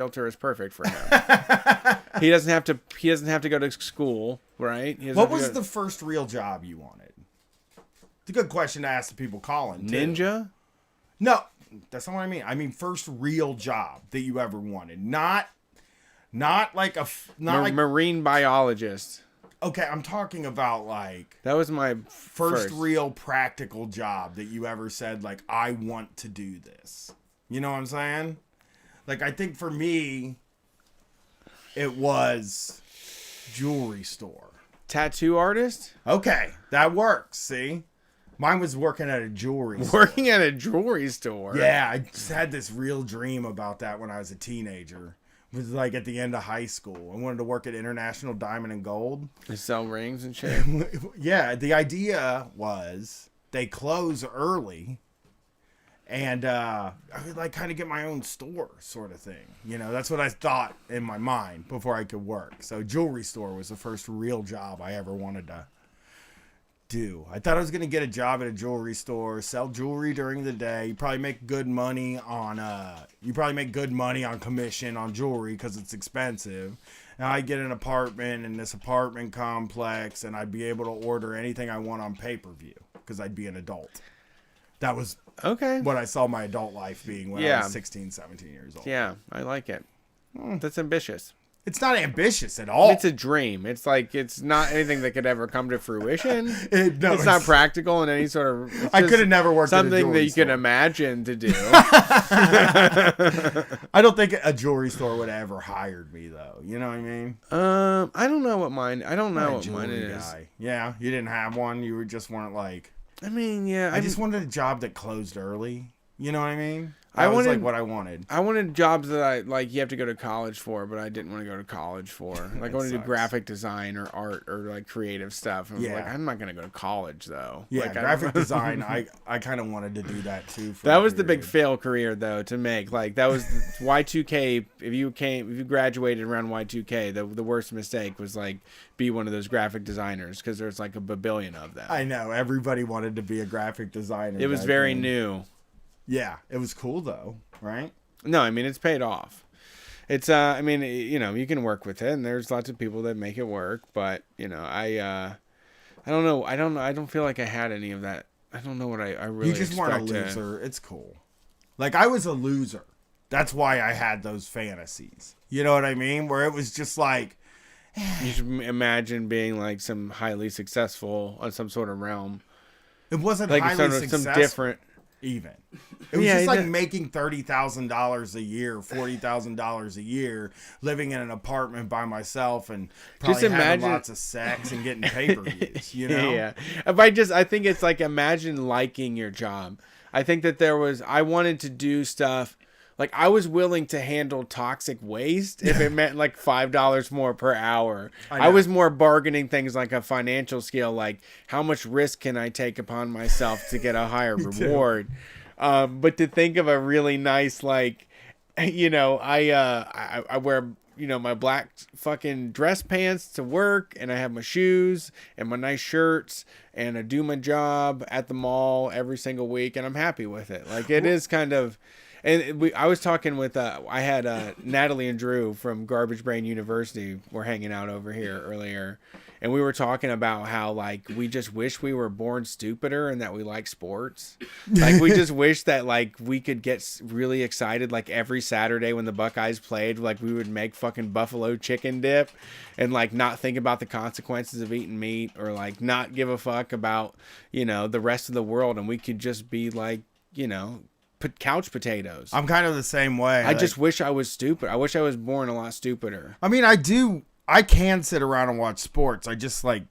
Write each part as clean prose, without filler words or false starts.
shelter is perfect for him. He doesn't have to go to school, right? What was the first real job you wanted? It's a good question to ask the people calling. Ninja? No, that's not what I mean. I mean first real job that you ever wanted. Not like like marine biologist. Okay, I'm talking about like that was my first real practical job that you ever said like I want to do this. You know what I'm saying? Like I think for me it was jewelry store. Tattoo artist? Okay, that works, see? Mine was working at a jewelry store. Working at a jewelry store? Yeah, I just had this real dream about that when I was a teenager. It was like at the end of high school. I wanted to work at International Diamond and Gold. They sell rings and shit? Yeah, the idea was they close early. And I would like kind of get my own store sort of thing. You know, that's what I thought in my mind before I could work. So jewelry store was the first real job I ever wanted to do. I thought I was going to get a job at a jewelry store, sell jewelry during the day. You probably make good money on commission on jewelry because it's expensive. And I'd get an apartment in this apartment complex and I'd be able to order anything I want on pay-per-view because I'd be an adult. That was what I saw my adult life being when I was 16, 17 years old. Yeah, I like it. That's ambitious. It's not ambitious at all. It's a dream. It's like, it's not anything that could ever come to fruition. It's not practical in any sort of... I could have never worked at a jewelry store. Something that you could imagine to do. I don't think a jewelry store would have ever hired me, though. You know what I mean? I don't know what mine... I don't know what mine is. Guy. Yeah, you didn't have one. You just weren't like... I mean, yeah. I just wanted a job that closed early. You know what I mean? That was like what I wanted. I wanted jobs that I like. You have to go to college for, but I didn't want to go to college for. Like I want to do graphic design or art or like creative stuff. And like, I'm not going to go to college though. Yeah, like, graphic design. I kind of wanted to do that too. That was the big fail career though to make. Like that was Y2K. If you graduated around Y2K, the worst mistake was like be one of those graphic designers because there's like a babillion of them. I know everybody wanted to be a graphic designer. It was very new. Yeah, it was cool though, right? No, I mean it's paid off. It's I mean, you know, you can work with it, and there's lots of people that make it work. But you know, I don't know. I don't feel like I had any of that. I don't know what I really. You just weren't a loser. It's cool. Like I was a loser. That's why I had those fantasies. You know what I mean? Where it was just like. You should imagine being like some highly successful on some sort of realm. It wasn't like highly successful. Some different. Even it was just like making $30,000 a year, $40,000 a year, living in an apartment by myself, and probably having lots of sex and getting pay-per-views. You know? Yeah. I think it's like imagine liking your job. I think that I wanted to do stuff. Like I was willing to handle toxic waste if it meant like $5 more per hour. I was more bargaining things like a financial scale, like how much risk can I take upon myself to get a higher reward. But to think of a really nice, like, you know, I wear, you know, my black fucking dress pants to work, and I have my shoes and my nice shirts, and I do my job at the mall every single week, and I'm happy with it. Like it is kind of. And I was talking with, I had Natalie and Drew from Garbage Brain University were hanging out over here earlier. And we were talking about how, like, we just wish we were born stupider and that we like sports. Like, we just wish that, like, we could get really excited, like, every Saturday when the Buckeyes played. Like, we would make fucking buffalo chicken dip and, like, not think about the consequences of eating meat or, like, not give a fuck about, you know, the rest of the world. And we could just be, like, you know... couch potatoes. I'm kind of the same way. I just wish I was stupid. I wish I was born a lot stupider. I mean, I can sit around and watch sports. I just like,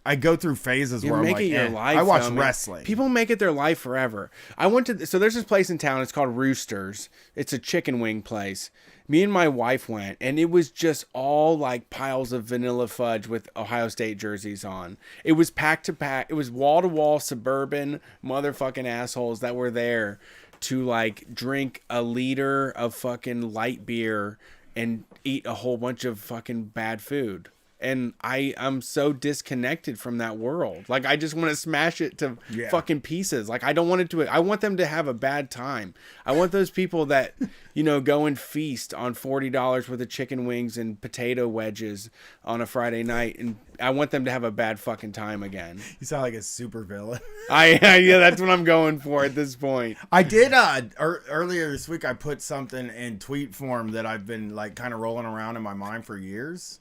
I go through phases where I'm like, your life, I watch wrestling. People make it their life forever. So there's this place in town. It's called Roosters. It's a chicken wing place. Me and my wife went, and it was just all like piles of vanilla fudge with Ohio State jerseys on. It was pack to pack. It was wall to wall suburban motherfucking assholes that were there to like drink a liter of fucking light beer and eat a whole bunch of fucking bad food. and I'm so disconnected from that world. Like, I just want to smash it to fucking pieces. Like, I don't want it to. I want them to have a bad time. I want those people that, go and feast on $40 worth of chicken wings and potato wedges on a Friday night, and I want them to have a bad fucking time again. You sound like a super villain. Yeah, that's what I'm going for at this point. I did earlier this week. I put something in tweet form that I've been like kind of rolling around in my mind for years,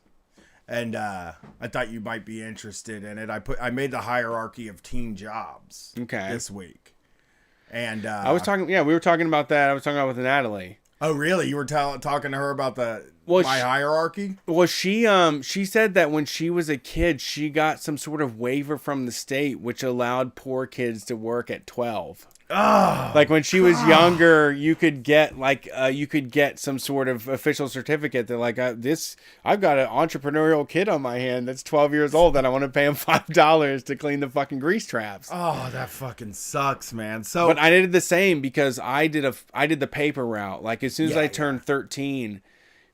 and I thought you might be interested in it. I made the hierarchy of teen jobs this week, and I was talking. Yeah, we were talking about that. I was talking about with Natalie. Oh, really? You were talking to her about my hierarchy? Well, she said that when she was a kid, she got some sort of waiver from the state which allowed poor kids to work at 12. Oh, like when she was younger, you could get some sort of official certificate that like I've got an entrepreneurial kid on my hand that's 12 years old that I want to pay him $5 to clean the fucking grease traps. Oh, that fucking sucks, man. So, but I did the same because I did the paper route. Like as soon as I turned 13,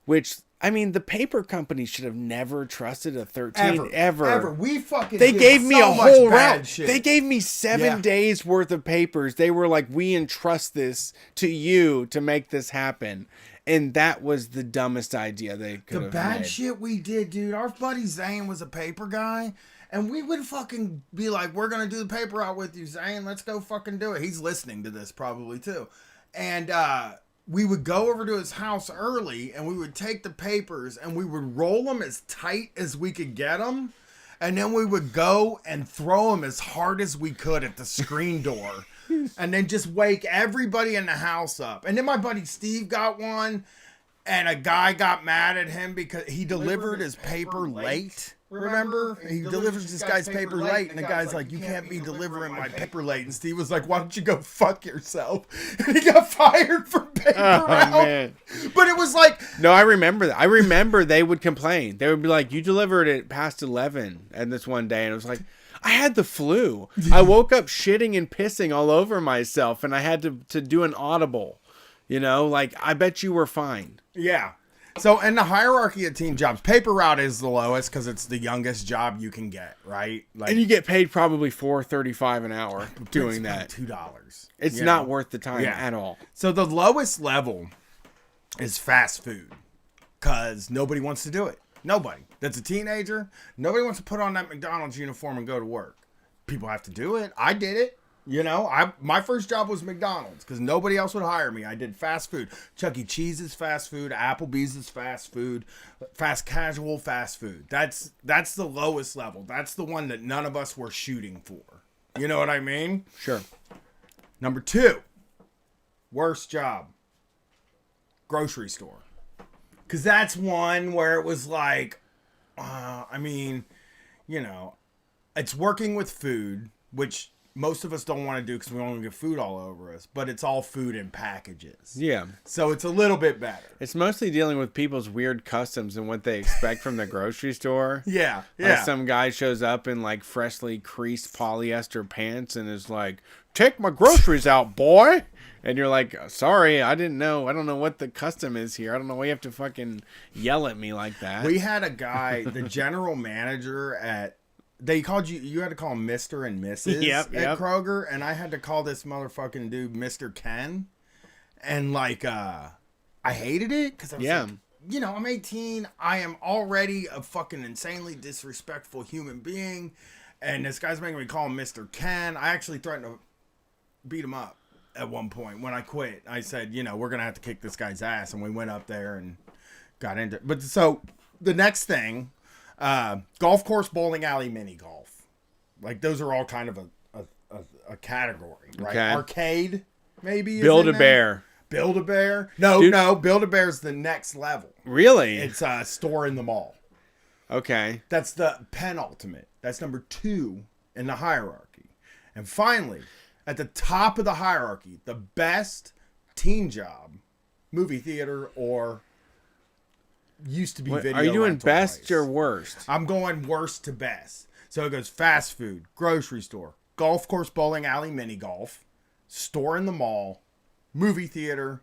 which I mean, the paper company should have never trusted a 13 ever. We fucking They gave me a whole route. Shit. They gave me 7 days worth of papers. They were like, we entrust this to you to make this happen. And that was the dumbest idea they could have made. The bad shit we did, dude. Our buddy Zane was a paper guy. And we would fucking be like, we're going to do the paper out with you, Zane. Let's go fucking do it. He's listening to this probably too. And, we would go over to his house early and we would take the papers and we would roll them as tight as we could get them. And then we would go and throw them as hard as we could at the screen door and then just wake everybody in the house up. And then my buddy Steve got one and a guy got mad at him because he delivered his paper late. Remember? He delivers this guy's paper late, and the guy's like, you can't be delivering my paper late. And Steve was like, why don't you go fuck yourself? And he got fired from paper route. Man. But it was like... No, I remember that. I remember they would complain. They would be like, you delivered it past 11 and this one day. And it was like, I had the flu. I woke up shitting and pissing all over myself, and I had to do an audible. Like, I bet you were fine. Yeah. So, in the hierarchy of teen jobs, paper route is the lowest because it's the youngest job you can get, right? Like, and you get paid probably $4.35 an hour doing that. $2. It's not worth the time at all. So, the lowest level is fast food because nobody wants to do it. Nobody. That's a teenager. Nobody wants to put on that McDonald's uniform and go to work. People have to do it. I did it. My first job was McDonald's because nobody else would hire me. I did fast food. Chuck E. Cheese is fast food. Applebee's is fast food. Fast casual fast food. That's the lowest level. That's the one that none of us were shooting for. You know what I mean? Sure. Number 2, worst job, grocery store. Because that's one where it was like, it's working with food, which... most of us don't want to do because we don't want to get food all over us, but it's all food in packages. Yeah. So it's a little bit better. It's mostly dealing with people's weird customs and what they expect from the grocery store. Yeah. Like some guy shows up in like freshly creased polyester pants and is like, take my groceries out, boy. And you're like, sorry, I didn't know. I don't know what the custom is here. I don't know why you have to fucking yell at me like that. We had a guy, the general manager at, they called you had to call him Mr. and Mrs. at Kroger, and I had to call this motherfucking dude Mr. Ken. And like, I hated it because I was like, I'm 18. I am already a fucking insanely disrespectful human being. And this guy's making me call him Mr. Ken. I actually threatened to beat him up at one point when I quit. I said, we're going to have to kick this guy's ass. And we went up there and got into it. But so the next thing... golf course, bowling alley, mini golf. Like those are all kind of a category, right? Okay. Arcade, maybe. Build-A-Bear. Build-A-Bear. No, Build-A-Bear's the next level. Really? It's a store in the mall. Okay. That's the penultimate. That's number 2 in the hierarchy. And finally, at the top of the hierarchy, the best teen job, movie theater or used to be video. Are you doing best place. or worst? I'm going worst to best. So it goes fast food, grocery store, golf course, bowling alley, mini golf, store in the mall, movie theater,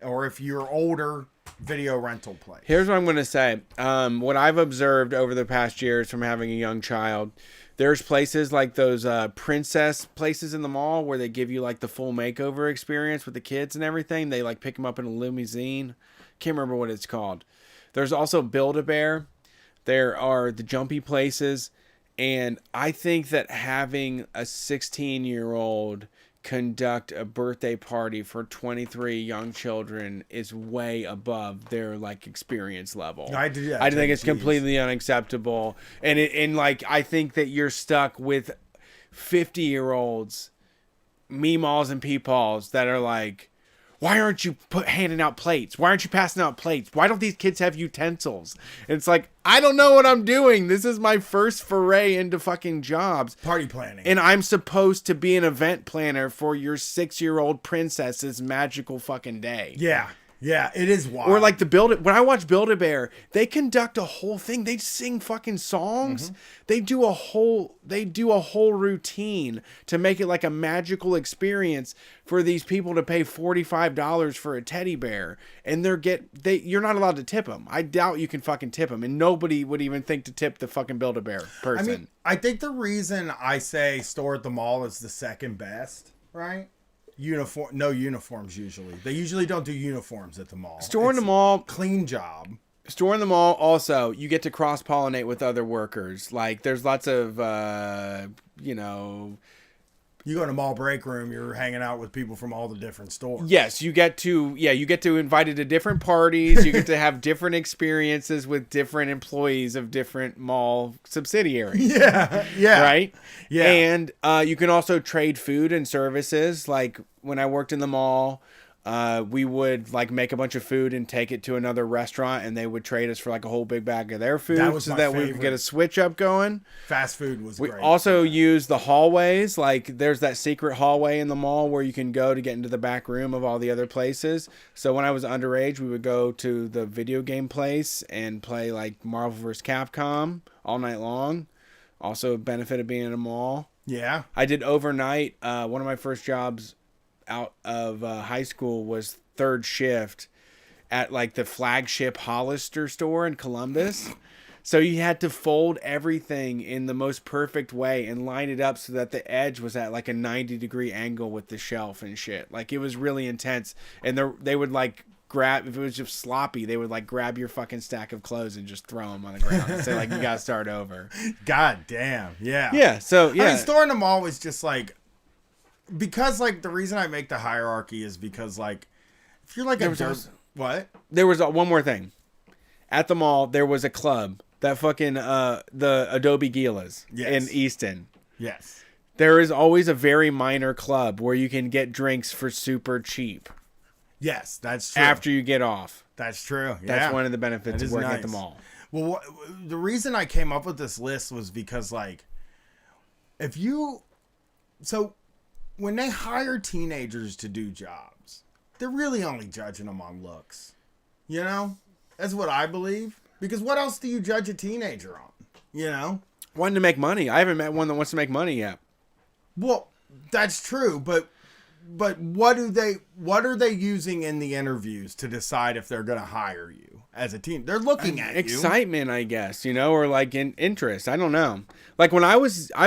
or if you're older, video rental place. Here's what I'm going to say. What I've observed over the past years from having a young child, there's places like those princess places in the mall where they give you like the full makeover experience with the kids and everything. They like pick them up in a limousine. Can't remember what it's called. There's also Build-A-Bear. There are the jumpy places. And I think that having a 16-year-old conduct a birthday party for 23 young children is way above their like experience level. I think it's completely unacceptable. And like I think that you're stuck with 50-year-olds, meemaws and peepaws that are like, why aren't you handing out plates? Why aren't you passing out plates? Why don't these kids have utensils? And it's like, I don't know what I'm doing. This is my first foray into fucking jobs. Party planning. And I'm supposed to be an event planner for your 6-year-old princess's magical fucking day. Yeah. Yeah, it is wild. Or like when I watch Build-A-Bear, they conduct a whole thing. They sing fucking songs. They do a whole routine to make it like a magical experience for these people to pay $45 for a teddy bear. And you're not allowed to tip them. I doubt you can fucking tip them. And nobody would even think to tip the fucking Build-A-Bear person. I mean, I think the reason I say store at the mall is the second best, right? No uniforms usually. They usually don't do uniforms at the mall. Store in the mall, clean job. Store in the mall. Also, you get to cross pollinate with other workers. Like there's lots of, You go in a mall break room, you're hanging out with people from all the different stores. Yes, you get to invited to different parties. You get to have different experiences with different employees of different mall subsidiaries. Yeah. Right? Yeah. And you can also trade food and services. Like when I worked in the mall, we would like make a bunch of food and take it to another restaurant, and they would trade us for like a whole big bag of their food so that we could get a switch up going. Fast food was great. We also use the hallways. Like there's that secret hallway in the mall where you can go to get into the back room of all the other places. So when I was underage, we would go to the video game place and play like Marvel vs. Capcom all night long. Also a benefit of being in a mall. Yeah. I did overnight. One of my first jobs out of high school was third shift at like the flagship Hollister store in Columbus. So you had to fold everything in the most perfect way and line it up so that the edge was at like a 90-degree angle with the shelf and shit. Like it was really intense. And they would like grab, if it was just sloppy, they would like grab your fucking stack of clothes and just throw them on the ground and say like, you gotta start over. God damn. Yeah. Yeah. So yeah. I mean, store in the mall was just like, because like the reason I make the hierarchy is because like if you're like there was one more thing at the mall. There was a club that fucking the Adobe Gilas in Easton. Yes, there is always a very minor club where you can get drinks for super cheap. Yes, that's true. After you get off, that's true. Yeah. That's one of the benefits of working at the mall. Well, the reason I came up with this list was because like when they hire teenagers to do jobs, they're really only judging them on looks. You know? That's what I believe. Because what else do you judge a teenager on? You know? Wanting to make money. I haven't met one that wants to make money yet. Well, that's true, but what are they using in the interviews to decide if they're going to hire you as a team? They're looking at excitement, I guess, or like in interest. I don't know. Like when I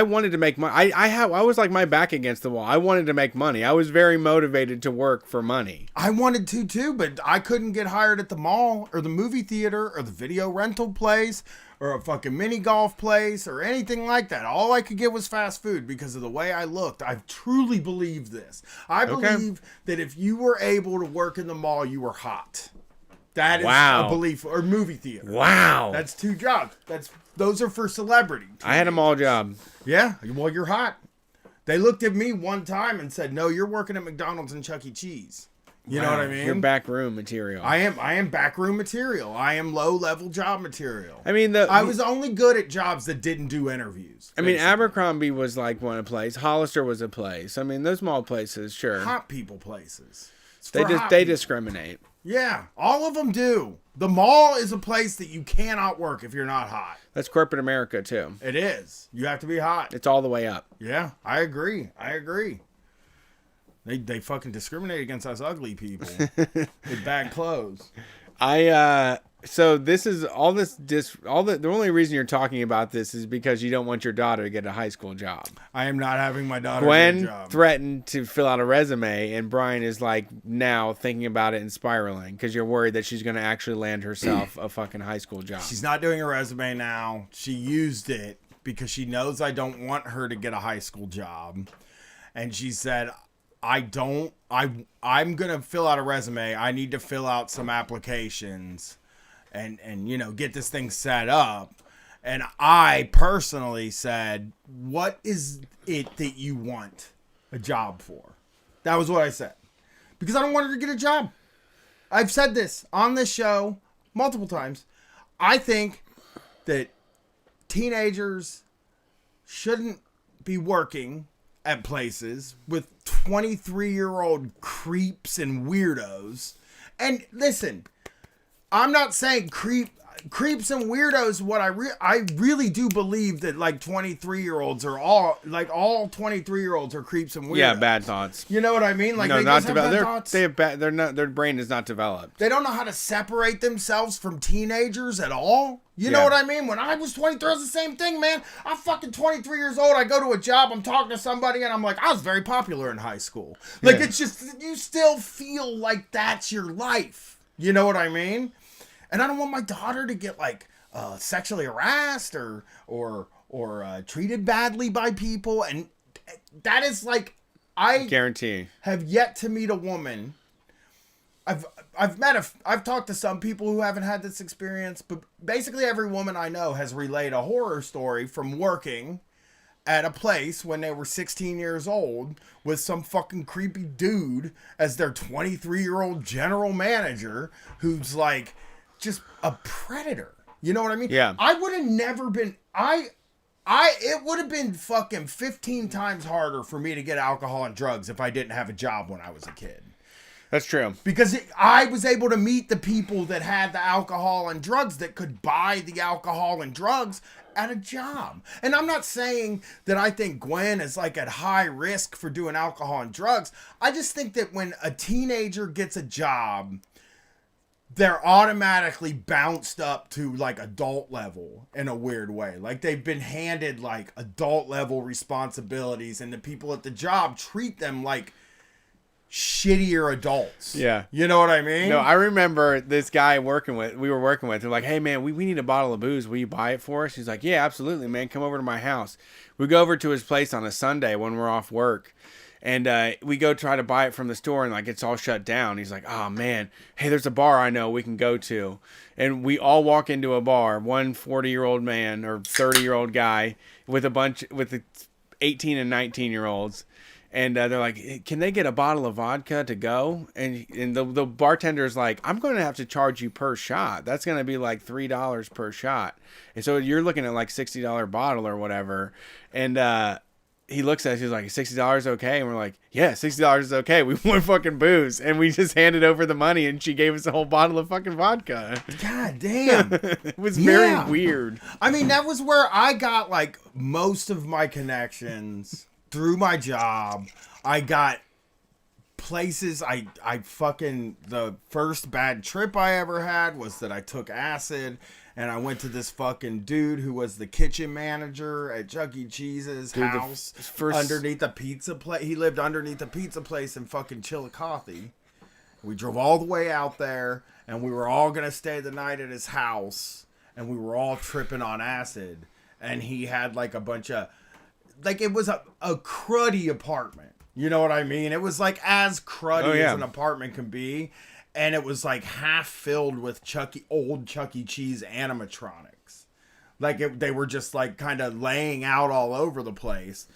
wanted to make money. I was like my back against the wall. I wanted to make money. I was very motivated to work for money. I wanted to too, but I couldn't get hired at the mall or the movie theater or the video rental place or a fucking mini golf place or anything like that. All I could get was fast food because of the way I looked. I truly believe this. I believe that if you were able to work in the mall, you were hot. That is a belief. Or movie theater. Wow. That's 2 jobs. Those are for celebrity. I had a mall job. Yeah. Well, you're hot. They looked at me one time and said, no, you're working at McDonald's and Chuck E. Cheese. You know what I mean? You're backroom material. I am backroom material. I am low-level job material. I mean, I was only good at jobs that didn't do interviews. I mean, Abercrombie was like one place. Hollister was a place. I mean, those mall places, sure. Hot people places. They discriminate. Yeah, all of them do. The mall is a place that you cannot work if you're not hot. That's corporate America, too. It is. You have to be hot. It's all the way up. Yeah, I agree. They fucking discriminate against us ugly people with bad clothes. So this is all this the only reason you're talking about this is because you don't want your daughter to get a high school job. I am not having my daughter get a Gwen job. threatened to fill out a resume, and Brian is like now thinking about it and spiraling because you're worried that she's going to actually land herself a fucking high school job. She's not doing a resume now. She used it because she knows I don't want her to get a high school job. And she said, I'm going to fill out a resume. I need to fill out some applications and get this thing set up. And I personally said, what is it that you want a job for? That was what I said. Because I don't want her to get a job. I've said this on this show multiple times. I think that teenagers shouldn't be working at places with 23-year-old creeps and weirdos. And listen, I'm not saying creeps and weirdos. What I really do believe that like 23-year-olds are all 23-year-olds are creeps and weirdos. Yeah, bad thoughts. You know what I mean? Like No, they not just have bad developed. thoughts. They have bad. They're not. Their brain is not developed. They don't know how to separate themselves from teenagers at all. You know Yeah. what I mean? When I was 23, it was the same thing, man. I'm fucking 23 years old. I go to a job, I'm talking to somebody, and I'm like, I was very popular in high school. Like, Yeah. it's just, you still feel like that's your life. You know what I mean? And I don't want my daughter to get, like, sexually harassed or treated badly by people. And that is, like, I Guarantee. have yet to meet a woman. I've talked to some people who haven't had this experience, but basically every woman I know has relayed a horror story from working at a place when they were 16 years old with some fucking creepy dude as their 23-year-old general manager who's like just a predator. You know what I mean? Yeah. I would have never been it would have been fucking 15 times harder for me to get alcohol and drugs if I didn't have a job when I was a kid. That's true. Because I was able to meet the people that had the alcohol and drugs that could buy the alcohol and drugs at a job. And I'm not saying that I think Gwen is like at high risk for doing alcohol and drugs. I just think that when a teenager gets a job, they're automatically bounced up to like adult level in a weird way. Like they've been handed like adult level responsibilities, and the people at the job treat them like shittier adults. Yeah. You know what I mean? No, I remember this guy we were working with. They're like, hey, man, we need a bottle of booze. Will you buy it for us? He's like, yeah, absolutely, man. Come over to my house. We go over to his place on a Sunday when we're off work. And we go try to buy it from the store, and like it's all shut down. He's like, oh, man, hey, there's a bar I know we can go to. And we all walk into a bar, one 40-year-old man or 30-year-old guy with the 18 and 19-year-olds. And they're like, can they get a bottle of vodka to go? And the bartender's like, I'm going to have to charge you per shot. That's going to be like $3 per shot. And so you're looking at like $60 bottle or whatever. And he looks at us, he's like, $60 okay? And we're like, yeah, $60 is okay. We want fucking booze. And we just handed over the money, and she gave us a whole bottle of fucking vodka. God damn. It was very weird. I mean, that was where I got like most of my connections through my job. I got places. I fucking, the first bad trip I ever had was that I took acid, and I went to this fucking dude who was the kitchen manager at Chuck E. Cheese's house underneath the pizza place. He lived underneath the pizza place in fucking Chillicothe. We drove all the way out there, and we were all going to stay the night at his house, and we were all tripping on acid, and he had like a bunch of, like, it was a cruddy apartment. You know what I mean? It was like as cruddy as an apartment can be. And it was like half filled with old Chuck E. Cheese animatronics. Like they were just like kind of laying out all over the place.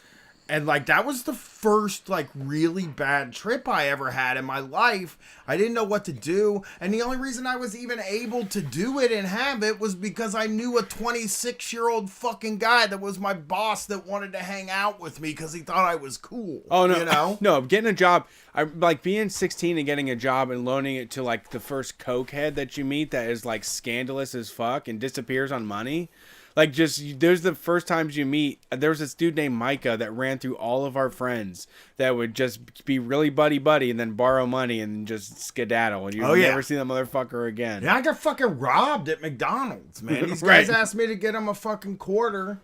And like that was the first like really bad trip I ever had in my life. I didn't know what to do. And the only reason I was even able to do it and have it was because I knew a 26-year-old fucking guy that was my boss that wanted to hang out with me because he thought I was cool. Oh, no. You know? No, getting a job, I like being 16 and getting a job and loaning it to like the first cokehead that you meet that is like scandalous as fuck and disappears on money. Like, just there's the first times you meet. There was this dude named Micah that ran through all of our friends that would just be really buddy and then borrow money and just skedaddle, and you'd never see that motherfucker again. Yeah, I got fucking robbed at McDonald's, man. These Right. guys asked me to get them a fucking quarter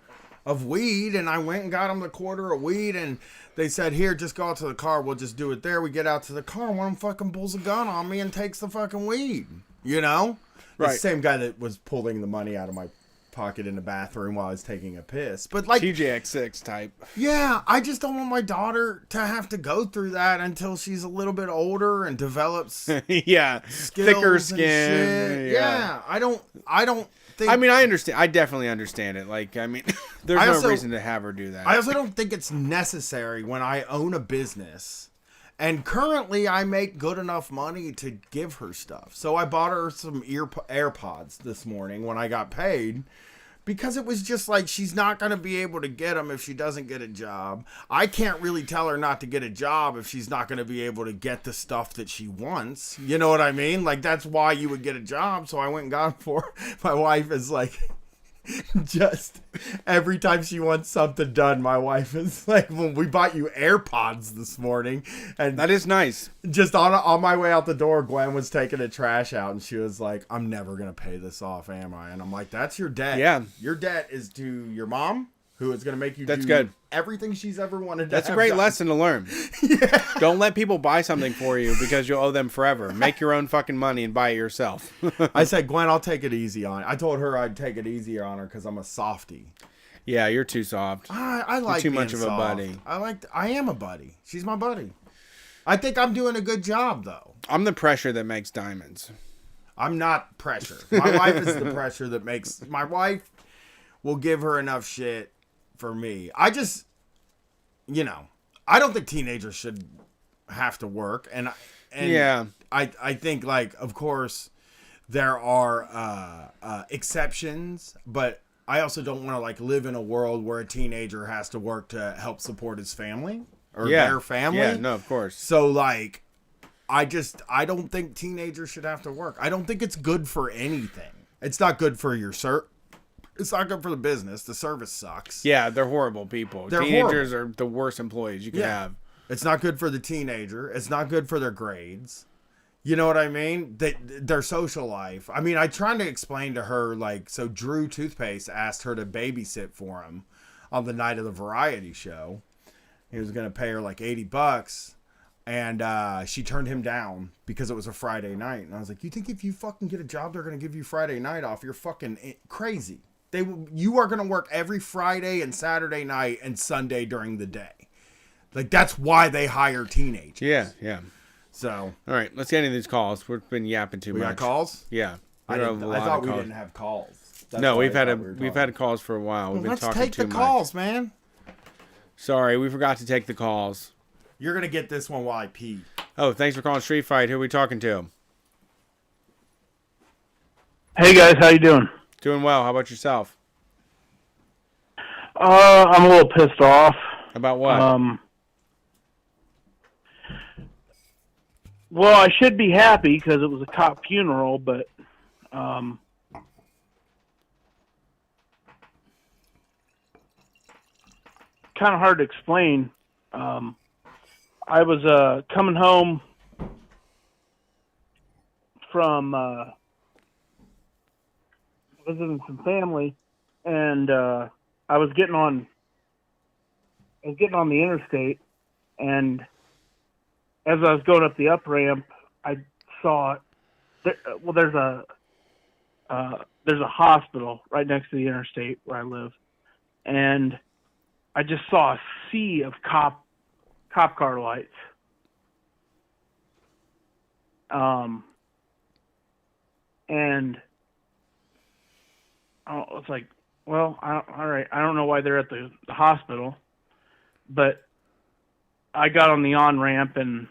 of weed, and I went and got them the quarter of weed, and they said, here, just go out to the car. We'll just do it there. We get out to the car, and one of them fucking pulls a gun on me and takes the fucking weed. You know? Right. The same guy that was pulling the money out of my pocket in the bathroom while I was taking a piss. But like TJX6 type. Yeah, I just don't want my daughter to have to go through that until she's a little bit older and develops Yeah. skills Thicker and skin. shit. Yeah, I don't think. I mean, I understand. I definitely understand it. Like, I mean, there's no reason to have her do that. I also don't think it's necessary when I own a business. And currently, I make good enough money to give her stuff. So I bought her some AirPods this morning when I got paid. Because it was just like, she's not going to be able to get them if she doesn't get a job. I can't really tell her not to get a job if she's not going to be able to get the stuff that she wants. You know what I mean? Like, that's why you would get a job. So I went and got it for her. My wife is like... just every time she wants something done, my wife is like, well, we bought you AirPods this morning, and That is nice. just on my way out the door, Gwen was taking the trash out, and she was like, I'm never gonna pay this off, am I? And I'm like, that's your debt. Yeah. Your debt is to your mom, who is gonna make you That's do good. everything she's ever wanted to That's a have great done. lesson to learn. Don't let people buy something for you because you'll owe them forever. Make your own fucking money and buy it yourself. I said, Gwen, I'll take it easy on. I told her I'd take it easier on her because I'm a softie. Yeah, you're too soft. I like too being much of a soft. buddy. I am a buddy. She's my buddy. I think I'm doing a good job though. I'm the pressure that makes diamonds. I'm not pressure. My wife is the pressure that makes. My wife will give her enough shit for me. I just, I don't think teenagers should have to work, and Yeah. I think, like, of course there are exceptions, but I also don't want to like live in a world where a teenager has to work to help support his family or their family. Yeah, no, of course. So like, I don't think teenagers should have to work. I don't think it's good for anything. It's not good for your It's not good for the business. The service sucks. Yeah, they're horrible people. They're Teenagers are the worst employees you can have. It's not good for the teenager. It's not good for their grades. You know what I mean? Their social life. I mean, I tried to explain to her, like, so Drew Toothpaste asked her to babysit for him on the night of the variety show. He was going to pay her like $80. And she turned him down because it was a Friday night. And I was like, you think if you fucking get a job, they're going to give you Friday night off? You're fucking crazy. You are going to work every Friday and Saturday night and Sunday during the day. Like, that's why they hire teenagers. Yeah. So, All right, let's get into these calls. We've been yapping too we much. got calls? Yeah. I thought we didn't have calls. That's No, why we've I had thought we were we've talking. had calls for a while. We've been Let's talking take too the much. calls, man. Sorry, we forgot to take the calls. You're going to get this one while I pee. Oh, thanks for calling Street Fight. Who are we talking to? Hey guys, how you doing? Doing well. How about yourself? I'm a little pissed off. About what? Well, I should be happy because it was a cop funeral, but kind of hard to explain. I was coming home from visiting some family, and I was getting on the interstate, and as I was going up the up ramp, I saw there's a hospital right next to the interstate where I live, and I just saw a sea of cop car lights. And I was like, well, all right, I don't know why they're at the hospital, but I got on the on-ramp and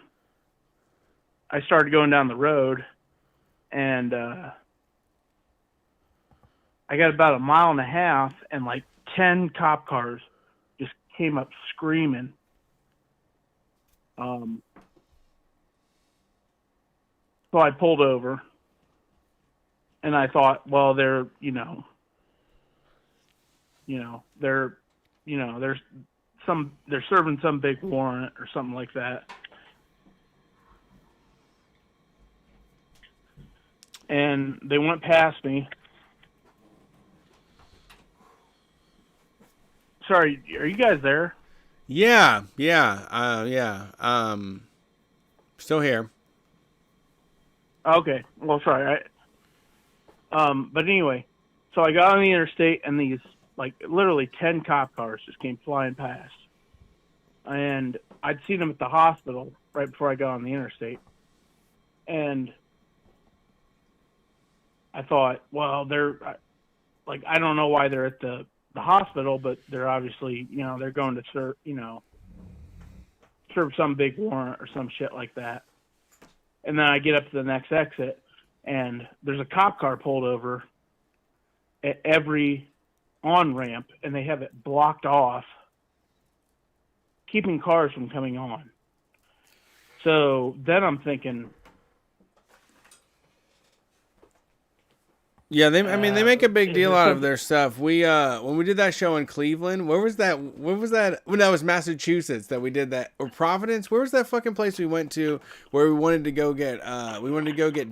I started going down the road, and I got about a mile and a half, and like 10 cop cars just came up screaming. So I pulled over, and I thought, well, they're, they're serving some big warrant or something like that. And they went past me. Sorry, are you guys there? Yeah. Still here. Okay. Well, sorry. But anyway, so I got on the interstate, and these, like, literally 10 cop cars just came flying past. And I'd seen them at the hospital right before I got on the interstate. And I thought, well, they're, like, I don't know why they're at the hospital, but they're obviously, they're going to serve some big warrant or some shit like that. And then I get up to the next exit, and there's a cop car pulled over at every on-ramp, and they have it blocked off, keeping cars from coming on. So then I'm thinking, Yeah, they make a big deal out of their stuff. We when we did that show in Cleveland, where was that? When that was Massachusetts that we did that, or Providence. Where was that fucking place we went to where we wanted to go get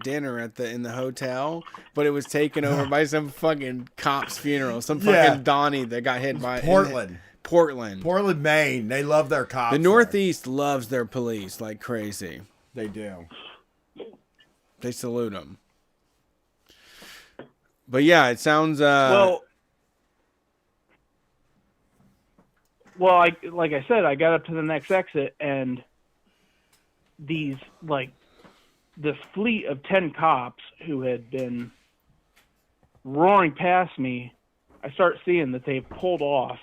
dinner in the hotel, but it was taken over by some fucking cop's funeral, some fucking Donnie that got hit by Portland, Maine. They love their cops. The Northeast loves their police like crazy. They do. They salute them. But yeah, it sounds. Well, like I said, I got up to the next exit, and this fleet of 10 cops who had been roaring past me, I start seeing that they've pulled off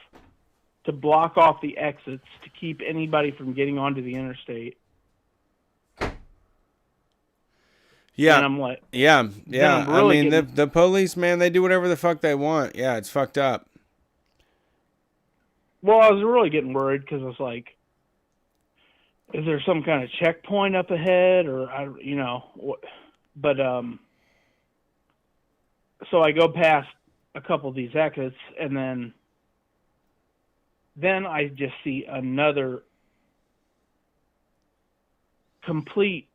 to block off the exits to keep anybody from getting onto the interstate. Yeah, and I'm like, yeah. Really the police, man, they do whatever the fuck they want. Yeah, it's fucked up. Well, I was really getting worried because I was like, is there some kind of checkpoint up ahead, or But so I go past a couple of these exits, and then I just see another complete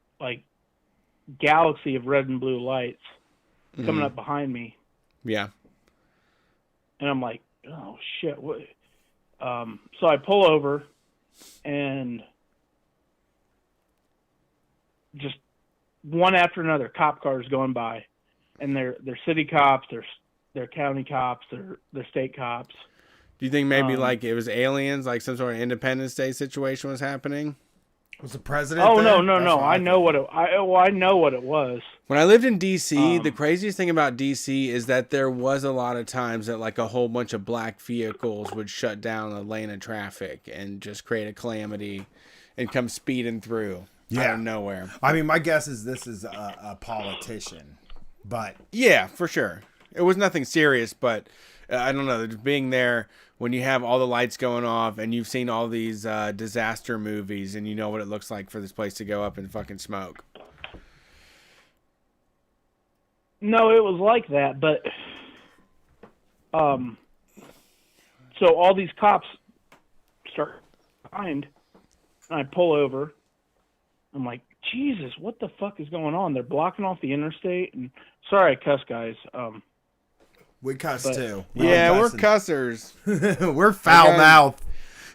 galaxy of red and blue lights coming up behind me. Yeah. And I'm like, oh shit, what? So I pull over, and just one after another cop cars going by, and they're city cops, they're county cops, they're state cops. Do you think maybe it was aliens, like some sort of Independence Day situation was happening? Was the president? Oh there? No! I know what it was. When I lived in DC, the craziest thing about DC is that there was a lot of times that a whole bunch of black vehicles would shut down a lane of traffic and just create a calamity and come speeding through out of nowhere. I mean, my guess is this is a politician, but yeah, for sure, it was nothing serious, but I don't know, being there when you have all the lights going off and you've seen all these disaster movies and you know what it looks like for this place to go up in fucking smoke. No, it was like that, but so all these cops start behind, and I pull over. I'm like, Jesus, what the fuck is going on? They're blocking off the interstate, and sorry I cuss, guys. We cuss too. We're cussers. We're foul mouthed.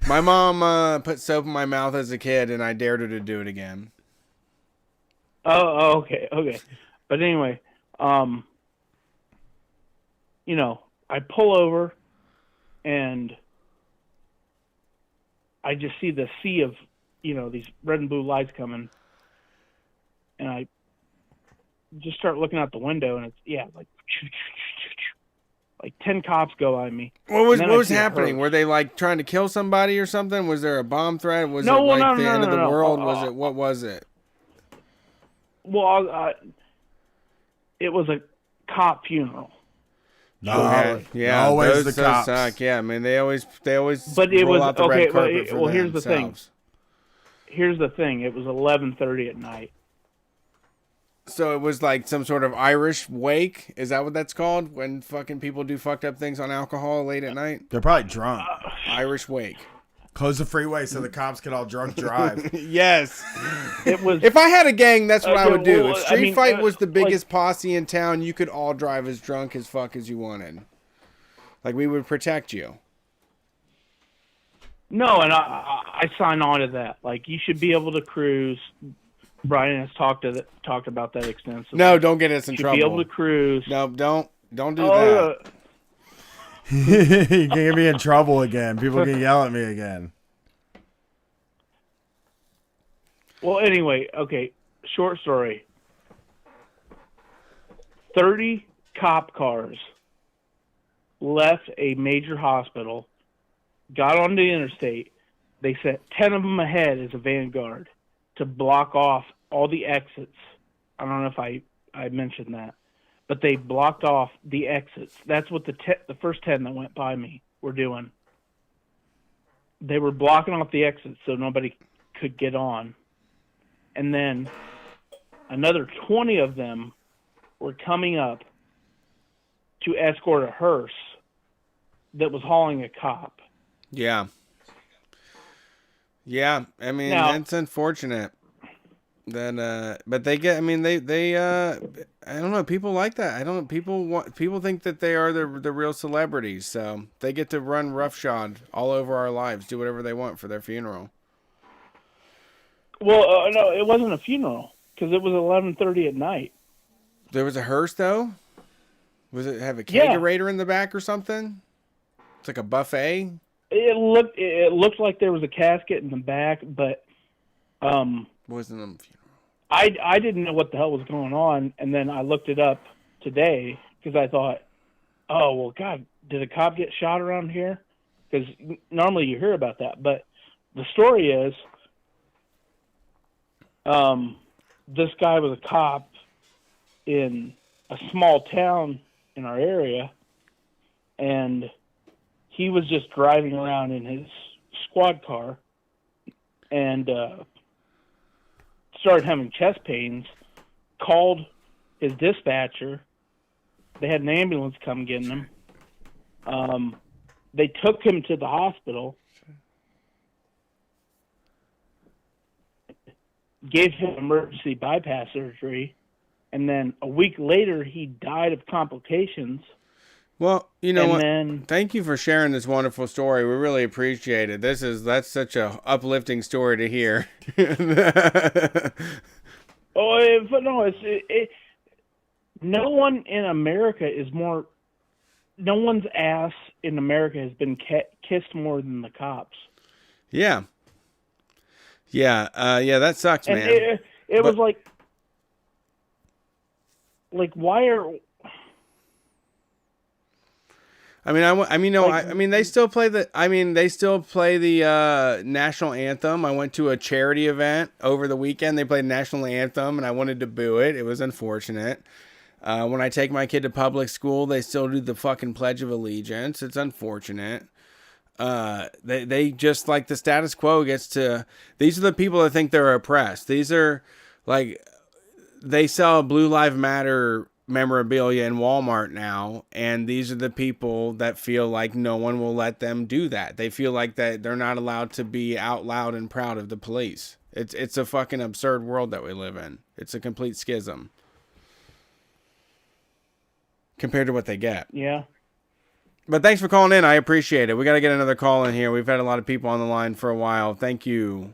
My mom put soap in my mouth as a kid, and I dared her to do it again. Oh, okay. But anyway, I pull over, and I just see the sea of, these red and blue lights coming, and I just start looking out the window, and it's like 10 cops go by me. What was happening? Were they trying to kill somebody or something? Was there a bomb threat? Was it the end of the world? What was it? Well, it was a cop funeral. No, yeah, always those the cops. Suck. Yeah, I mean they always. But it was out the okay. red carpet for here's the thing. themselves. Here's the thing. It was 11:30 at night, So it was like some sort of Irish wake. Is that what that's called? When fucking people do fucked up things on alcohol late at night? They're probably drunk. Irish wake. Close the freeway so the cops could all drunk drive. Yes. It was. If I had a gang, that's what I would do. If Street mean, Fight was the like- biggest posse in town, you could all drive as drunk as fuck as you wanted. Like, we would protect you. No, and I sign on to that. Like, you should be able to cruise. Brian has talked about that extensively. No, don't get us in you should trouble. be able to cruise. No, don't do Oh, that. You can get me in trouble again. People can yell at me again. well, anyway, okay. Short story. 30 cop cars left a major hospital, got on the interstate. They sent 10 of them ahead as a vanguard to block off all the exits. I don't know if I mentioned that, but they blocked off the exits. That's what the first 10 that went by me were doing. They were blocking off the exits so nobody could get on. And then another 20 of them were coming up to escort a hearse that was hauling a cop. Yeah. Yeah, I mean, Now- that's unfortunate. That but they get, I mean, they I don't know, people like that. People think that they are the real celebrities, so they get to run roughshod all over our lives, do whatever they want for their funeral. Well, no, it wasn't a funeral because it was 11:30 at night. There was a hearse though? Was it have a Yeah. kegerator in the back or something? It's like a buffet? It looked like there was a casket in the back, but Wasn't a funeral. I didn't know what the hell was going on, and then I looked it up today because I thought, oh well, God, did a cop get shot around here? Because normally you hear about that, but the story is, this guy was a cop in a small town in our area, and he was just driving around in his squad car and started having chest pains, called his dispatcher. They had an ambulance come get him. They took him to the hospital, gave him emergency bypass surgery, and then a week later he died of complications. Well, you know And what? then- Thank you for sharing this wonderful story. We really appreciate it. That's such a uplifting story to hear. But no, no one in America is more. No one's ass in America has been kissed more than the cops. Yeah. Yeah. Yeah. That sucks, And man. it was But- like, why are? I mean, no, Like- I mean, they still play the national anthem. I went to a charity event over the weekend. They played national anthem, and I wanted to boo it. It was unfortunate. When I take my kid to public school, they still do the fucking Pledge of Allegiance. It's unfortunate. They just like the status quo gets to. These are the people that think they're oppressed. These are like they sell Blue Lives Matter memorabilia in Walmart now, and these are the people that feel like no one will let them do that. They feel like that they're not allowed to be out loud and proud of the police. It's a fucking absurd world that we live in. It's a complete schism compared to what they get. Yeah. But thanks for calling in. I appreciate it. We got to get another call in here. We've had a lot of people on the line for a while. Thank you.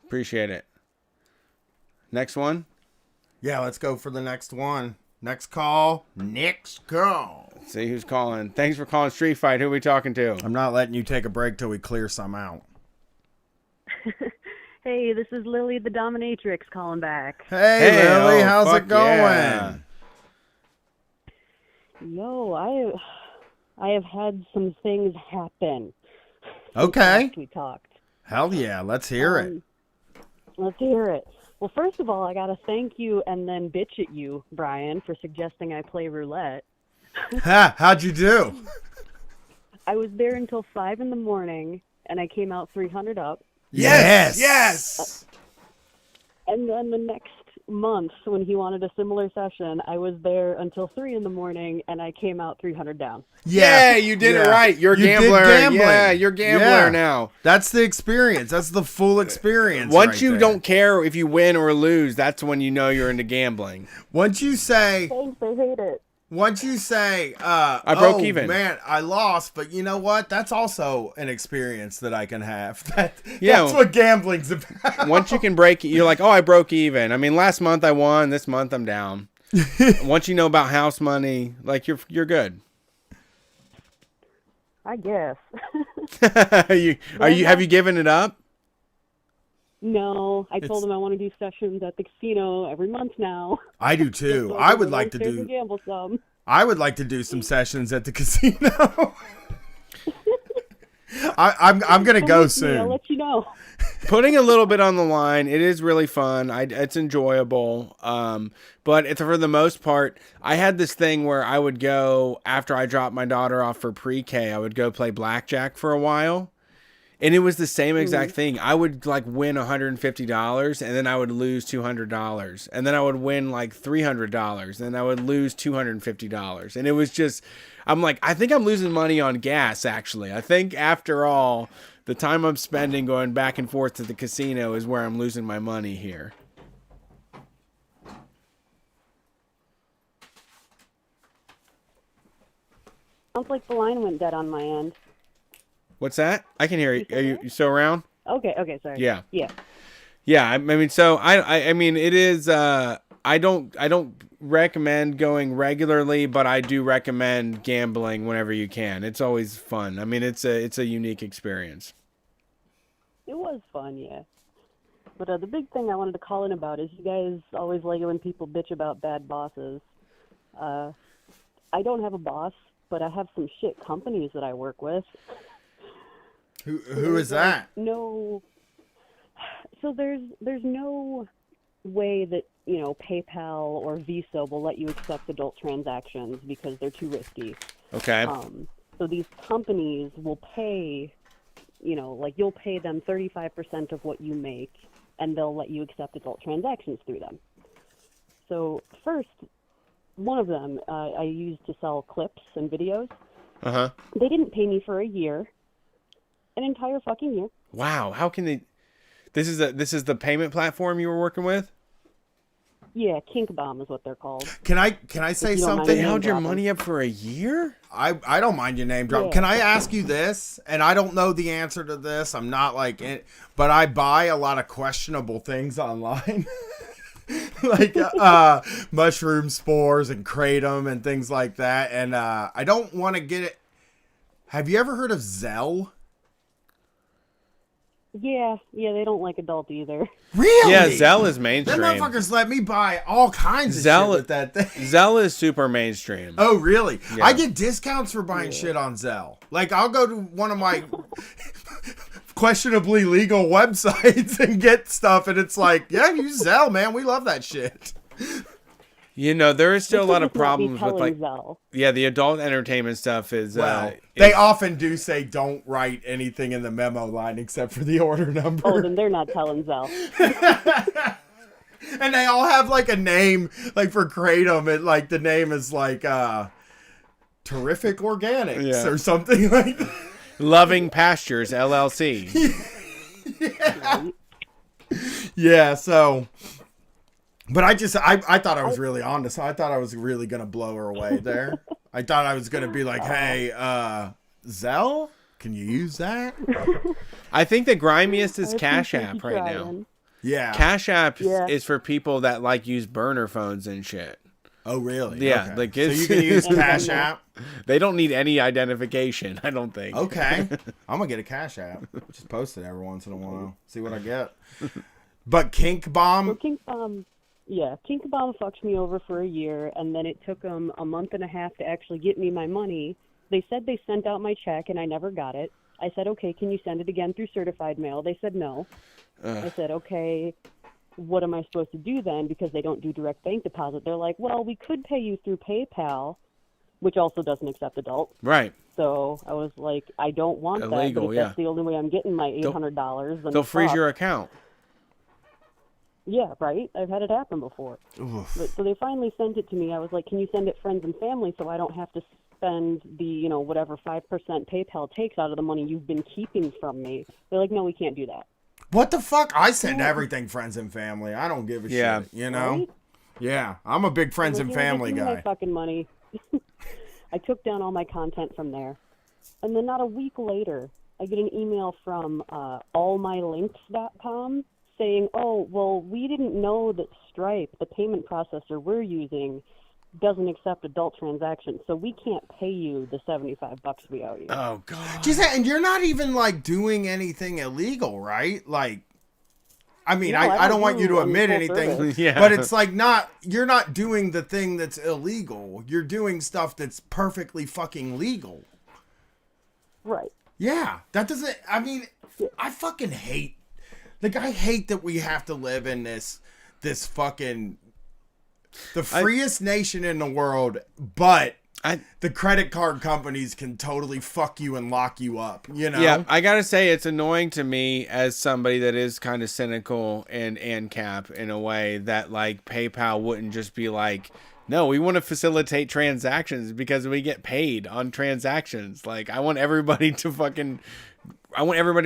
Appreciate it. Next one. Yeah, let's go for the next one. Next call. Next call. Let's see who's calling. Thanks for calling Street Fight. Who are we talking to? I'm not letting you take a break till we clear some out. Hey, this is Lily the Dominatrix calling back. Hey, Lily, oh, how's fuck it going? yeah. Yo, I have had some things happen. Okay. We talked. Hell yeah, let's hear it. Let's hear it. Well, first of all, I got to thank you and then bitch at you, Brian, for suggesting I play roulette. Ha, how'd you do? I was there until 5 in the morning, and I came out 300 up. Yes. And then the next month when he wanted a similar session, I was there until 3 a.m. and I came out 300 down. Yeah, you did it right. You're a You did gambler. gambling. Yeah, you're a gambler Yeah. now. That's the experience. That's the full experience. Once right you there. don't care if you win or lose, that's when you know you're into gambling. Once you say, Thanks, I hate it. I broke even. Man, I lost, but you know what? That's also an experience that I can have. That's Yeah. what gambling's about. Once you can break, you're like, oh, I broke even. I mean, last month I won. This month I'm down. Once you know about house money, like you're good. I guess. Have you given it up? No, I told him I want to do sessions at the casino every month now. I do too. So I would go like to downstairs and do. gamble some. I would like to do some sessions at the casino. I'm gonna Come go with me, I'll soon. let you know. Putting a little bit on the line, it is really fun. It's enjoyable. But it's for the most part, I had this thing where I would go after I dropped my daughter off for pre-K. I would go play blackjack for a while, and it was the same exact thing. I would like win $150, and then I would lose $200, and then I would win like $300, and then I would lose $250, and it was just. I'm like, I think I'm losing money on gas. Actually, I think after all. The time I'm spending going back and forth to the casino is where I'm losing my money here. Sounds like the line went dead on my end. What's that? I can hear you. still Are you there? still around? Okay, sorry. Yeah. Yeah. Yeah. I mean, so I mean, it is. I don't recommend going regularly, but I do recommend gambling whenever you can. It's always fun. I mean, it's a unique experience. It was fun, yeah. But the big thing I wanted to call in about is you guys always like it when people bitch about bad bosses. I don't have a boss, but I have some shit companies that I work with. Who is that? No. So there's no way that, PayPal or Visa will let you accept adult transactions because they're too risky. Okay. So these companies will pay, you'll pay them 35% of what you make, and they'll let you accept adult transactions through them. So first, one of them I used to sell clips and videos. Uh-huh. They didn't pay me for a year, an entire fucking year. Wow. How can they? This is the payment platform you were working with? Yeah, Kink Bomb is what they're called. Can I say If you don't mind They something? me. held your dropping. money up for a year? I don't mind your name drop. Yeah. Can I ask you this? And I don't know the answer to this. I'm not like it, but I buy a lot of questionable things online. Like mushroom spores and kratom and things like that. And I don't want to get it. Have you ever heard of Zelle? Yeah, they don't like adult either. Really? Yeah, Zelle is Them mainstream. motherfuckers let me buy all kinds of Zelle- shit with that thing. Zelle is super mainstream. Oh, really? Yeah. I get discounts for buying shit on Zelle. Like, I'll go to one of my questionably legal websites and get stuff, and it's like, yeah, use Zelle, man. We love that shit. There is still a lot of Just not be problems with like, telling Zelle. yeah, the adult entertainment stuff is. Well, they often do say don't write anything in the memo line except for the order number. Oh, then they're not telling Zelle. And they all have like a name, like for Kratom, it like the name is like Terrific Organics Yeah. or something like that. Loving Pastures LLC. Yeah, so but I thought I was really on this. I thought I was really gonna blow her away there. I thought I was gonna be like, hey, Zelle, can you use that? I think the grimiest is I Cash appreciate App you right now. trying. Yeah. Cash App Yeah. is for people that like use burner phones and shit. Oh, really? Yeah, Okay. like so it's- you can use And Cash then- App. They don't need any identification, I don't think. Okay, I'm gonna get a Cash App. Just post it every once in a while. See what I get. But Kink So Bomb. Kink Bomb fucked me over for a year, and then it took them a month and a half to actually get me my money. They said they sent out my check, and I never got it. I said, okay, can you send it again through certified mail? They said no. I said, okay, what am I supposed to do then? Because they don't do direct bank deposit. They're like, well, we could pay you through PayPal, which also doesn't accept adults. Right. So I was like, I don't want that. Illegal, But if yeah. that's the only way I'm getting my $800, then They'll freeze fuck. your account. Yeah, right? I've had it happen before. Oof. But, so they finally sent it to me. I was like, can you send it friends and family so I don't have to spend the, whatever 5% PayPal takes out of the money you've been keeping from me? They're like, no, we can't do that. What the fuck? I send everything friends and family. I don't give a shit. You know? Right? Yeah, I'm a big friends and family Give me my guy. fucking money. I took down all my content from there. And then not a week later, I get an email from allmylinks.com saying, oh, well, we didn't know that Stripe, the payment processor we're using, doesn't accept adult transactions, so we can't pay you the $75 we owe you. Oh God. Geez, and you're not even like doing anything illegal, right? Like, I mean, No, I don't want you to do admit full anything, service. Yeah. but it's like you're not doing the thing that's illegal. You're doing stuff that's perfectly fucking legal. Right. Yeah, that doesn't, I mean, I fucking hate, like, I hate that we have to live in this fucking, the freest nation in the world, but the credit card companies can totally fuck you and lock you up, you know? Yeah, I gotta say it's annoying to me as somebody that is kind of cynical and ANCAP in a way that like PayPal wouldn't just be like, no, we want to facilitate transactions because we get paid on transactions. Like I want everybody to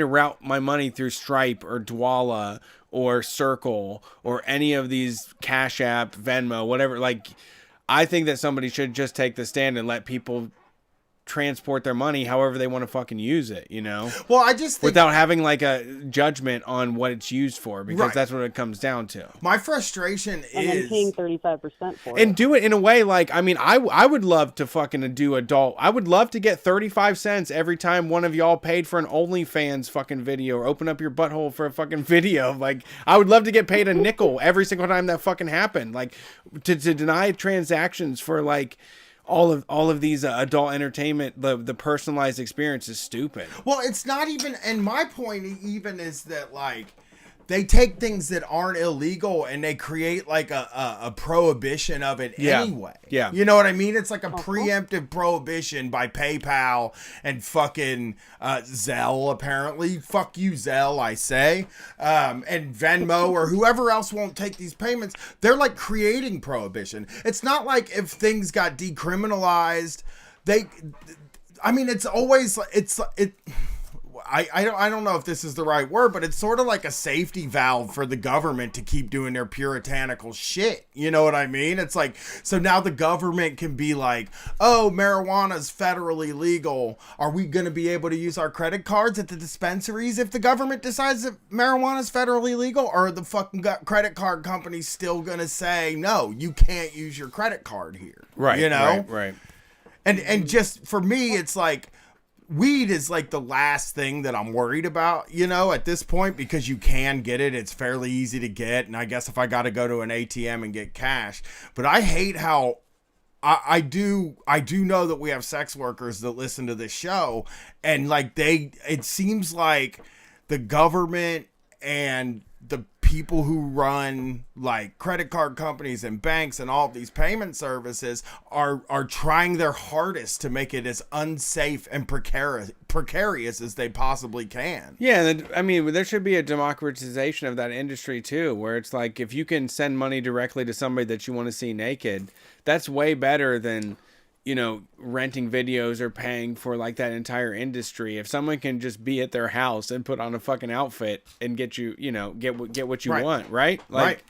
route my money through Stripe or Dwolla or Circle or any of these Cash App, Venmo, whatever. Like, I think that somebody should just take the stand and let people transport their money however they want to fucking use it, you know? Well, I just think Without having like a judgment on what it's used for, because Right. that's what it comes down to. my frustration And then is paying 35% for And it. do it in a way like, I mean, I would love to fucking do adult. I would love to get 35 cents every time one of y'all paid for an OnlyFans fucking video or open up your butthole for a fucking video. Like, I would love to get paid a nickel every single time that fucking happened. Like, to deny transactions for like all of these adult entertainment, the personalized experience is stupid. Well, it's not even, and my point even is that like they take things that aren't illegal and they create like a prohibition of it Yeah. anyway. Yeah. You know what I mean? It's like a preemptive prohibition by PayPal and fucking Zelle, apparently. Fuck you, Zelle, I say. And Venmo or whoever else won't take these payments. They're like creating prohibition. It's not like if things got decriminalized, I mean, it's always, I don't know if this is the right word, but it's sort of like a safety valve for the government to keep doing their puritanical shit. You know what I mean? It's like, so now the government can be like, oh, marijuana's federally legal. Are we going to be able to use our credit cards at the dispensaries if the government decides that marijuana's federally legal? Or are the fucking credit card companies still going to say, no, you can't use your credit card here? Right. You know? Right. And just for me, it's like, weed is like the last thing that I'm worried about, you know, at this point, because you can get it. It's fairly easy to get. And I guess if I got to go to an ATM and get cash, but I hate how I do know that we have sex workers that listen to this show, and like it seems like the government and the people who run like credit card companies and banks and all of these payment services are trying their hardest to make it as unsafe and precarious as they possibly can. Yeah, I mean, there should be a democratization of that industry too, where it's like if you can send money directly to somebody that you want to see naked, that's way better than, you know, renting videos or paying for like that entire industry. If someone can just be at their house and put on a fucking outfit and get you, you know, get what you Right. want, right? Like,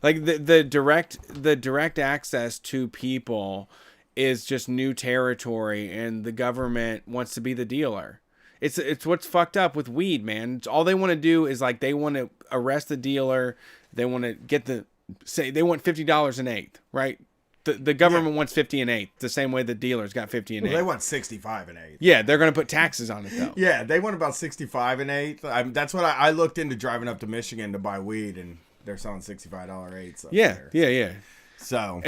like the direct access to people is just new territory, and the government wants to be the dealer. It's what's fucked up with weed, man. It's all they want to do is like they want to arrest the dealer. They want to get they want $50 an eighth, right? The government wants 50 an eighth, the same way the dealers got 50 an Well, eighth. they want 65 and 8. Yeah, they're gonna put taxes on it though. Yeah, they want about 65 and 8. That's what I looked into driving up to Michigan to buy weed, and they're selling $65 eighths up there. Yeah. So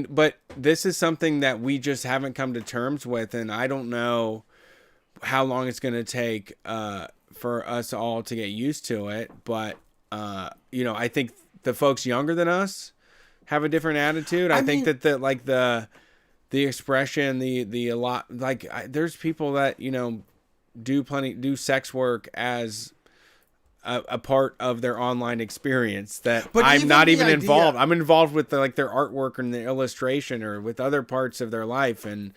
But this is something that we just haven't come to terms with, and I don't know how long it's gonna take for us all to get used to it. But you know, I think the folks younger than us have a different attitude. I think mean, that the expression, the a lot, there's people that, you know, do sex work as a part of their online experience that But I'm even not the even idea- involved. I'm involved with like their artwork and the illustration or with other parts of their life. And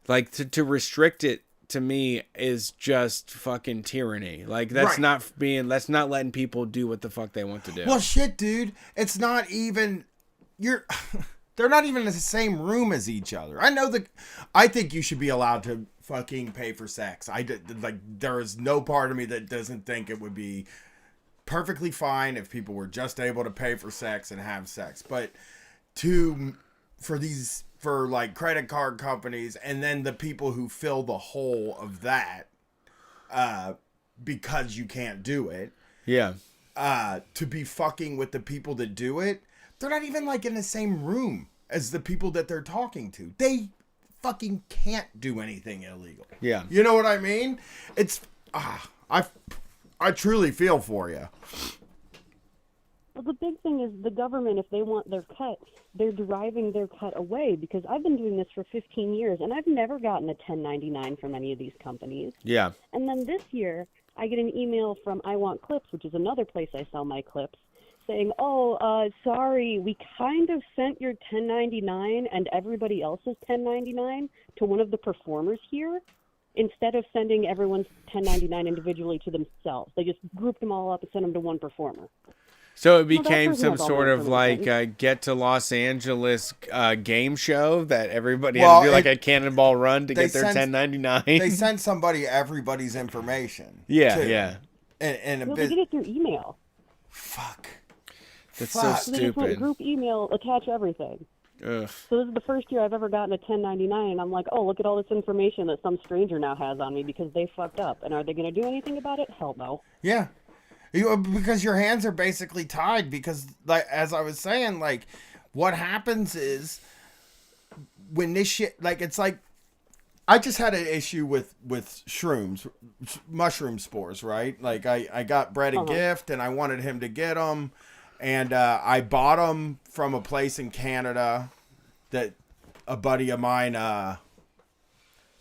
like to restrict it to me is just fucking tyranny. Like that's Right. that's not letting people do what the fuck they want to do. Well, shit, dude. It's not even they're not even in the same room as each other. I think you should be allowed to fucking pay for sex. Like there is no part of me that doesn't think it would be perfectly fine if people were just able to pay for sex and have sex. But for like credit card companies and then the people who fill the hole of that because you can't do it, yeah. to be fucking with the people that do it, they're not even like in the same room as the people that they're talking to. They fucking can't do anything illegal. Yeah. You know what I mean? It's I truly feel for you. Well, the big thing is the government, if they want their cut, they're deriving their cut away, because I've been doing this for 15 years and I've never gotten a 1099 from any of these companies. Yeah. And then this year, I get an email from I Want Clips, which is another place I sell my clips, saying, sorry, we kind of sent your 1099 and everybody else's 1099 to one of the performers here, instead of sending everyone's 1099 individually to themselves. They just grouped them all up and sent them to one performer. So it became person some has all sort the of like information. get to Los Angeles game show that everybody Well, had to do like a cannonball run to they get their sent- 1099. They send somebody everybody's information. Yeah, too. yeah. And a No, they bit. get it through email. Fuck. That's Fuck. so So they just went stupid. group email, attach everything. Ugh. So this is the first year I've ever gotten a 1099, and I'm like, oh, look at all this information that some stranger now has on me because they fucked up. And are they going to do anything about it? Hell no. Yeah. Because your hands are basically tied, because like as I was saying, like what happens is when this shit, like it's like I just had an issue with shrooms, mushroom spores, right? Like I got Brett a gift and I wanted him to get them, and I bought them from a place in Canada that a buddy of mine,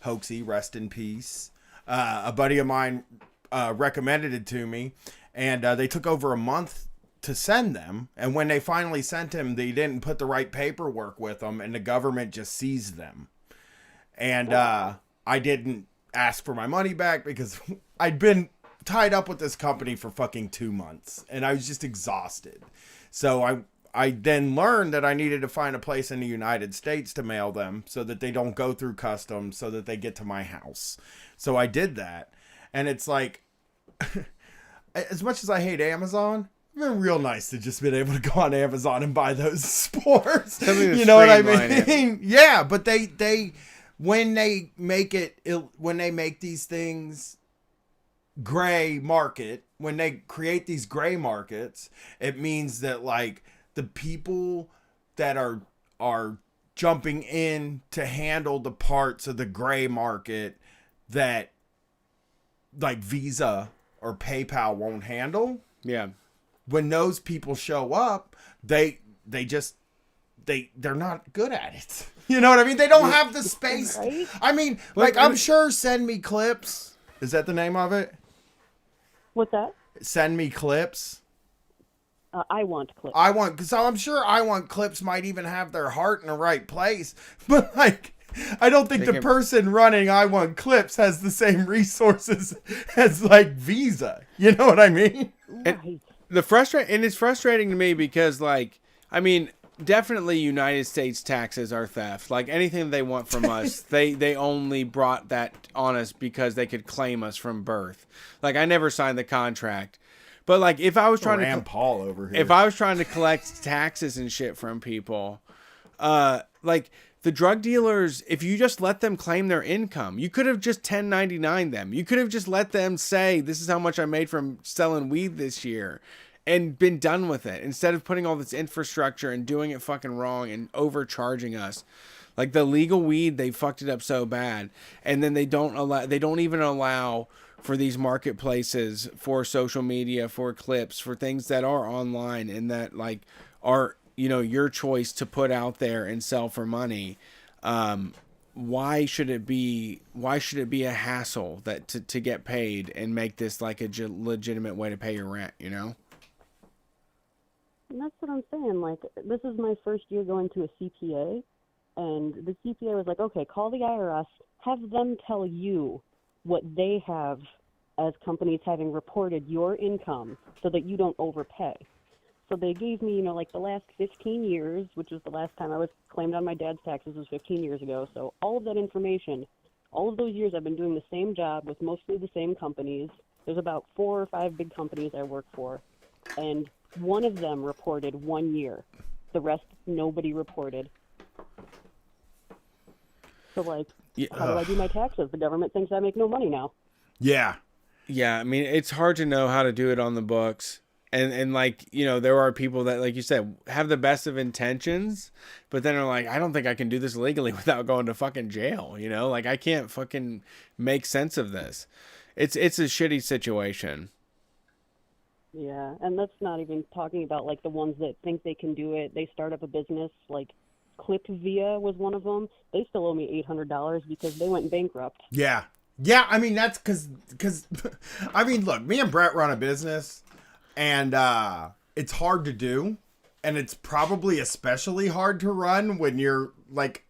Hoaxy, rest in peace, a buddy of mine recommended it to me. And they took over a month to send them. And when they finally sent them, they didn't put the right paperwork with them, and the government just seized them. And I didn't ask for my money back because I'd been tied up with this company for fucking 2 months, and I was just exhausted. So I then learned that I needed to find a place in the United States to mail them so that they don't go through customs, so that they get to my house. So I did that. And it's like... as much as I hate Amazon, it's been real nice to just been able to go on Amazon and buy those spores. Something to You know what I streamline it. mean? Yeah, but they when they make these things gray market, when they create these gray markets, it means that like the people that are jumping in to handle the parts of the gray market that like Visa or PayPal won't handle, Yeah. when those people show up, they're not good at it. You know what I mean? They don't have the space. Right? I mean, like I'm sure Send Me Clips, is that the name of it? What's that? Send Me Clips. I Want Clips. So I'm sure I Want Clips might even have their heart in the right place, but like I don't think the person running I Want Clips has the same resources as like Visa. You know what I mean? Right. It's frustrating to me because like, I mean, definitely United States taxes are theft. Like anything they want from us, they only brought that on us because they could claim us from birth. Like I never signed the contract. But like if I was trying Rand Paul over here. if I was trying to collect taxes and shit from people, like the drug dealers, if you just let them claim their income, you could have just 1099 them. You could have just let them say, this is how much I made from selling weed this year, and been done with it, instead of putting all this infrastructure and doing it fucking wrong and overcharging us. Like the legal weed, they fucked it up so bad. And then they don't even allow for these marketplaces, for social media, for clips, for things that are online and that like are, you know, your choice to put out there and sell for money. why should it be a hassle that to get paid and make this like a legitimate way to pay your rent, you know? And that's what I'm saying. Like, this is my first year going to a CPA, and the CPA was like, okay, call the IRS, have them tell you what they have as companies having reported your income so that you don't overpay. So they gave me, like the last 15 years, which was the last time I was claimed on my dad's taxes was 15 years ago. So all of that information, all of those years I've been doing the same job with mostly the same companies. There's about 4 or 5 big companies I work for, and one of them reported 1 year. The rest, nobody reported. So, like, how do I do my taxes? The government thinks I make no money now. Yeah. Yeah, I mean, it's hard to know how to do it on the books. And like, there are people that, like you said, have the best of intentions, but then are like, I don't think I can do this legally without going to fucking jail, Like, I can't fucking make sense of this. It's a shitty situation. Yeah, and that's not even talking about, like, the ones that think they can do it. They start up a business, like Clipvia was one of them. They still owe me $800 because they went bankrupt. Yeah. Yeah, I mean, that's because, I mean, look, me and Brett run a business, and it's hard to do, and it's probably especially hard to run when you're, like,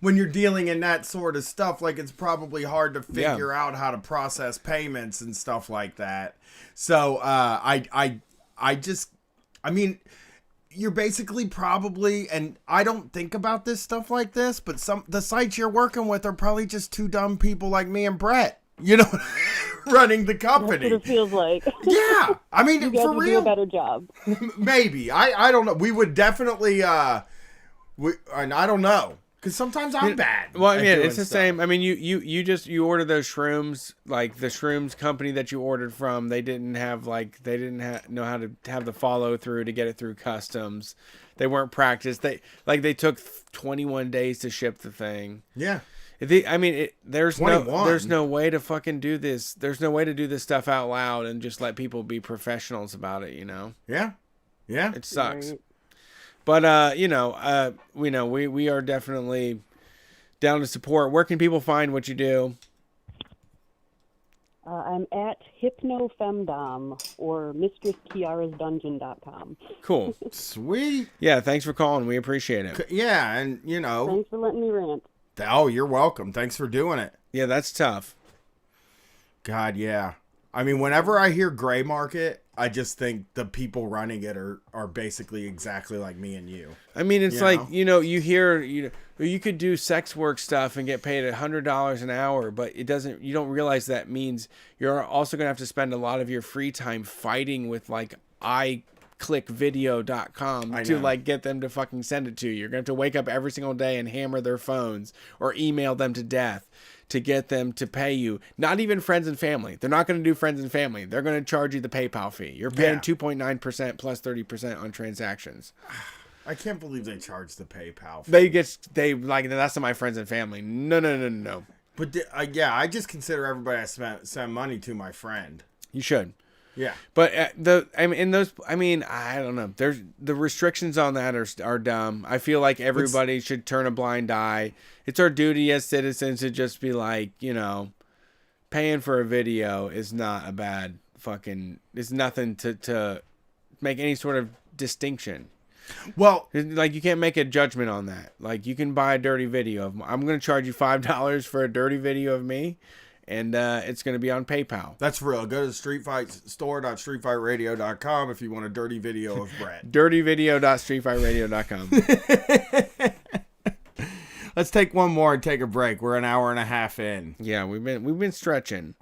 when you're dealing in that sort of stuff. Like, it's probably hard to figure out how to process payments and stuff like that. So, I mean, you're basically probably, and I don't think about this stuff like this, but the sites you're working with are probably just 2 dumb people like me and Brett, running the company. That's what it feels like. Yeah, I mean, you guys for would real. do a better job. Maybe I don't know. We would definitely. And I don't know, because sometimes I'm bad. Well, I mean, at it's the doing same. I mean, you order those shrooms, like the shrooms company that you ordered from. They didn't know how to have the follow through to get it through customs. They weren't practiced. They took 21 days to ship the thing. Yeah. There's 21. no way to fucking do this. There's no way to do this stuff out loud and just let people be professionals about it. Yeah. Yeah. It sucks. Right. But we are definitely down to support. Where can people find what you do? I'm at HypnoFemdom or MistressKiara'sDungeon.com. Cool. Sweet. Yeah, thanks for calling. We appreciate it. Yeah, and Thanks for letting me rant. Oh, you're welcome. Thanks for doing it. Yeah, that's tough. God, yeah. I mean, whenever I hear gray market, I just think the people running it are basically exactly like me and you. I mean, it's you hear, you could do sex work stuff and get paid $100 an hour, but you don't realize that means you're also going to have to spend a lot of your free time fighting with like iClickVideo.com to like get them to fucking send it to you. You're going to have to wake up every single day and hammer their phones or email them to death to get them to pay you. Not even friends and family. They're not going to do friends and family. They're going to charge you the PayPal fee. You're paying 2.9% plus 30% on transactions. I can't believe they charge the PayPal fee. That's not my friends and family. No. But I just consider everybody I send money to my friend. You should. Yeah. But I don't know. There's the restrictions on that are dumb. I feel like everybody should turn a blind eye. It's our duty as citizens to just be like, paying for a video is not a bad fucking. It's nothing to make any sort of distinction. Well, like you can't make a judgment on that. Like you can buy a dirty video of. I'm going to charge you $5 for a dirty video of me. And it's going to be on PayPal. That's real. Go to streetfights.streetfightradio.com if you want a dirty video of Brett. dirtyvideo.streetfightradio.com. Let's take one more and take a break. We're an hour and a half in. Yeah, we've been stretching.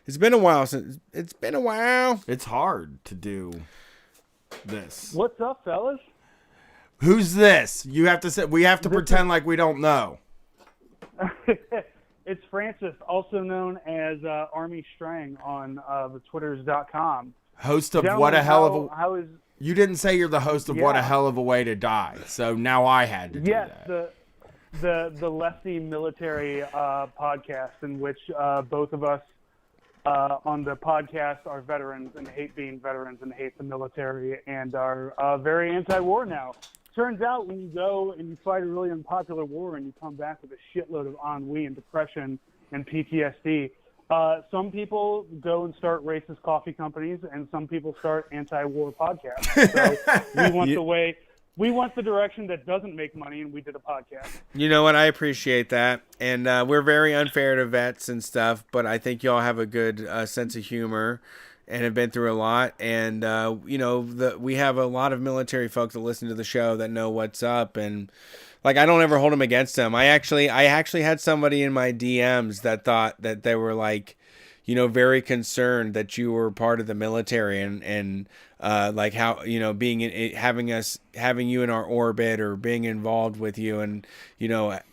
It's been a while. It's hard to do this. What's up, fellas? Who's this? You have to say. We have to pretend like we don't know. It's Francis, also known as Army Strang on the Twitters.com. Host of Gentlemen, What a Hell of a... How is... You didn't say you're the host of What a Hell of a Way to Die, so now I had to do that. Yes, the lefty military podcast in which both of us on the podcast are veterans and hate being veterans and hate the military and are very anti-war now. turns out when you go and you fight a really unpopular war and you come back with a shitload of ennui and depression and PTSD, some people go and start racist coffee companies, and some people start anti-war podcasts. So we went the direction that doesn't make money, and we did a podcast. You know what? I appreciate that. And we're very unfair to vets and stuff, but I think y'all have a good sense of humor and have been through a lot. And, we have a lot of military folks that listen to the show that know what's up. And, like, I don't ever hold them against them. I actually had somebody in my DMs that thought that they were, like, very concerned that you were part of the military and like how, having you in our orbit or being involved with you and,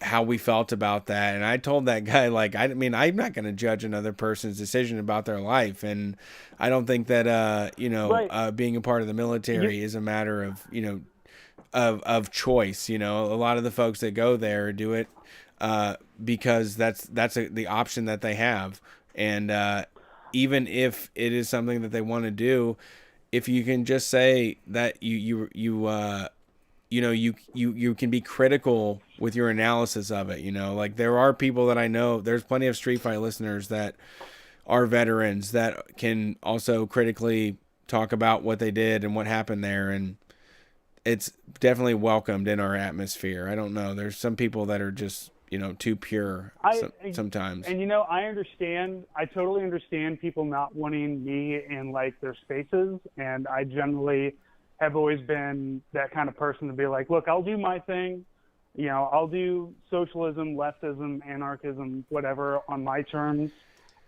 how we felt about that. And I told that guy, like, I'm not going to judge another person's decision about their life. And I don't think that, Right. being a part of the military is a matter of, of choice. A lot of the folks that go there do it, because that's the option that they have. And even if it is something that they want to do, if you can just say that you can be critical with your analysis of it, like there are people that I know, there's plenty of Street Fight listeners that are veterans that can also critically talk about what they did and what happened there. And it's definitely welcomed in our atmosphere. I don't know. There's some people that are just, too pure sometimes. And I totally understand people not wanting me in like their spaces, and I generally have always been that kind of person to be like, look, I'll do my thing, I'll do socialism, leftism, anarchism, whatever on my terms.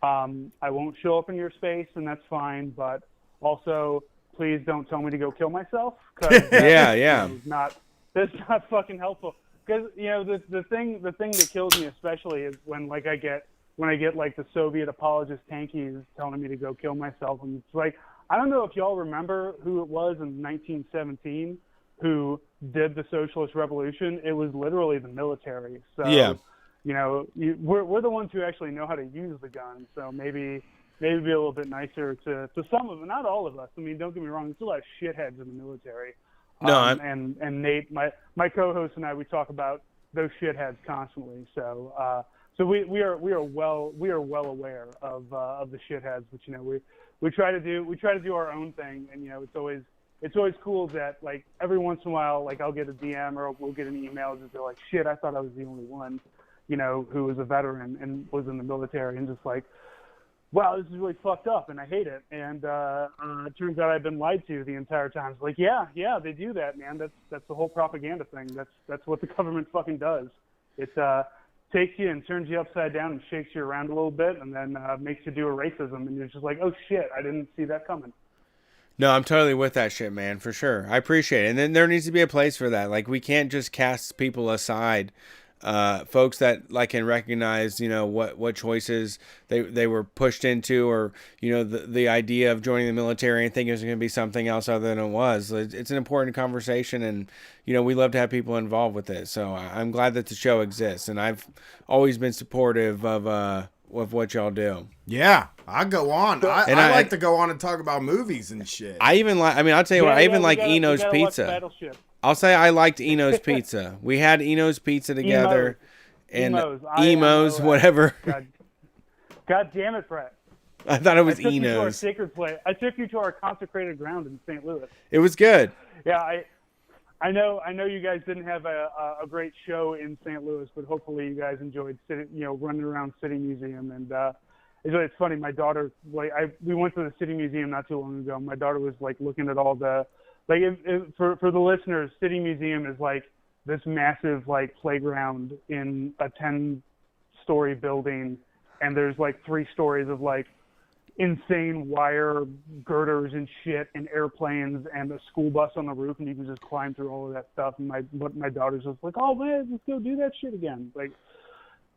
I won't show up in your space, and that's fine, but also please don't tell me to go kill myself, because that's not fucking helpful. Because the thing that kills me especially is when I get like the Soviet apologist tankies telling me to go kill myself, and it's like, I don't know if y'all remember who it was in 1917 who did the socialist revolution. It was literally the military. So yeah, we're the ones who actually know how to use the gun. So maybe be a little bit nicer to some of them, not all of us. I mean, don't get me wrong, there's a lot of shitheads in the military. No, and Nate, my co-host and I, we talk about those shitheads constantly. So we are well aware of the shitheads, but we try to do our own thing, and it's always cool that like every once in a while, like I'll get a DM or we'll get an email and they're like, shit, I thought I was the only one, who was a veteran and was in the military, and just like, wow, this is really fucked up, and I hate it. And it turns out I've been lied to the entire time. It's like, yeah, they do that, man. That's the whole propaganda thing. That's what the government fucking does. It takes you and turns you upside down and shakes you around a little bit, and then makes you do a racism, and you're just like, oh shit, I didn't see that coming. No, I'm totally with that shit, man, for sure. I appreciate it. And then there needs to be a place for that. Like, we can't just cast people aside. Folks that like can recognize, what choices they were pushed into, or, the idea of joining the military and thinking it was going to be something else other than it was. It's an important conversation, and, we love to have people involved with it. So I'm glad that the show exists, and I've always been supportive of what y'all do. Yeah, I go on. I like to go on and talk about movies and shit. I'll tell you what, I even like Eno's Pizza. I'll say I liked Eno's Pizza. We had Eno's Pizza together. Emos, whatever. God damn it, Brett. I thought it was Eno's. You to our sacred place. I took you to our consecrated ground in St. Louis. It was good. Yeah, I know you guys didn't have a great show in St. Louis, but hopefully you guys enjoyed running around City Museum. And it's funny, my daughter, we went to the City Museum not too long ago. My daughter was like looking at all the, like, for the listeners, City Museum is like this massive like playground in a 10-story building, and there's like 3 stories of like insane wire girders and shit and airplanes and a school bus on the roof, and you can just climb through all of that stuff. And my daughter's just like, oh man, let's go do that shit again. Like,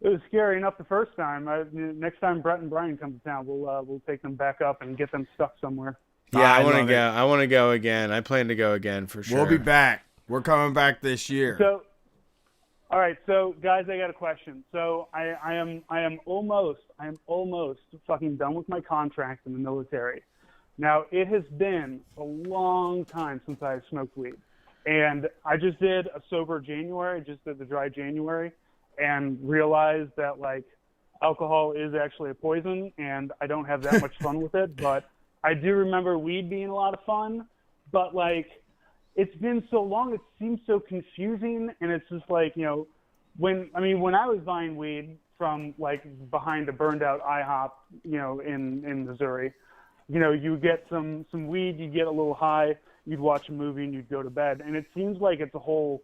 it was scary enough the first time. Next time Brett and Brian come to town, we'll take them back up and get them stuck somewhere. Yeah, I want to go. I want to go again. I plan to go again for sure. We'll be back. We're coming back this year. So, all right. So, guys, I got a question. So, I am almost fucking done with my contract in the military. Now, it has been a long time since I've smoked weed. And I just did a sober January, just did the dry January, and realized that like alcohol is actually a poison, and I don't have that much fun with it. But I do remember weed being a lot of fun, but like it's been so long, it seems so confusing, and it's just like, you know, when I was buying weed from like behind a burned out IHOP, you know, in Missouri, you know, you get some weed, you get a little high, you'd watch a movie and you'd go to bed. And it seems like it's a whole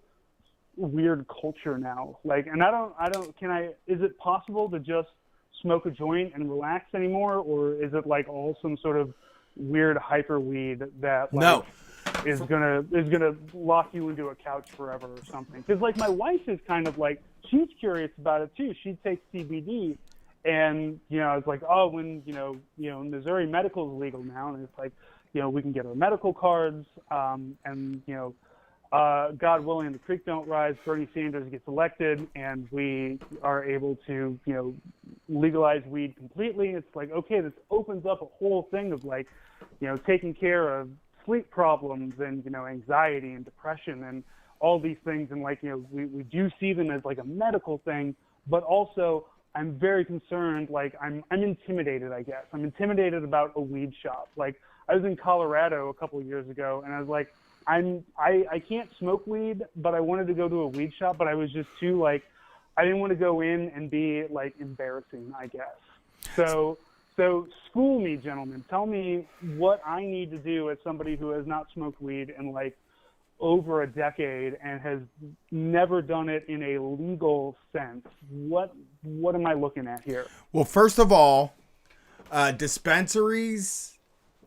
weird culture now. Like, and is it possible to just smoke a joint and relax anymore? Or is it like all some sort of weird hyper weed that like, No. is gonna lock you into a couch forever or something? Because like my wife is kind of like, she's curious about it too. She takes CBD, and you know, it's like, oh, when you know Missouri medical is legal now, and it's like, you know, we can get our medical cards, and you know, God willing, the creek don't rise, Bernie Sanders gets elected, and we are able to, you know, legalize weed completely. It's like, okay, this opens up a whole thing of like, you know, taking care of sleep problems and, you know, anxiety and depression and all these things. And like, you know, we do see them as like a medical thing, but also I'm very concerned. Like I'm intimidated, I guess. I'm intimidated about a weed shop. Like I was in Colorado a couple of years ago, and I was like, I can't smoke weed, but I wanted to go to a weed shop, but I was just too like, I didn't want to go in and be like embarrassing, I guess. So school me, gentlemen. Tell me what I need to do as somebody who has not smoked weed in like over a decade and has never done it in a legal sense. What am I looking at here? Well, first of all, dispensaries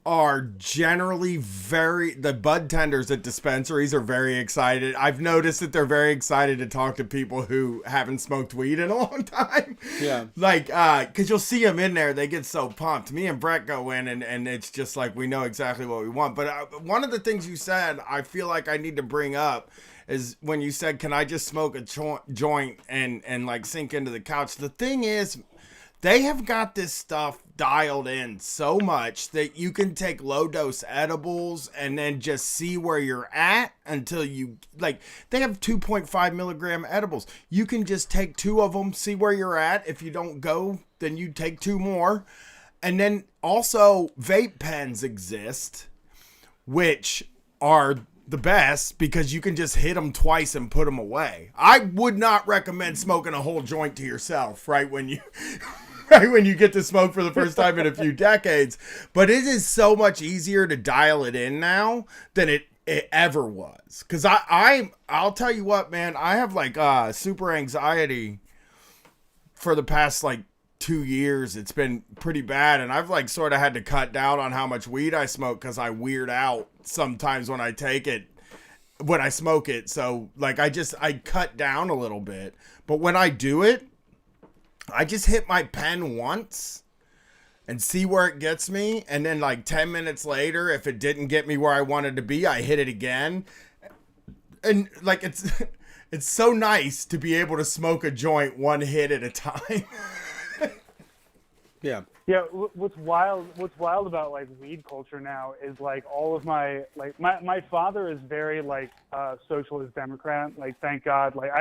are generally the bud tenders at dispensaries are very excited. I've noticed that they're very excited to talk to people who haven't smoked weed in a long time. Yeah. Like, cause you'll see them in there. They get so pumped. Me and Brett go in and it's just like, we know exactly what we want. But one of the things you said, I feel like I need to bring up is when you said, can I just smoke a joint and like sink into the couch? The thing is, they have got this stuff dialed in so much that you can take low dose edibles and then just see where you're at until you, like, they have 2.5 milligram edibles. You can just take 2 of them, see where you're at. If you don't go, then you take 2 more. And then also vape pens exist, which are the best because you can just hit them twice and put them away. I would not recommend smoking a whole joint to yourself right when you get to smoke for the first time in a few decades. But it is so much easier to dial it in now than it ever was. Because I'll tell you what, man, I have like super anxiety for the past like 2 years. It's been pretty bad, and I've like sort of had to cut down on how much weed I smoke because I weird out sometimes when I smoke it. So like I cut down a little bit, but when I do it, I just hit my pen once and see where it gets me. And then like 10 minutes later, if it didn't get me where I wanted to be, I hit it again. And like, it's so nice to be able to smoke a joint one hit at a time. Yeah. Yeah, what's wild about like weed culture now is like all of my father is very like socialist Democrat. Like, thank God. Like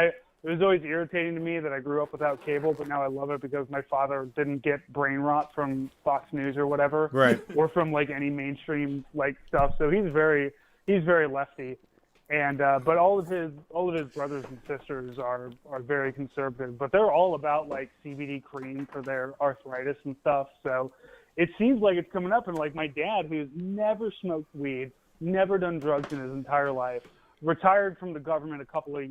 it was always irritating to me that I grew up without cable, but now I love it because my father didn't get brain rot from Fox News or whatever, Right. or from like any mainstream like stuff. So he's very lefty, and but all of his brothers and sisters are very conservative, but they're all about like CBD cream for their arthritis and stuff. So it seems like it's coming up, and like my dad, who's never smoked weed, never done drugs in his entire life, retired from the government a couple of,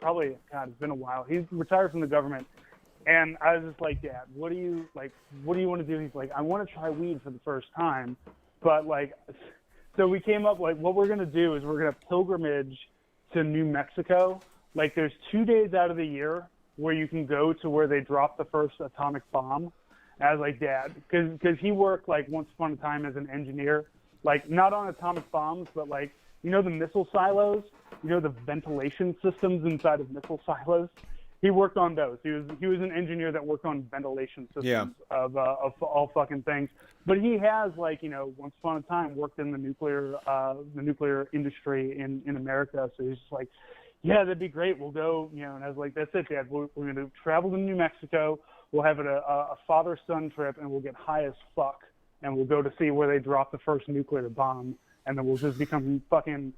probably, God, it's been a while. He's retired from the government. And I was just like, Dad, what do you want to do? He's like, I want to try weed for the first time. But like, so we came up, like, what we're going to do is we're going to pilgrimage to New Mexico. Like, there's 2 days out of the year where you can go to where they dropped the first atomic bomb. And I was like, Dad, because he worked like once upon a time as an engineer, like not on atomic bombs, but like, the missile silos, the ventilation systems inside of missile silos. He worked on those. He was an engineer that worked on ventilation systems of all fucking things. But he has, like, you know, once upon a time worked in the nuclear industry in America. So he's just like, yeah, that'd be great. We'll go, you know. And I was like, that's it, Dad. We're going to travel to New Mexico. We'll have a father-son trip, and we'll get high as fuck, and we'll go to see where they drop the first nuclear bomb, and then we'll just become fucking.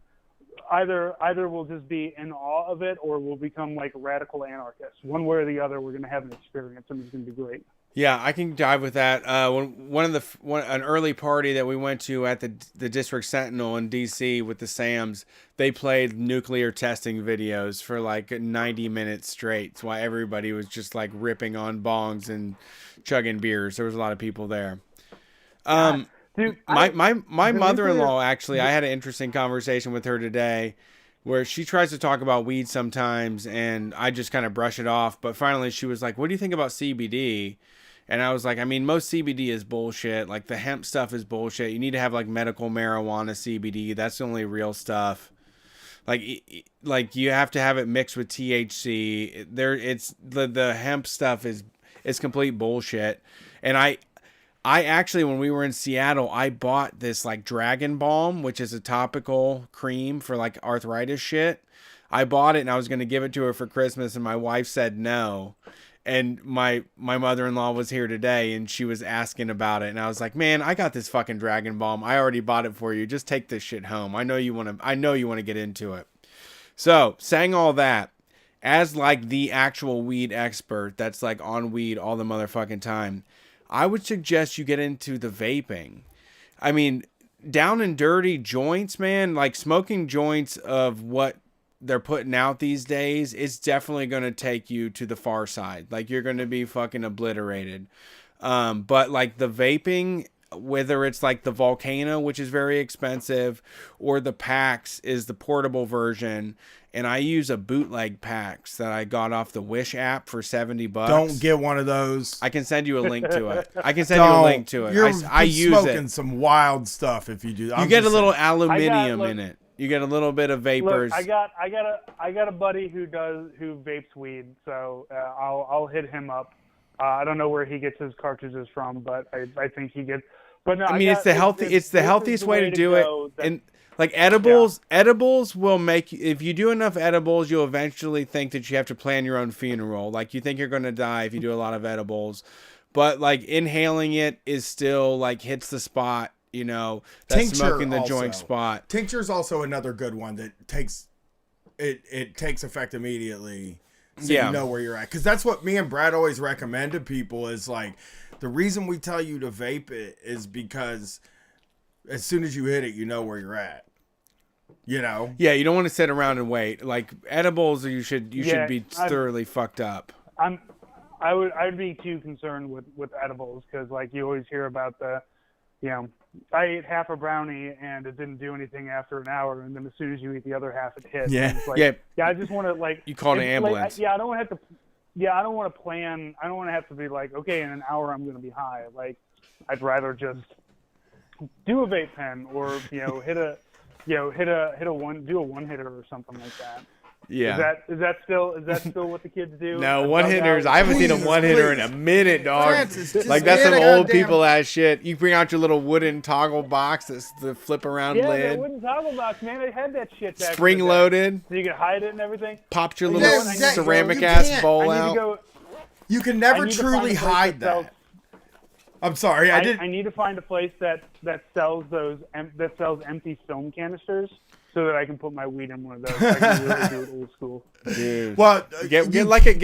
Either we'll just be in awe of it, or we'll become like radical anarchists. One way or the other, we're gonna have an experience, and it's gonna be great. Yeah, I can dive with that. An early party that we went to at the District Sentinel in D.C. with the Sams, they played nuclear testing videos for like 90 minutes straight, while everybody was just like ripping on bongs and chugging beers. There was a lot of people there. Dude, my mother-in-law, actually, I had an interesting conversation with her today where she tries to talk about weed sometimes, and I just kind of brush it off. But finally, she was like, what do you think about CBD? And I was like, I mean, most CBD is bullshit. Like, the hemp stuff is bullshit. You need to have, like, medical marijuana CBD. That's the only real stuff. Like you have to have it mixed with THC. It's the hemp stuff is complete bullshit. And I actually, when we were in Seattle, I bought this like Dragon Balm, which is a topical cream for like arthritis shit. I bought it and I was going to give it to her for Christmas, and my wife said no. And my mother-in-law was here today, and she was asking about it, and I was like, man, I got this fucking Dragon Balm. I already bought it for you. Just take this shit home. I know you want to get into it. So, saying all that, as like the actual weed expert that's like on weed all the motherfucking time, I would suggest you get into the vaping. I mean, down and dirty joints, man, like smoking joints of what they're putting out these days, it's definitely going to take you to the far side. Like, you're going to be fucking obliterated. But like the vaping, whether it's like the Volcano, which is very expensive, or the PAX is the portable version. And I use a bootleg PAX that I got off the Wish app for $70. Don't get one of those. I can send you a link to it. I use smoking it. some wild stuff if you do. You get a little aluminium in it. You get a little bit of vapors. Look, I got a buddy who vapes weed, so I'll hit him up. I don't know where he gets his cartridges from, but I think he gets. But no, it's the healthiest way to do it. And like edibles will make you, if you do enough edibles, you'll eventually think that you have to plan your own funeral. Like, you think you're going to die if you do a lot of edibles, but like inhaling it is still like hits the spot. You know, that's smoking the joint spot. Tincture is also another good one that takes effect immediately, so you know where you're at. Because that's what me and Brad always recommend to people, is like, the reason we tell you to vape it is because as soon as you hit it, you know where you're at. You know? Yeah, you don't want to sit around and wait. Like, edibles, you should be thoroughly fucked up. I'd be too concerned with edibles, because like you always hear about I ate half a brownie and it didn't do anything after an hour, and then as soon as you eat the other half, it hits. Yeah, like, I just want to like. You call an ambulance. I don't want to have to. Yeah, I don't want to plan. I don't want to have to be like, okay, in an hour I'm going to be high. Like, I'd rather just do a vape pen, or do a one hitter or something like that. Yeah. Is that still what the kids do? No, one hitters. I haven't seen a one hitter in a minute, dog. Francis, like, that's some old people ass shit. You bring out your little wooden toggle box, that's the flip around lid. Yeah, the wooden toggle box, man. They had that shit back spring loaded. So you could hide it and everything. Popped your little ceramic ass bowl out. You can never truly hide that. I'm sorry, I need to find a place that sells empty film canisters, so that I can put my weed in one of those. I can really do it old school. Dude. Well, get like a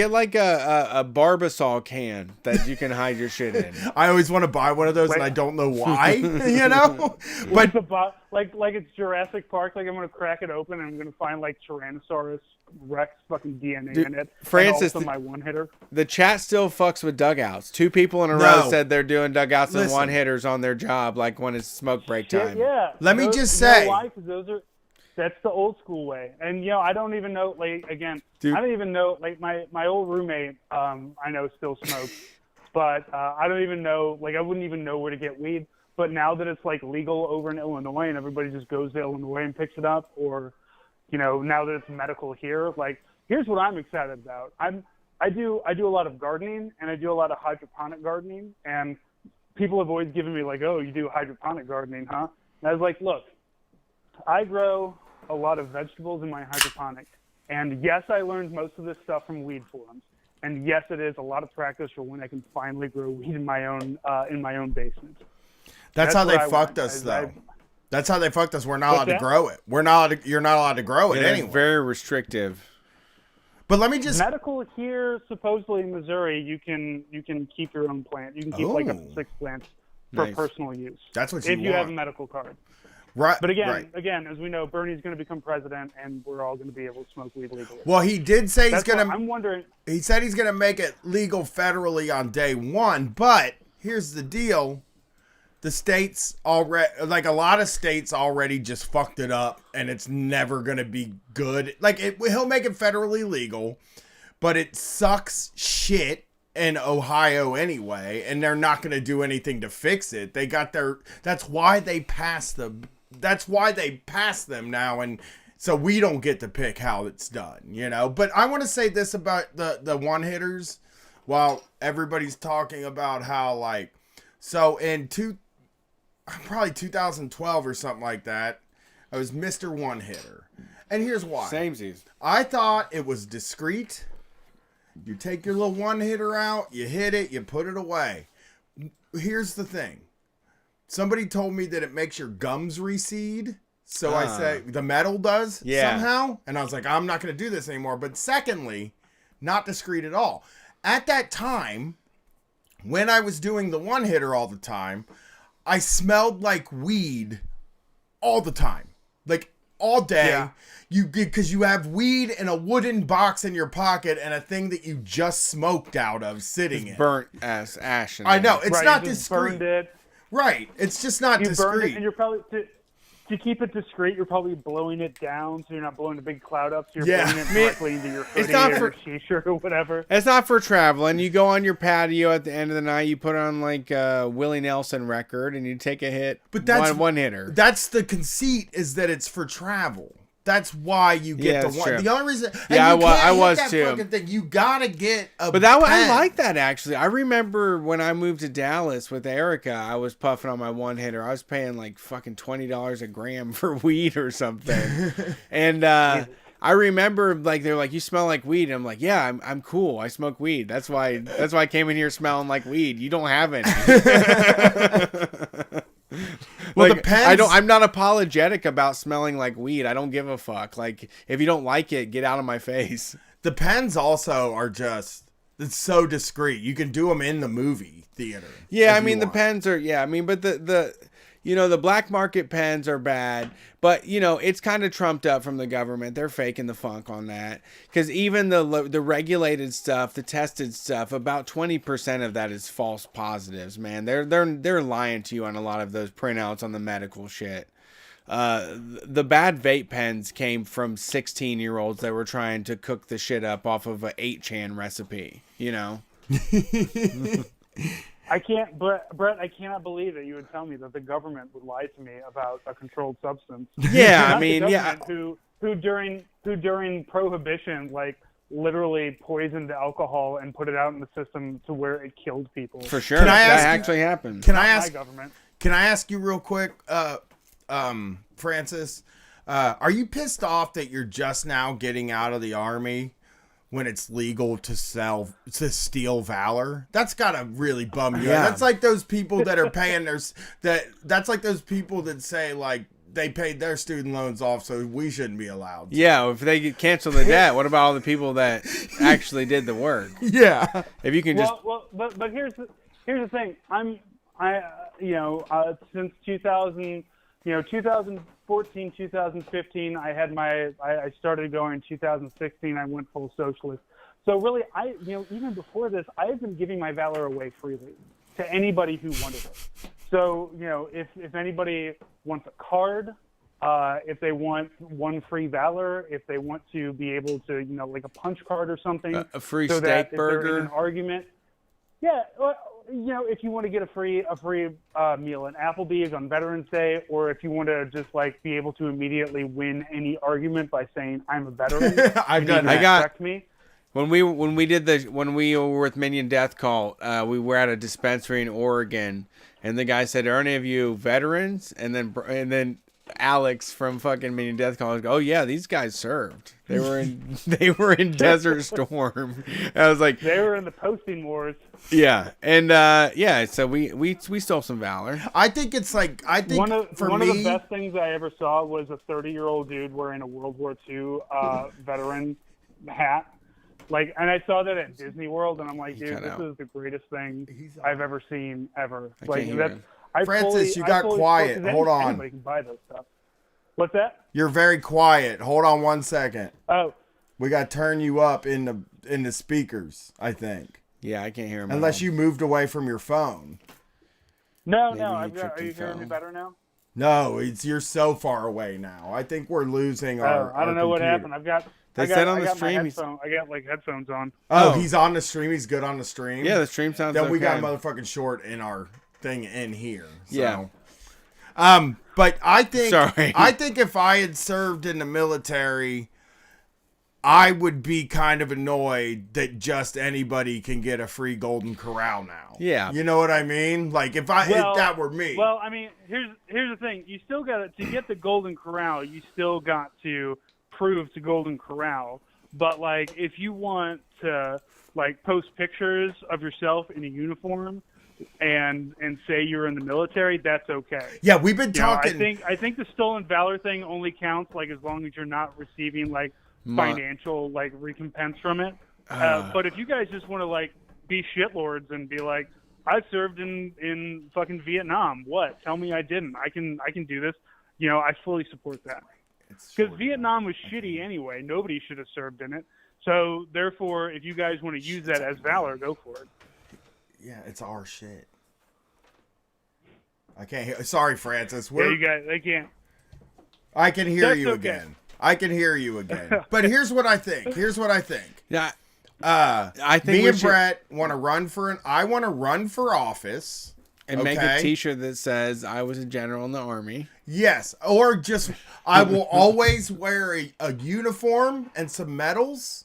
Barbasol can that you can hide your shit in. I always want to buy one of those, and I don't know why. You know, but like it's Jurassic Park. Like, I'm gonna crack it open, and I'm gonna find like Tyrannosaurus Rex fucking DNA in it. Francis, and also my one hitter. The chat still fucks with dugouts. 2 people in a row said they're doing dugouts and one hitters on their job, like when it's smoke break time. Yeah. Let me just say. You know why? 'Cause that's the old school way. And, I don't even know, like, again, dude. I don't even know, like, my old roommate, I know still smokes, but I don't even know, like, I wouldn't even know where to get weed. But now that it's, like, legal over in Illinois and everybody just goes to Illinois and picks it up, or, now that it's medical here, like, here's what I'm excited about. I do a lot of gardening, and I do a lot of hydroponic gardening, and people have always given me like, oh, you do hydroponic gardening, huh? And I was like, look, I grow a lot of vegetables in my hydroponic, and yes, I learned most of this stuff from weed forums, and yes, it is a lot of practice for when I can finally grow weed in my own basement. That's how they what I fucked want. us, though. That's how they fucked us. We're not allowed to that? grow it. You're not allowed to grow it Yeah, anyway. very restrictive. But let me just. Medical here, supposedly in Missouri, you can keep your own plant. You can keep like up to 6 plants for Nice. personal use. That's what if you you have a want. medical card. Right. But right. again, as we know, Bernie's going to become president, and we're all going to be able to smoke weed legally. Well, he did say That's he's gonna. why I'm wondering. He said he's gonna make it legal federally on day one. But here's the deal: the states already, like a lot of states, already just fucked it up, and it's never gonna be good. Like he'll make it federally legal, but it sucks shit in Ohio anyway, and they're not going to do anything to fix it. They got their. That's why they passed them. That's why they passed them now, and so we don't get to pick how it's done, you know. But I want to say this about the one hitters, while everybody's talking about how like, so in probably 2012 or something like that, I was Mr. One Hitter, and here's why. Samesies. I thought it was discreet. You take your little one hitter out, you hit it, you put it away. Here's the thing. Somebody told me that it makes your gums recede. So I say the metal does somehow. And I was like, I'm not going to do this anymore. But secondly, not discreet at all. At that time, when I was doing the one hitter all the time, I smelled like weed all the time. Like all day. Yeah. Because you have weed in a wooden box in your pocket and a thing that you just smoked out of sitting in. Burnt as ash. I know. It's Right, not you just discreet. burned it. Right. It's just not You burned discreet. it, and you're probably to keep it discreet. You're probably blowing it down, so you're not blowing a big cloud up. So you're Yeah. blowing it directly into your hoodie not or for- your t-shirt or whatever. It's not for traveling. You go on your patio at the end of the night. You put on like a Willie Nelson record, and you take a hit. But that's one hitter. That's the conceit, is that it's for travel. That's why you get Yeah, the that's one. true. The only reason, and Yeah, you I can't hit was that too. fucking thing. You gotta get a. But I pen. like that actually. I remember when I moved to Dallas with Erica, I was puffing on my one hitter. I was paying like fucking $20 a gram for weed or something. And I remember like they're like, you smell like weed. And I'm like, yeah, I'm cool. I smoke weed. That's why I came in here smelling like weed. You don't have any. Well, Like, depends. I'm not apologetic about smelling like weed. I don't give a fuck. Like, if you don't like it, get out of my face. The pens also are just. It's so discreet. You can do them in the movie theater. Yeah, if I mean you the want. pens are. Yeah, I mean, but the the black market pens are bad. But it's kind of trumped up from the government. They're faking the funk on that, because even the regulated stuff, the tested stuff, about 20% of that is false positives. Man, they're lying to you on a lot of those printouts on the medical shit. The bad vape pens came from 16-year-olds that were trying to cook the shit up off of a 8chan recipe. I can't, Brett. I cannot believe that you would tell me that the government would lie to me about a controlled substance. Yeah, Not I the mean, yeah. government who during Prohibition, like, literally poisoned alcohol and put it out in the system to where it killed people. For sure. Can I That ask you- actually happened. Can I My ask? government. Can I ask you real quick, Francis? Are you pissed off that you're just now getting out of the army when it's legal to steal valor? That's gotta really bum you out. Yeah. That's like those people that are paying that's like those people that say like they paid their student loans off, so we shouldn't be allowed to. Yeah, if they could cancel the debt, what about all the people that actually did the work? Yeah. If you can just But here's the thing. Since 2014, 2015, I started going in 2016. I went full socialist. So really, even before this, I've been giving my valor away freely to anybody who wanted it. So, if anybody wants a card, if they want one free valor, if they want to be able to, like a punch card or something, a free so steak that if they're in burger. an argument, yeah, if you want to get a free meal at Applebee's on Veterans Day, or if you want to just like be able to immediately win any argument by saying I'm a veteran, I've you done need to that. respect me. When we were with Minion Death Cult, we were at a dispensary in Oregon, and the guy said, "Are any of you veterans?" And then Alex from fucking Minion Death Cult goes, "Oh yeah, these guys served. They were in Desert Storm." And I was like, They were in the posting wars. "Yeah," and so we stole some valor. I think One of for the me, best things I ever saw was a 30-year-old dude wearing a World War II veteran hat. Like, and I saw that at Disney World, and I'm like, dude, this is the greatest thing I've ever seen ever. I Like, can't hear that's him. Francis, you got quiet. Hold on. Anybody can buy those stuff. What's that? You're very quiet. Hold on 1 second. Oh, We got to turn you up in the speakers, I think. Yeah, I can't hear him. Unless you moved away from your phone. no, Maybe no. he Are tripped you and hearing me fell. better now? No, you're so far away now. I think we're losing our. I don't know what computer. happened. They I got said on the my stream he's- headphone. I got like headphones on. Oh, Oh. he's on the stream. He's good on the stream. Yeah, the stream sounds. Then we got okay. motherfucking short in our thing in here. So. Yeah. But I think Sorry. I think if I had served in the military, I would be kind of annoyed that just anybody can get a free Golden Corral now. Yeah. You know what I mean? Like if that were me. Well, I mean, here's the thing. You still got to get the Golden Corral. You still got to prove to Golden Corral. But like, if you want to like post pictures of yourself in a uniform and say you're in the military, that's okay. Yeah, we've been You know, talking. I think the stolen valor thing only counts like as long as you're not receiving like financial like recompense from it. But if you guys just want to like be shitlords and be like, I served in fucking Vietnam. What? Tell me I didn't. I can do this. You know, I fully support that. Because Vietnam was shitty anyway. Nobody should have served in it. So therefore, if you guys want to use that as valor, go for it. Yeah, it's our shit. I can't hear. Sorry, Francis. Yeah, you guys, they can't. I can hear That's you okay. again. I can hear you again. But here's what I think. Yeah, I think Me we and should- Brett want to run for I want to run for office. and make a okay? T-shirt that says "I was a general in the army." Yes, or just I will always wear a uniform and some medals.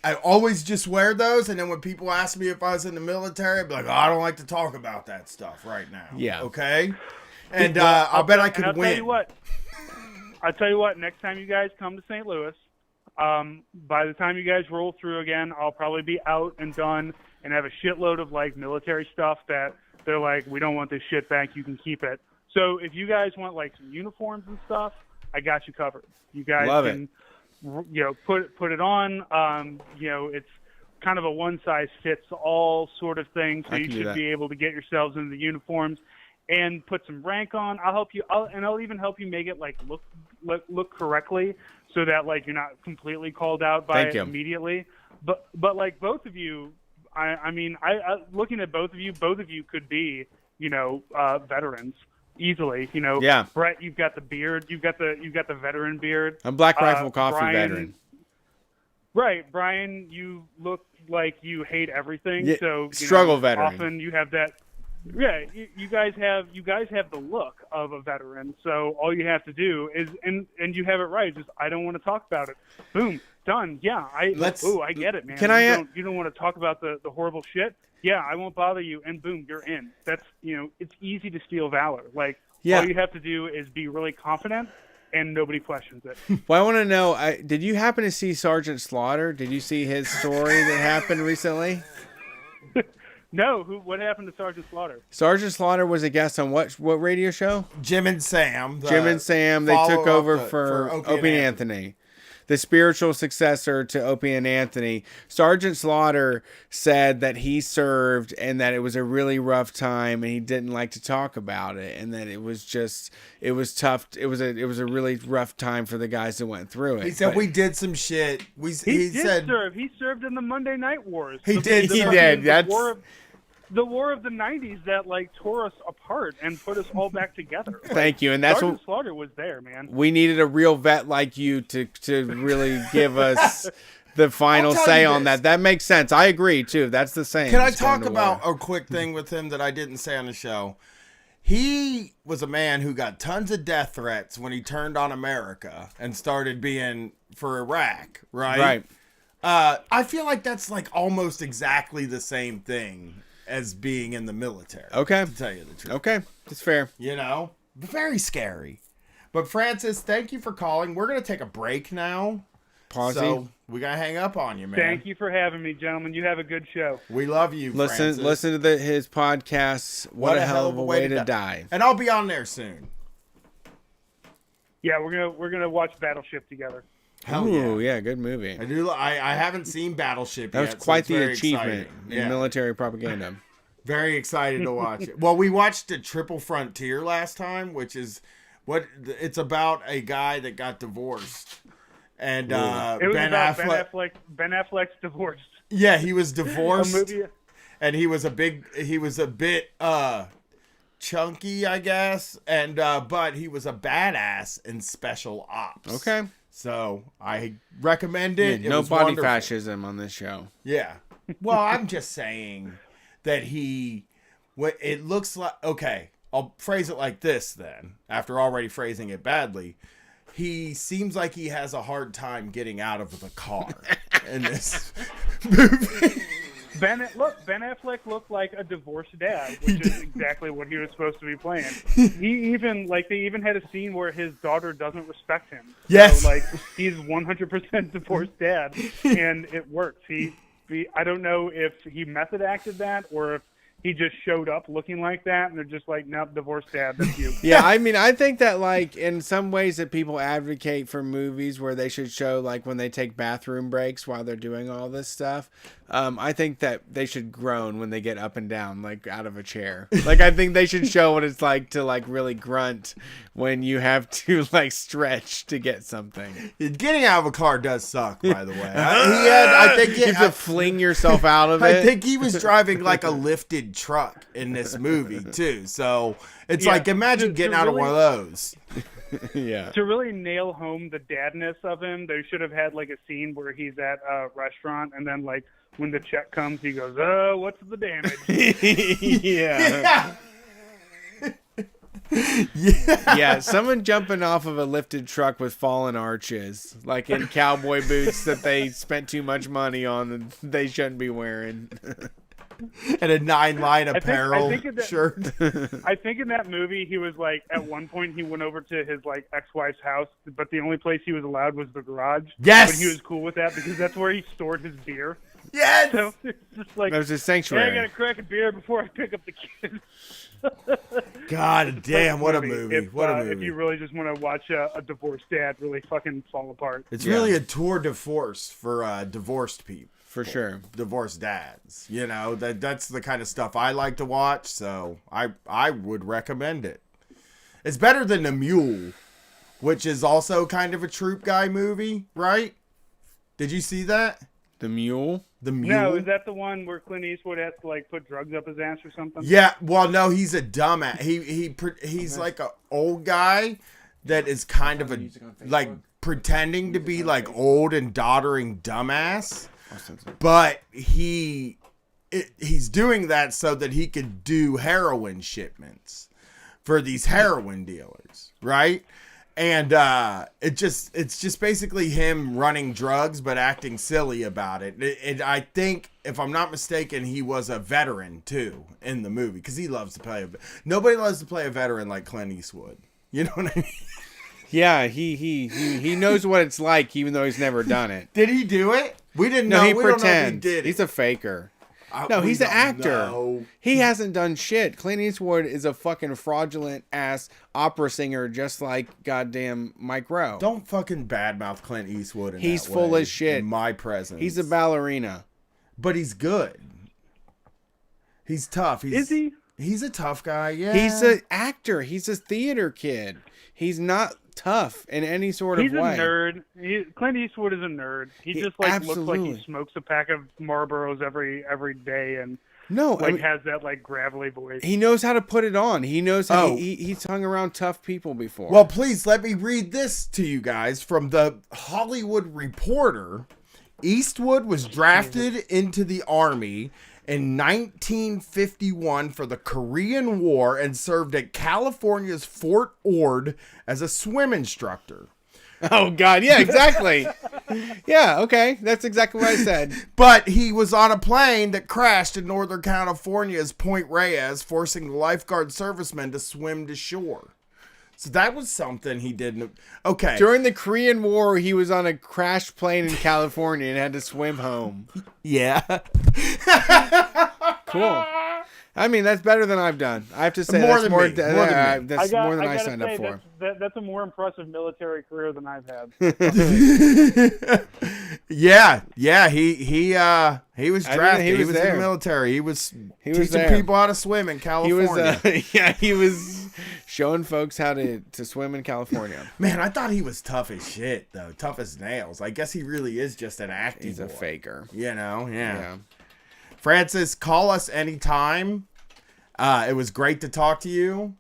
I always just wear those, and then when people ask me if I was in the military, I'd be like, "Oh, I don't like to talk about that stuff right now." Yeah. Okay. And I'll bet I could I'll win. I'll tell you what. Next time you guys come to St. Louis, by the time you guys roll through again, I'll probably be out and done and have a shitload of like military stuff that they're like, we don't want this shit back. You can keep it. So if you guys want like some uniforms and stuff, I got you covered. You guys Love can, you know, put it on. You know, it's kind of a one size fits all sort of thing. So I you can do should that. be able to get yourselves into the uniforms and put some rank on. I'll help you. I'll even help you make it like look correctly, so that like you're not completely called out by Thank it you. immediately. But like both of you, I mean, looking at both of you could be, you know, veterans easily. You know, Yeah. Brett, you've got the beard. You've got the veteran beard. I'm Black Rifle Coffee Brian, veteran. Right, Brian, you look like you hate everything. Yeah, So you struggle know, veteran. Often you have that. Yeah, you guys have the look of a veteran. So all you have to do is, and you have it right. Just I don't want to talk about it. Boom, done. Yeah, I get it, man. Can I, You don't want to talk about the horrible shit. Yeah, I won't bother you. And boom, you're in. That's, you know, it's easy to steal valor. Like Yeah. all you have to do is be really confident, and nobody questions it. Well, I want to know, did you happen to see Sergeant Slaughter? Did you see his story that happened recently? No, what happened to Sergeant Slaughter? Sergeant Slaughter was a guest on what radio show? Jim and Sam. Jim and Sam. They took follow-up over to- for Opie Opie and Anthony, the spiritual successor to Opie and Anthony. Sergeant Slaughter said that he served and that it was a really rough time and he didn't like to talk about it and that it was tough. It was a really rough time for the guys that went through it. He said But- we did some shit. He did serve. He served in the Monday Night Wars. He did. He did. The war of the '90s that like tore us apart and put us all back together. Thank you, and that's Sergeant what Slaughter was there, man. we needed, a real vet like you to really give us the final I'll tell say you on this. that. That makes sense. I agree too. That's the same. Can I as going talk to about war. a quick thing with him that I didn't say on the show? He was a man who got tons of death threats when he turned on America and started being for Iraq, right? Right. I feel like that's like almost exactly the same thing as being in the military. Okay. To tell you the truth. Okay, that's fair. You know? Very scary. But Francis, thank you for calling. We're going to take a break now. Pausey. So we got to hang up on you, man. Thank you for having me, gentlemen. You have a good show. We love you, Francis. Listen to his podcast. What a hell of a way to die. And I'll be on there soon. Yeah, we're gonna watch Battleship together. Hell Ooh, yeah. yeah, good movie. I haven't seen Battleship That yet. was quite so it's the very achievement exciting. in Yeah. military propaganda. Very excited to watch it. Well, we watched the Triple Frontier last time, which is it's about a guy that got divorced. And It was Ben about Affleck. Ben Affleck's divorced. Yeah, he was A divorced. movie. And he was a bit chunky, I guess. And but he was a badass in special ops. Okay. So I recommend it. It no was body wonderful. fascism on this show. Yeah. Well, I'm just saying that what it looks like. Okay, I'll phrase it like this then. After already phrasing it badly, he seems like he has a hard time getting out of the car in this movie. Ben Affleck looked like a divorced dad, which is exactly what he was supposed to be playing. They even had a scene where his daughter doesn't respect him. Yes. So, he's 100% divorced dad, and it works. I don't know if he method acted that or if he just showed up looking like that, and they're just like, nope, divorced dad, that's you. Yeah, I mean, I think that in some ways that people advocate for movies where they should show when they take bathroom breaks while they're doing all this stuff. I think that they should groan when they get up and down, out of a chair. I think they should show what it's like to really grunt when you have to stretch to get something. Getting out of a car does suck, by the way. I think You have to fling yourself out of it. I think he was driving a lifted truck in this movie too. So it's imagine getting out of one of those. Yeah. To really nail home the dadness of him, they should have had a scene where he's at a restaurant, and then when the check comes, he goes, what's the damage? Yeah. Yeah, someone jumping off of a lifted truck with fallen arches, in cowboy boots that they spent too much money on and they shouldn't be wearing. And a 9-line apparel shirt. I think in that movie, he was at one point he went over to his ex-wife's house, but the only place he was allowed was the garage. Yes! But he was cool with that because that's where he stored his beer. Yes! So it's just That was his hey, sanctuary. I gotta crack a beer before I pick up the kids. God damn, what a movie. What a movie. If you really just want to watch a divorced dad really fucking fall apart. It's really a tour de force for divorced people. For sure. Divorced dads. That's the kind of stuff I like to watch, so I would recommend it. It's better than The Mule, which is also kind of a troop guy movie, right? Did you see that? The Mule? The Mule? No, is that the one where Clint Eastwood has to put drugs up his ass or something? Yeah, well, no, he's a dumbass. He's like an old guy that is kind of pretending to be old and doddering dumbass. But he's doing that so that he could do heroin shipments for these heroin dealers, right? And it's just basically him running drugs but acting silly about it. And I think, if I'm not mistaken, he was a veteran too in the movie because he loves to play. Nobody loves to play a veteran like Clint Eastwood. You know what I mean? Yeah, he knows what it's like, even though he's never done it. Did he do it? We didn't know. No, he We don't know if pretends. he did it. He's a faker. No, We he's an don't actor. know. He hasn't done shit. Clint Eastwood is a fucking fraudulent ass opera singer, just like goddamn Mike Rowe. Don't fucking badmouth Clint Eastwood. He's full of shit. In my presence. He's a ballerina. But he's good. He's tough. Is he? He's a tough guy. Yeah. He's an actor. He's a theater kid. He's not tough in any sort He's of a way. nerd. Clint Eastwood is a nerd. He just looks like absolutely. he smokes a pack of Marlboros every day and No, I mean, has that gravelly voice. he knows how to put it on. He knows how. Oh. He's hung around tough people before. Well, please let me read this to you guys from the Hollywood Reporter. Eastwood was drafted into the Army in 1951 for the Korean War and served at California's Fort Ord as a swim instructor. Oh God, yeah, exactly. Yeah, okay, that's exactly what I said. But he was on a plane that crashed in Northern California's Point Reyes, forcing the lifeguard servicemen to swim to shore. So that was something he didn't. Okay. During the Korean War, he was on a crashed plane in California and had to swim home. Yeah. Cool. I mean, that's better than I've done. I have to say, More that's than more, me. More than me. that's more than I gotta signed say, up for. That's a more impressive military career than I've had. Yeah. He was I drafted. mean, He was in there. the military. He was He was teaching there. people how to swim in He California. was, he was showing folks how to swim in California. Man, I thought he was tough as shit, though. Tough as nails. I guess he really is just an acting He's a boy. faker. You know, Yeah. Francis, call us anytime. It was great to talk to you,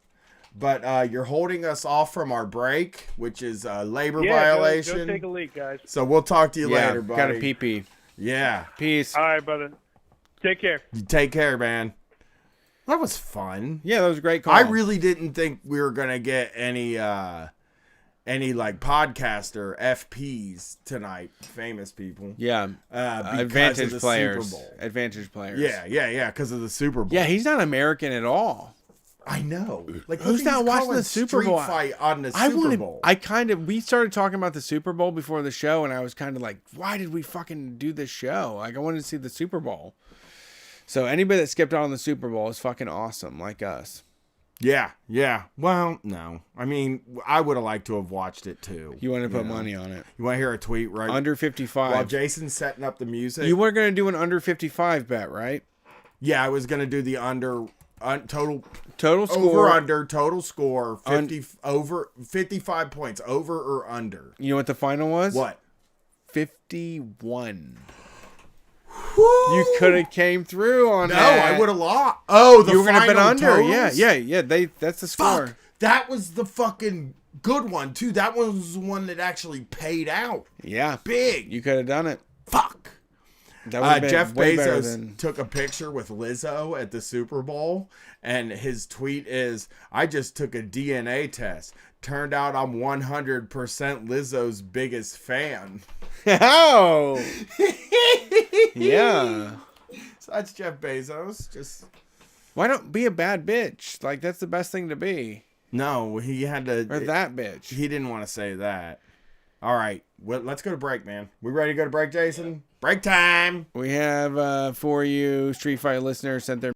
but you're holding us off from our break, which is a labor violation. Go take a leak, guys. So we'll talk to you Yeah, later, buddy. got a pee-pee. Yeah. Peace. All right, brother. Take care. You take care, man. That was fun. Yeah, that was a great call. I really didn't think we were gonna get any like podcaster FPs tonight, famous people. Yeah. Because of Advantage the players. Super Bowl. Advantage players. Yeah, because of the Super Bowl. Yeah, he's not American at all. I know. Like, Who's look, not he's watching calling the Super Bowl? Street Fight on the Super Bowl. We started talking about the Super Bowl before the show, and I was kind of like, why did we fucking do this show? Like, I wanted to see the Super Bowl. So anybody that skipped out on the Super Bowl is fucking awesome, like us. Yeah. Well, no. I mean, I would have liked to have watched it too. You want to put know? money on it. You want to hear a tweet right Under 55. while Jason's setting up the music? You were going to do an under 55 bet, right? Yeah, I was gonna do the total Score. total score 55 points over or under. You know what the final was? What? 51. You could have came through on No, that. I would have lost. Oh, the You were going to bet final under. totals? Yeah. That's the score. Fuck. That was the fucking good one too. That one was the one that actually paid out. Yeah. Big. You could have done it. Fuck. That would have been Jeff way better Bezos than... took a picture with Lizzo at the Super Bowl, and his tweet is, "I just took a DNA test. Turned out I'm 100% Lizzo's biggest fan." Oh! Yeah. So that's Jeff Bezos. Just Why don't be a bad bitch? Like, that's the best thing to be. no, he had to. Or that bitch. He didn't want to say that. All right, well, let's go to break, man. We ready to go to break, Jason? Break time. We have for you Street Fighter listeners sent their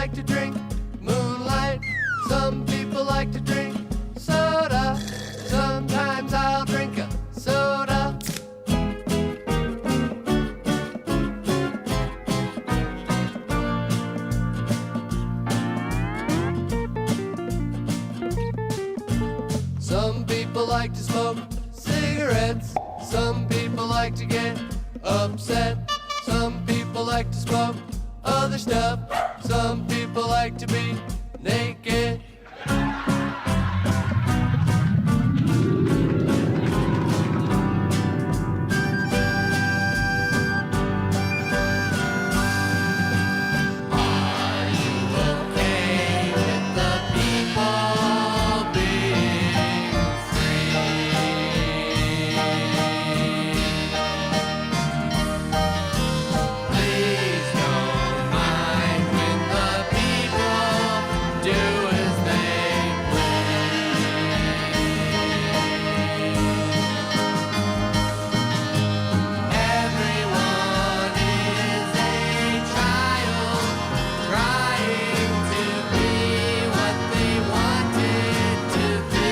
like to drink moonlight. Some people like to drink soda. Sometimes I'll drink a soda. Some people like to smoke cigarettes. Some people like to get upset. Some people like to smoke other stuff. Some people like to be naked. Are you okay with the people being Please don't mind when the people do as they please. Everyone is a child trying to be what they wanted to be.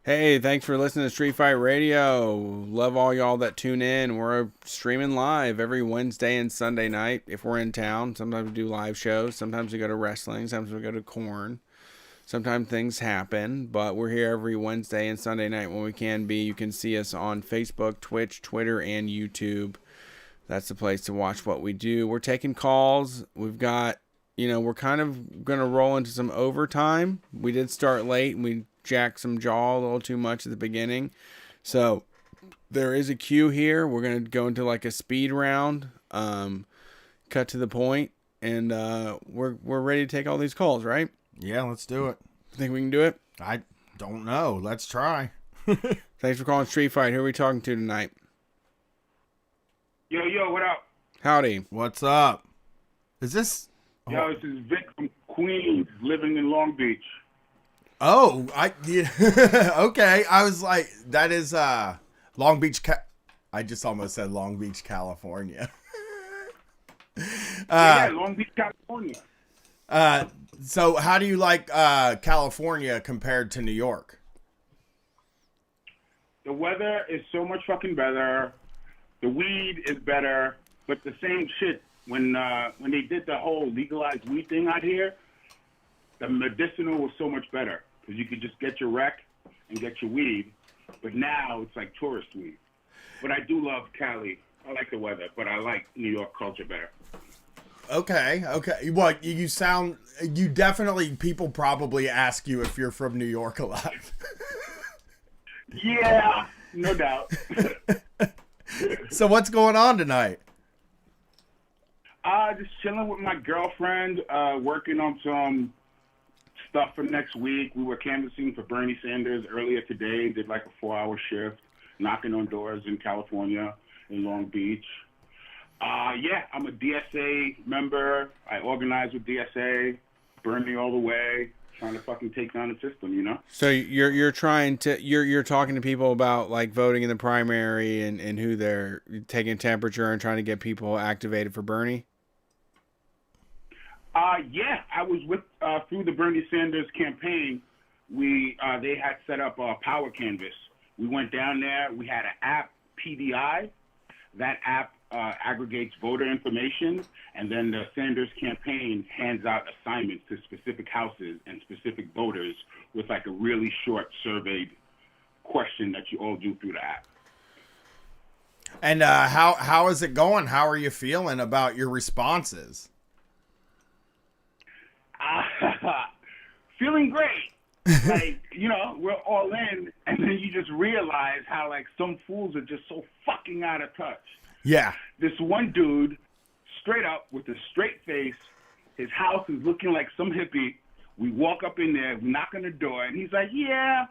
Hey, thanks for listening to Street Fight Radio. Love all y'all that tune in. We're streaming live every Wednesday and Sunday night if we're in town. Sometimes we do live shows. Sometimes we go to wrestling. Sometimes we go to corn. Sometimes things happen, but we're here every Wednesday and Sunday night when we can be. You can see us on Facebook, Twitch, Twitter, and YouTube. That's the place to watch what we do. We're taking calls. We've got, we're kind of going to roll into some overtime. We did start late and we jacked some jaw a little too much at the beginning. So there is a queue here. We're going to go into like a speed round, cut to the point, and we're ready to take all these calls, right? Yeah, let's do it. Think we can do it? I don't know. Let's try. Thanks for calling Street Fight. Who are we talking to tonight? Yo, what up? Howdy. What's up? Is this... Yo, this is Vic from Queens, living in Long Beach. Oh, okay. I was like, that is Long Beach. I just almost said Long Beach, California. Yeah, Long Beach, California. So how do you like California compared to New York? The weather is so much fucking better. The weed is better, but the same shit. When they did the whole legalized weed thing out here, the medicinal was so much better because you could just get your rec and get your weed. But now it's like tourist weed. But I do love Cali. I like the weather, but I like New York culture better. Okay. What you definitely, people probably ask you if you're from New York a lot. Yeah, no doubt. So what's going on tonight? Just chilling with my girlfriend, working on some stuff for next week. We were canvassing for Bernie Sanders earlier today, did like a 4-hour shift, knocking on doors in California, in Long Beach. Yeah, I'm a DSA member. I organize with DSA, Bernie all the way, trying to fucking take down the system, So you're trying to you're talking to people about like voting in the primary and who they're taking temperature and trying to get people activated for Bernie? Yeah, I was with through the Bernie Sanders campaign. They had set up a power canvas. We went down there. We had an app, PDI. That app aggregates voter information, and then the Sanders campaign hands out assignments to specific houses and specific voters with like a really short surveyed question that you all do through the app. And how is it going? How are you feeling about your responses? Feeling great. Like, we're all in, and then you just realize how, like, some fools are just so fucking out of touch. Yeah. This one dude, straight up, with a straight face, his house is looking like some hippie. We walk up in there, we knock on the door, and he's like, yeah,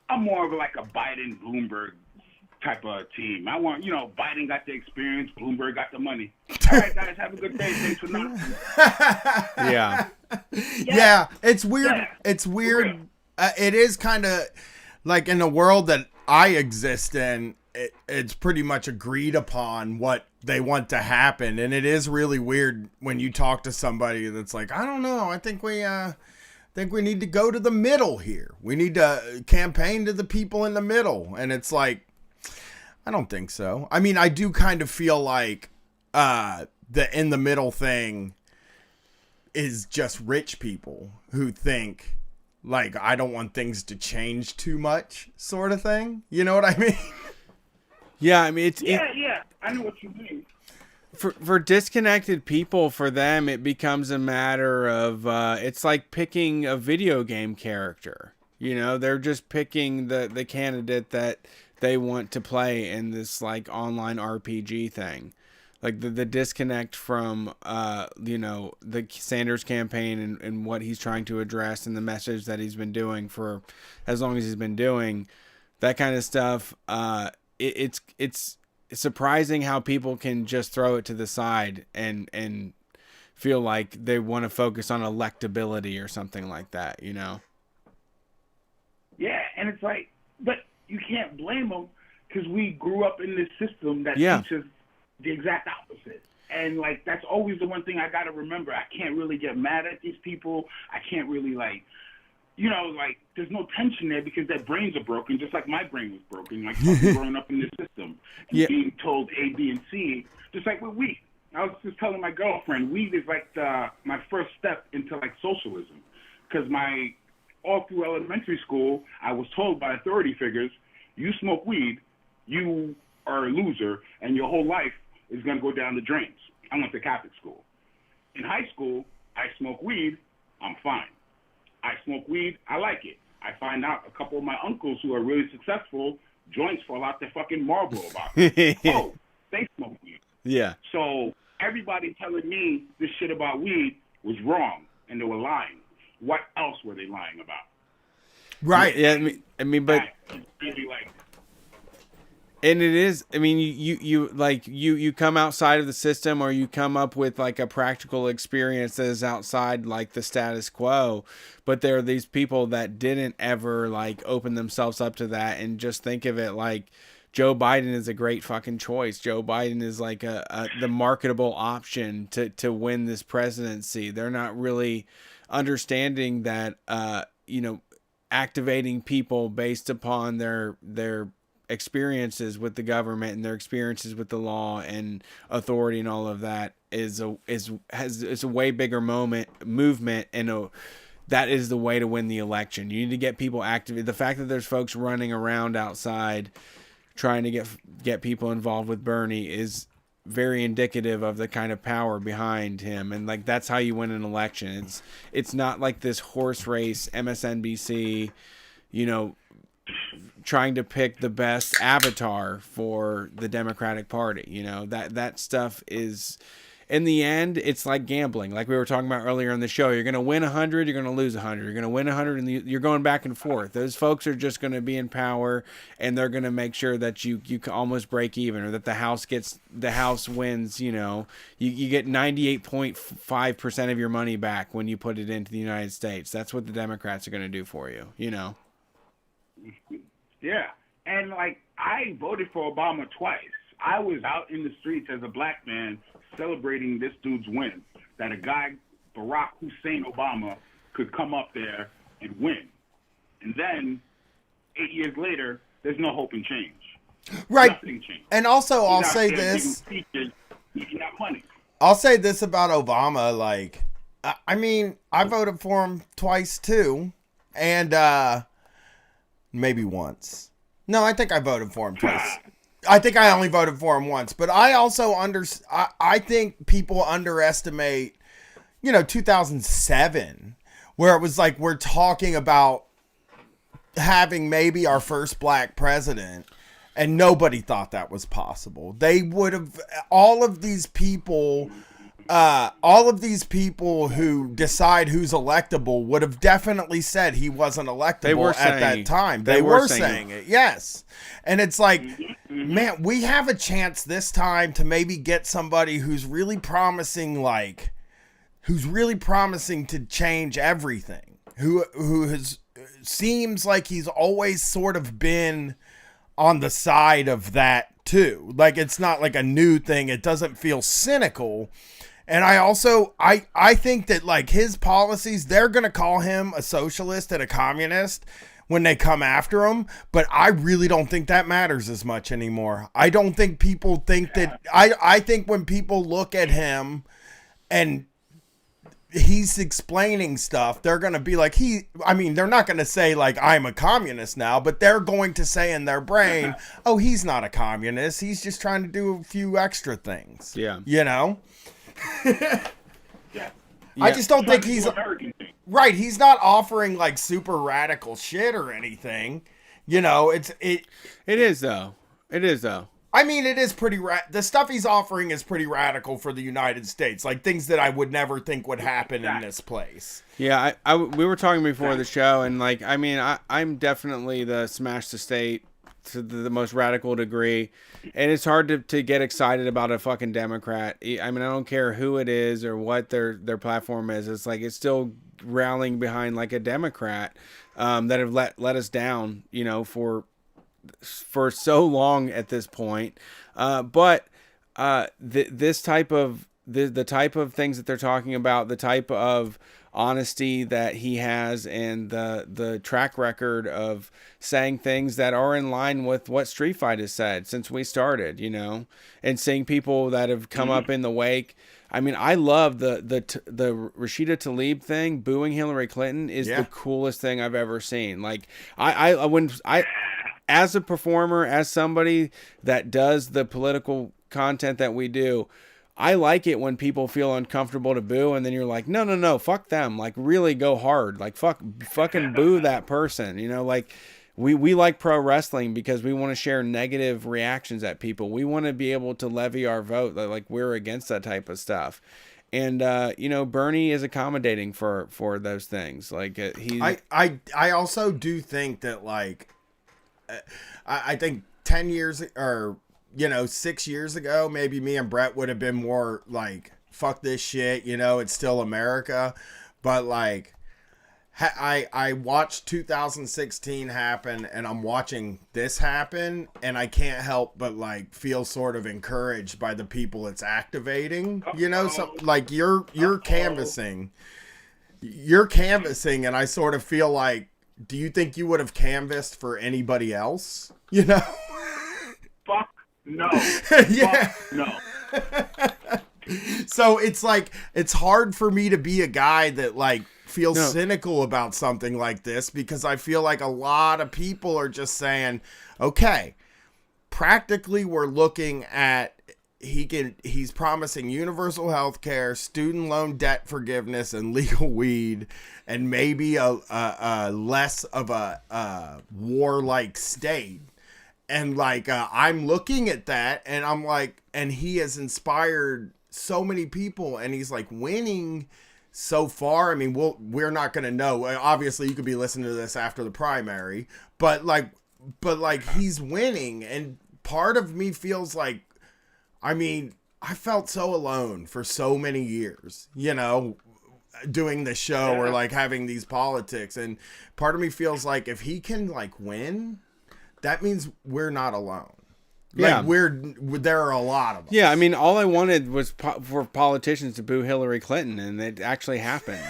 I'm more of like a Biden, Bloomberg type of team. I want, Biden got the experience, Bloomberg got the money. All right, guys, have a good day. Thanks for knocking. Yeah. Yeah, it's weird. Yeah. It's weird. It is kind of like in the world that I exist in, it's pretty much agreed upon what they want to happen. And it is really weird when you talk to somebody that's like, I don't know. I think we need to go to the middle here. We need to campaign to the people in the middle. And it's like, I don't think so. I mean, I do kind of feel like the in the middle thing is just rich people who think like, I don't want things to change too much sort of thing. You know what I mean? Yeah, I mean Yeah, I know what you mean. For disconnected people, for them it becomes a matter of it's like picking a video game character. They're just picking the candidate that they want to play in this like online RPG thing. Like the disconnect from the Sanders campaign and what he's trying to address and the message that he's been doing for as long as he's been doing that kind of stuff. It's surprising how people can just throw it to the side and feel like they want to focus on electability or something like that. Yeah, and it's like, but you can't blame them because we grew up in this system that Yeah. teaches the exact opposite. And, like, that's always the one thing I got to remember. I can't really get mad at these people. I can't really, like, you know, like there's no tension there because their brains are broken, just like my brain was broken, like fucking growing up in this system and Yeah. being told A, B, and C, just like with weed. I was just telling my girlfriend, weed is like my first step into like socialism, because all through elementary school, I was told by authority figures, you smoke weed, you are a loser, and your whole life is going to go down the drains. I went to Catholic school. In high school, I smoke weed, I'm fine. I smoke weed, I like it. I find out a couple of my uncles who are really successful, joints fall out their fucking Marlboro box. Oh, they smoke weed. Yeah. So everybody telling me this shit about weed was wrong, and they were lying. What else were they lying about? Right. Yeah. I mean, but. It's really like, And it is, I mean, you come outside of the system, or you come up with like a practical experience that is outside like the status quo. But there are these people that didn't ever like open themselves up to that and just think of it like Joe Biden is a great fucking choice. Joe Biden is like the marketable option to win this presidency. They're not really understanding that, activating people based upon their experiences with the government and their experiences with the law and authority and all of that is a way bigger movement, and that is the way to win the election. You need to get people active. The fact that there's folks running around outside trying to get people involved with Bernie is very indicative of the kind of power behind him, and like that's how you win an election. It's not like this horse race MSNBC, trying to pick the best avatar for the Democratic Party. That stuff is, in the end, it's like gambling. Like we were talking about earlier in the show, you're going to win 100, you're going to lose 100. You're going to win 100, and you're going back and forth. Those folks are just going to be in power, and they're going to make sure that you can almost break even, or that the House wins. You get 98.5% of your money back when you put it into the United States. That's what the Democrats are going to do for you. yeah. And like, I voted for Obama twice. I was out in the streets as a black man celebrating this dude's win, that a guy, Barack Hussein Obama, could come up there and win. And then 8 years later, there's no hope and change. Right. Nothing changed. And also, I'll He's out say there this. giving speeches, making that money. I'll say this about Obama. Like, I mean, I voted for him twice too. And maybe once. No, I think I voted for him twice. I think I only voted for him once. But I also I think people underestimate, 2007, where it was like we're talking about having maybe our first black president, and nobody thought that was possible. They would have, all of these people who decide who's electable would have definitely said he wasn't electable at that time. They were saying it, yes. And it's like, man, we have a chance this time to maybe get somebody who's really promising, to change everything, who seems like he's always sort of been on the side of that too. Like, it's not like a new thing. It doesn't feel cynical. And I think that like his policies, they're going to call him a socialist and a communist when they come after him. But I really don't think that matters as much anymore. I don't think people think that. I think when people look at him and he's explaining stuff, they're going to be like, they're not going to say like, I'm a communist now, but they're going to say in their brain, oh, he's not a communist. He's just trying to do a few extra things. Yeah. Yeah. I just don't think he's American thing. right. He's not offering like super radical shit or anything. It is though. I mean, it is pretty the stuff he's offering is pretty radical for the United States. Like things that I would never think would happen in this place. Yeah, we were talking before the show, and like, I mean, I'm definitely the smash the state to the most radical degree, and it's hard to get excited about a fucking Democrat. I mean, I don't care who it is or what their platform is. It's like, it's still rallying behind like a Democrat that have let us down, for so long at this point. But this type of the type of things that they're talking about, the type of honesty that he has, and the track record of saying things that are in line with what Street Fight has said since we started, you know, and seeing people that have come up in the wake. I mean, I love the Rashida Tlaib thing. Booing Hillary Clinton is the coolest thing I've ever seen. Like when as a performer, as somebody that does the political content that we do, I like it when people feel uncomfortable to boo, and then you're like, no, fuck them. Like, really go hard. Like, fucking boo that person. You know, like, we like pro wrestling because we want to share negative reactions at people. We want to be able to levy our vote. Like, we're against that type of stuff. And, you know, Bernie is accommodating for those things. Like, I also do think that, like, I think 10 years or, you know, 6 years ago, maybe me and Brett would have been more like, fuck this shit, you know, it's still America. But like, I watched 2016 happen, and I'm watching this happen, and I can't help but like feel sort of encouraged by the people it's activating, you know. So like you're canvassing, and I sort of feel like, do you think you would have canvassed for anybody else, you know? Fuck no. Yeah. Fuck no. So it's like, it's hard for me to be a guy that like feels cynical about something like this, because I feel like a lot of people are just saying, okay, practically we're looking at, he's promising universal health care, student loan debt forgiveness, and legal weed, and maybe a less of a warlike state. And like, I'm looking at that, and I'm like, and he has inspired so many people, and he's like winning so far. I mean, we're not going to know. Obviously, you could be listening to this after the primary, but like he's winning. And part of me feels like, I mean, I felt so alone for so many years, you know, doing the show or like having these politics. And part of me feels like if he can like win, that means we're not alone. Yeah. Like there are a lot of us. Yeah, I mean, all I wanted was for politicians to boo Hillary Clinton, and it actually happened.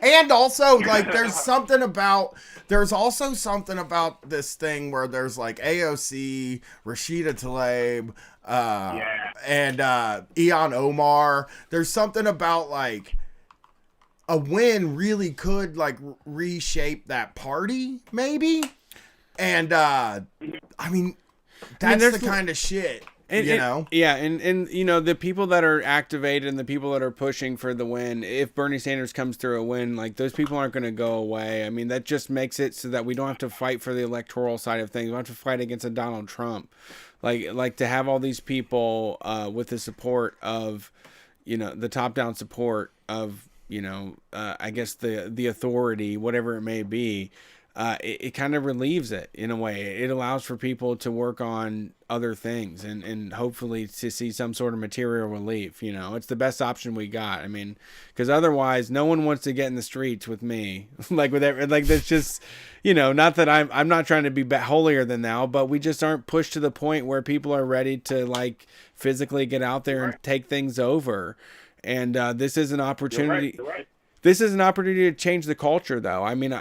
And also, like, there's also something about this thing where there's like AOC, Rashida Tlaib, and Ian Omar. There's something about like a win really could like reshape that party, maybe. And I mean, that's the kind of shit, you know? Yeah, and you know, the people that are activated and the people that are pushing for the win, if Bernie Sanders comes through a win, like, those people aren't going to go away. I mean, that just makes it so that we don't have to fight for the electoral side of things. We don't have to fight against a Donald Trump. Like to have all these people with the support of, you know, the top-down support of, you know, I guess the authority, whatever it may be, it kind of relieves it in a way. It allows for people to work on other things and hopefully to see some sort of material relief. You know, it's the best option we got. I mean, because otherwise no one wants to get in the streets with me. Like that's just, you know, not that I'm not trying to be holier than thou, but we just aren't pushed to the point where people are ready to like physically get out there and take things over. And this is an opportunity. You're right. This is an opportunity to change the culture, though. I mean,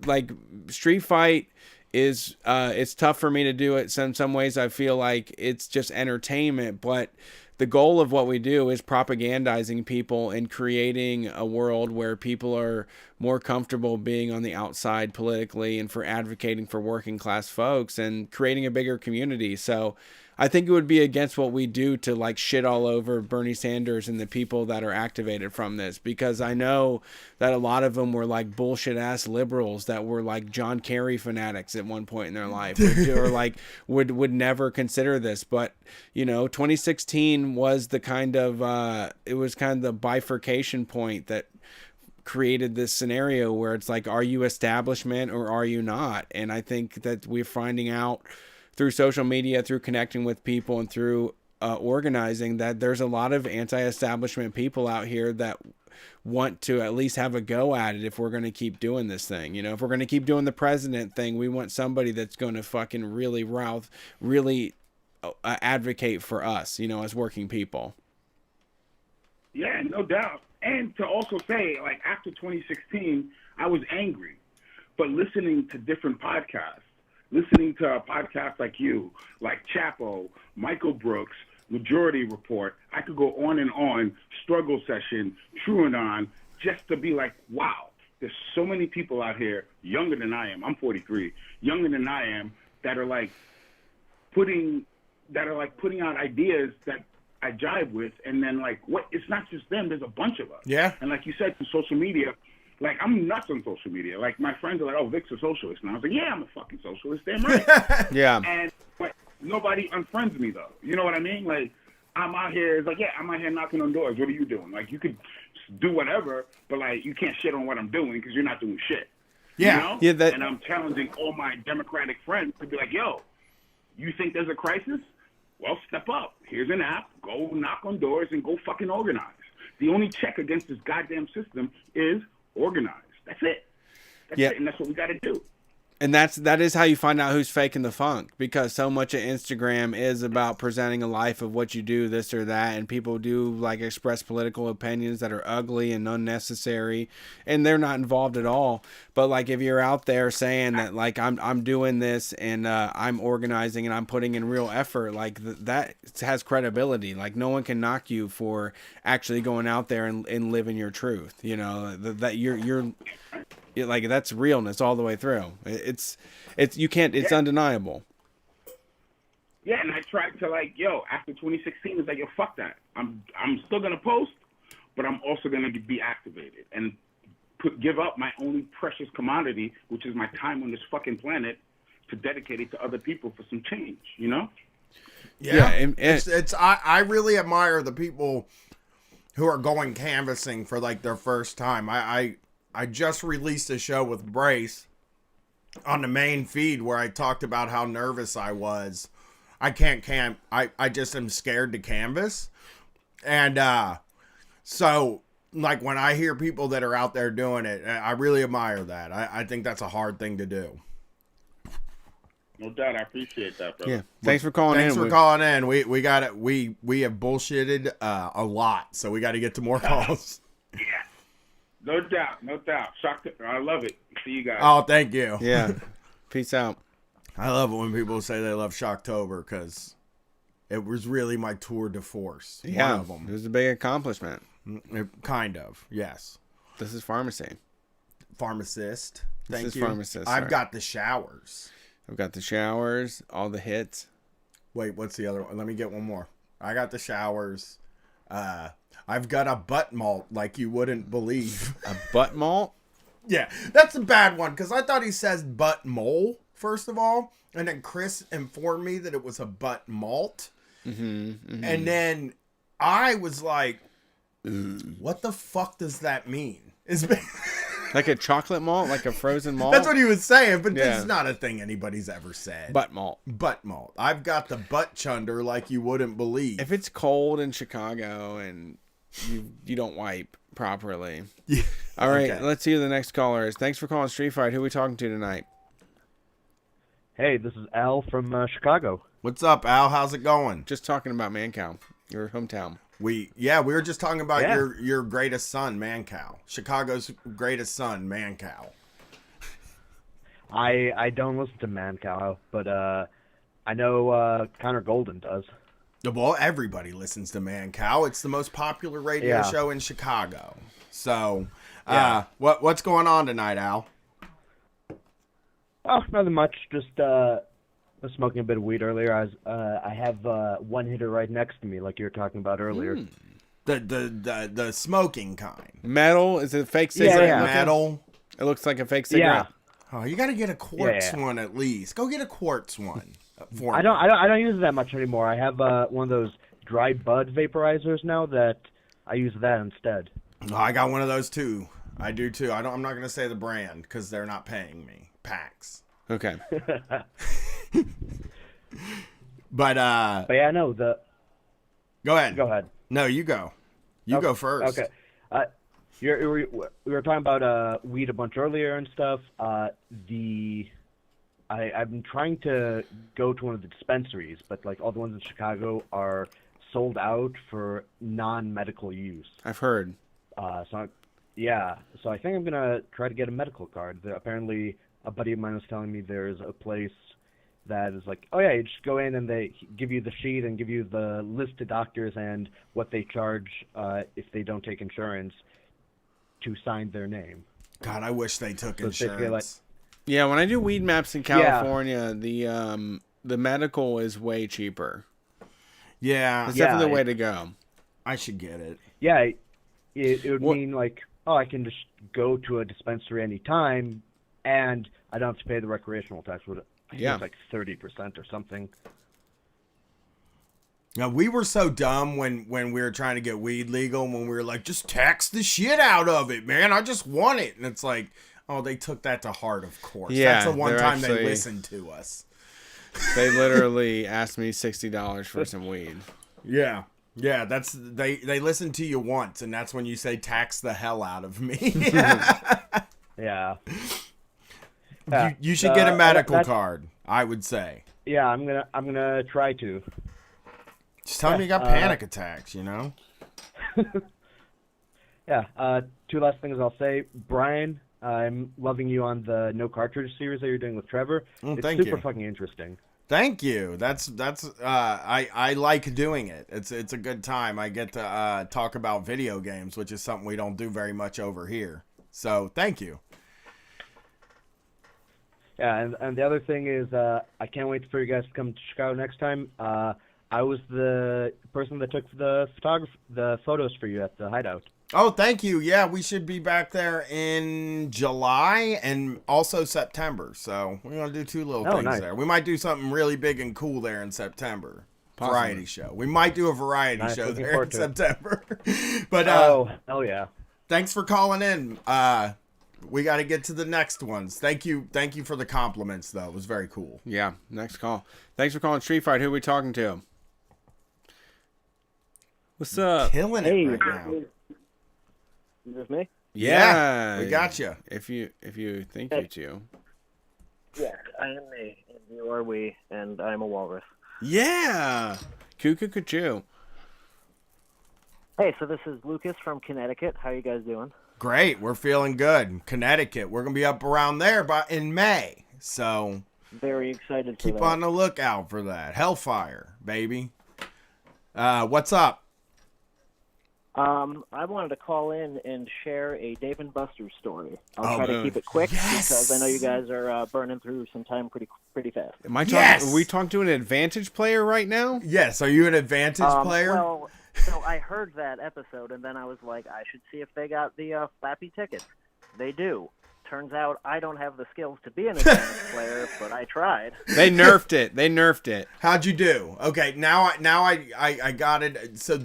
like, Street Fight is, it's tough for me to do it. In some ways, I feel like it's just entertainment, but the goal of what we do is propagandizing people and creating a world where people are more comfortable being on the outside politically and for advocating for working class folks and creating a bigger community. So I think it would be against what we do to like shit all over Bernie Sanders and the people that are activated from this, because I know that a lot of them were like bullshit ass liberals that were like John Kerry fanatics at one point in their life, or like would never consider this. But you know, 2016 was the kind of it was kind of the bifurcation point that created this scenario where it's like, are you establishment or are you not? And I think that we're finding out through social media, through connecting with people, and through organizing, that there's a lot of anti-establishment people out here that want to at least have a go at it if we're going to keep doing this thing. You know, if we're going to keep doing the president thing, we want somebody that's going to fucking really advocate for us, you know, as working people. Yeah, no doubt. And to also say, like, after 2016, I was angry. But listening to different podcasts, listening to a podcast like you, like Chapo, Michael Brooks, Majority Report, I could go on, Struggle Session, TrueAnon, just to be like, wow, there's so many people out here younger than I am. I'm 43, younger than I am, that are like putting out ideas that I jive with, and then like, what? It's not just them. There's a bunch of us. Yeah. And like you said, through social media, like I'm nuts on social media. Like my friends are like, "Oh, Vic's a socialist," and I was like, "Yeah, I'm a fucking socialist." Damn right. Yeah. And but nobody unfriends me though. You know what I mean? Like I'm out here. It's like, yeah, I'm out here knocking on doors. What are you doing? Like you could do whatever, but like you can't shit on what I'm doing because you're not doing shit. Yeah. You know? Yeah, that- And I'm challenging all my Democratic friends to be like, "Yo, you think there's a crisis? Well, step up. Here's an app. Go knock on doors and go fucking organize. The only check against this goddamn system is organize. That's it. That's Yeah. it, and that's what we got to do." And that is how you find out who's faking the funk, because so much of Instagram is about presenting a life of what you do, this or that, and people do like express political opinions that are ugly and unnecessary, and they're not involved at all. But like if you're out there saying that like I'm doing this and I'm organizing and I'm putting in real effort, like that has credibility. Like no one can knock you for actually going out there and living your truth. You know that you're like that's realness all the way through. It's you can't. It's undeniable. Yeah, and I tried to like, yo, after 2016, it's like, yo, fuck that. I'm still gonna post, but I'm also gonna be activated and give up my only precious commodity, which is my time on this fucking planet, to dedicate it to other people for some change. You know? Yeah, and I really admire the people who are going canvassing for like their first time. I just released a show with Brace on the main feed where I talked about how nervous I was. I I just am scared to canvass. And so like when I hear people that are out there doing it, I really admire that. I think that's a hard thing to do. No doubt, I appreciate that, brother. yeah. Thanks for calling Thanks in. for calling in. We got it. We have bullshitted a lot, so we got to get to more calls. Yeah. No doubt, no doubt. I love it. See you guys. Oh, thank you. Yeah. Peace out. I love it when people say they love Shocktober because it was really my tour de force. Yeah. One of It them. was a big accomplishment. Kind of, yes. This is pharmacy. Pharmacist. This Thank is you. pharmacist, I've sorry. got the showers. I've got the showers, all the hits. Wait, what's the other one? Let me get one more. I got the showers. I've got a butt malt like you wouldn't believe. A butt malt? Yeah, that's a bad one because I thought he says butt mole, first of all. And then Chris informed me that it was a butt malt. Mm-hmm. And then I was like, what the fuck does that mean? Like a chocolate malt? Like a frozen malt? That's what he was saying, but Yeah. it's not a thing anybody's ever said. Butt malt. Butt malt. I've got the butt chunder like you wouldn't believe. If it's cold in Chicago and you don't wipe properly. Yeah. All right, Okay. let's see who the next caller is. Thanks for calling Street Fight. Who are we talking to tonight? Hey, this is Al from Chicago. What's up, Al? How's it going? Just talking about Mancow, your hometown. We were just talking about Yeah. your greatest son, Mancow. Chicago's greatest son, Mancow. I don't listen to Mancow, but I know Connor Golden does. Well, everybody listens to Mancow. It's the most popular radio Yeah. show in Chicago. So, Yeah. what's going on tonight, Al? Oh, nothing much. Just was smoking a bit of weed earlier. I have one hitter right next to me, like you were talking about earlier. The smoking kind. Metal? Is it a fake cigarette? yeah. looking? Metal. It looks like a fake Yeah. cigarette. Oh, you got to get a quartz Yeah. one at least. Go get a quartz one. For I me. don't use it that much anymore. I have one of those dry bud vaporizers now that I use that instead. Oh, I got one of those too. I do too. I'm not gonna say the brand because they're not paying me. PAX. Okay. But But yeah, no, go ahead. go ahead. No, you go. You go first. Okay. We were talking about weed a bunch earlier and stuff. I've been trying to go to one of the dispensaries, but like all the ones in Chicago are sold out for non-medical use. I've heard. So I think I'm gonna try to get a medical card. Apparently, a buddy of mine was telling me there's a place that is like, oh yeah, you just go in and they give you the sheet and give you the list of doctors and what they charge if they don't take insurance to sign their name. God, I wish they took So it's basically insurance. Yeah, when I do weed maps in California, the medical is way cheaper. Yeah, It's definitely the way to go. I should get it. Yeah, it would mean like, oh, I can just go to a dispensary anytime, and I don't have to pay the recreational tax. I think it's like 30% or something. Now, we were so dumb when we were trying to get weed legal, when we were like, just tax the shit out of it, man. I just want it. And it's like, oh, they took that to heart, of course. Yeah, that's the one time actually, they listened to us. They literally asked me $60 for some weed. Yeah. Yeah, they listened to you once, and that's when you say tax the hell out of me. Yeah. You should get a medical card, I would say. Yeah, I'm gonna try to. Just tell me you got panic attacks, you know? Yeah. Two last things I'll say. Brian, I'm loving you on the No Cartridge series that you're doing with Trevor. It's thank super you. fucking interesting. Thank you. I like doing it. It's a good time. I get to talk about video games, which is something we don't do very much over here. So thank you. Yeah, and the other thing is, I can't wait for you guys to come to Chicago next time. I was the person that took the photos for you at the Hideout. Oh, thank you. Yeah, we should be back there in July and also September. So we're gonna do two little things there. We might do something really big and cool there in September. Possibly. Variety show. We might do a variety show Looking there in forward to it. September. But Oh, hell yeah. thanks for calling in. We got to get to the next ones. Thank you for the compliments, though. It was very cool. Yeah, next call. Thanks for calling Street Fight. Who are we talking to? What's up? Killing it right now. Is this me? Yeah, we got you. If you think you to. Yeah, I am me, and you are we, and I'm a walrus. Yeah, cuckoo. Hey, so this is Lucas from Connecticut. How you guys doing? Great. We're feeling good. Connecticut. We're going to be up around there in May. So Very excited for keep that. on the lookout for that. Hellfire, baby. What's up? I wanted to call in and share a Dave & Buster's story. I'll try to keep it quick because I know you guys are burning through some time pretty fast. Am I talking? Are we talking to an Advantage player right now? Yes. Are you an Advantage player? Well, so I heard that episode, and then I was like, I should see if they got the Flappy tickets. They do. Turns out I don't have the skills to be an Advantage player, but I tried. They nerfed it. How'd you do? Okay, now I got it. So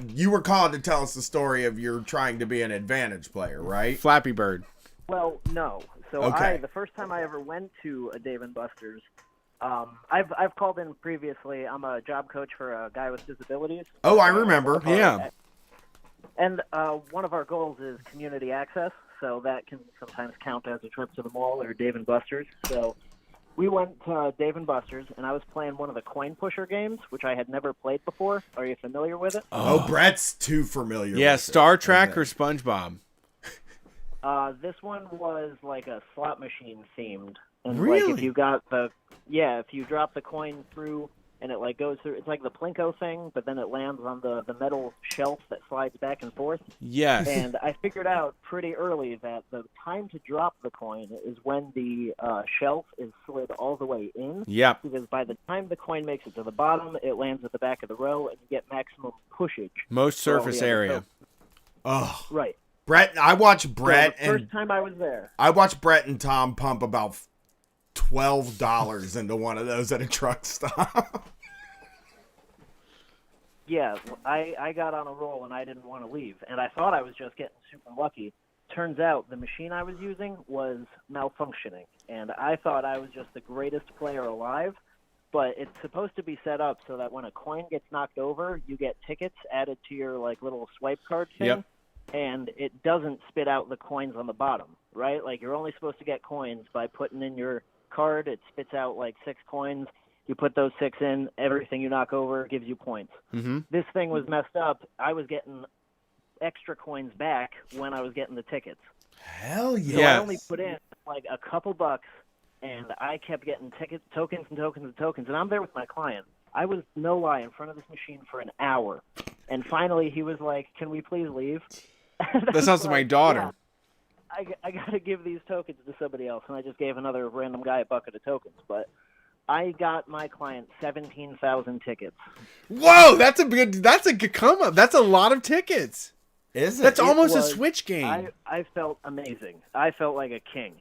you were called to tell us the story of you're trying to be an Advantage player, right? Flappy Bird. Well, no. So the first time I ever went to a Dave & Buster's, I've called in previously. I'm a job coach for a guy with disabilities. Oh, I remember. Yeah. And one of our goals is community access, so that can sometimes count as a trip to the mall or Dave & Buster's. So we went to Dave & Buster's, and I was playing one of the coin pusher games, which I had never played before. Are you familiar with it? Oh, Brett's too familiar. Yeah, with Star it. Trek Okay. or SpongeBob? This one was like a slot machine themed. And Really? like if you drop the coin through and it like goes through, it's like the Plinko thing, but then it lands on the metal shelf that slides back and forth. Yes. And I figured out pretty early that the time to drop the coin is when the shelf is slid all the way in. Yep. Because by the time the coin makes it to the bottom, it lands at the back of the row, and you get maximum pushage. Most for all surface the other area. folks. Oh, Right. Brett. I watched Brett So the first and time I was there. I watched Brett and Tom pump about $12 into one of those at a truck stop. Yeah, I got on a roll and I didn't want to leave, and I thought I was just getting super lucky. Turns out the machine I was using was malfunctioning, and I thought I was just the greatest player alive, but it's supposed to be set up so that when a coin gets knocked over, you get tickets added to your like little swipe card thing, Yep. and it doesn't spit out the coins on the bottom, right? Like you're only supposed to get coins by putting in your card. It spits out like 6 coins. You put those 6 in, everything you knock over gives you points. Mm-hmm. This thing was messed up. I was getting extra coins back when I was getting the tickets. Hell yeah. So I only put in like a couple bucks, and I kept getting tokens and tokens and tokens. And I'm there with my client. I was, no lie, in front of this machine for an hour. And finally he was like, can we please leave? That sounds like my daughter. Yeah, I got to give these tokens to somebody else. And I just gave another random guy a bucket of tokens. But I got my client 17,000 tickets. Whoa, that's a good come up. That's a lot of tickets. Is it? That's almost a was- Switch game. I felt amazing. I felt like a king.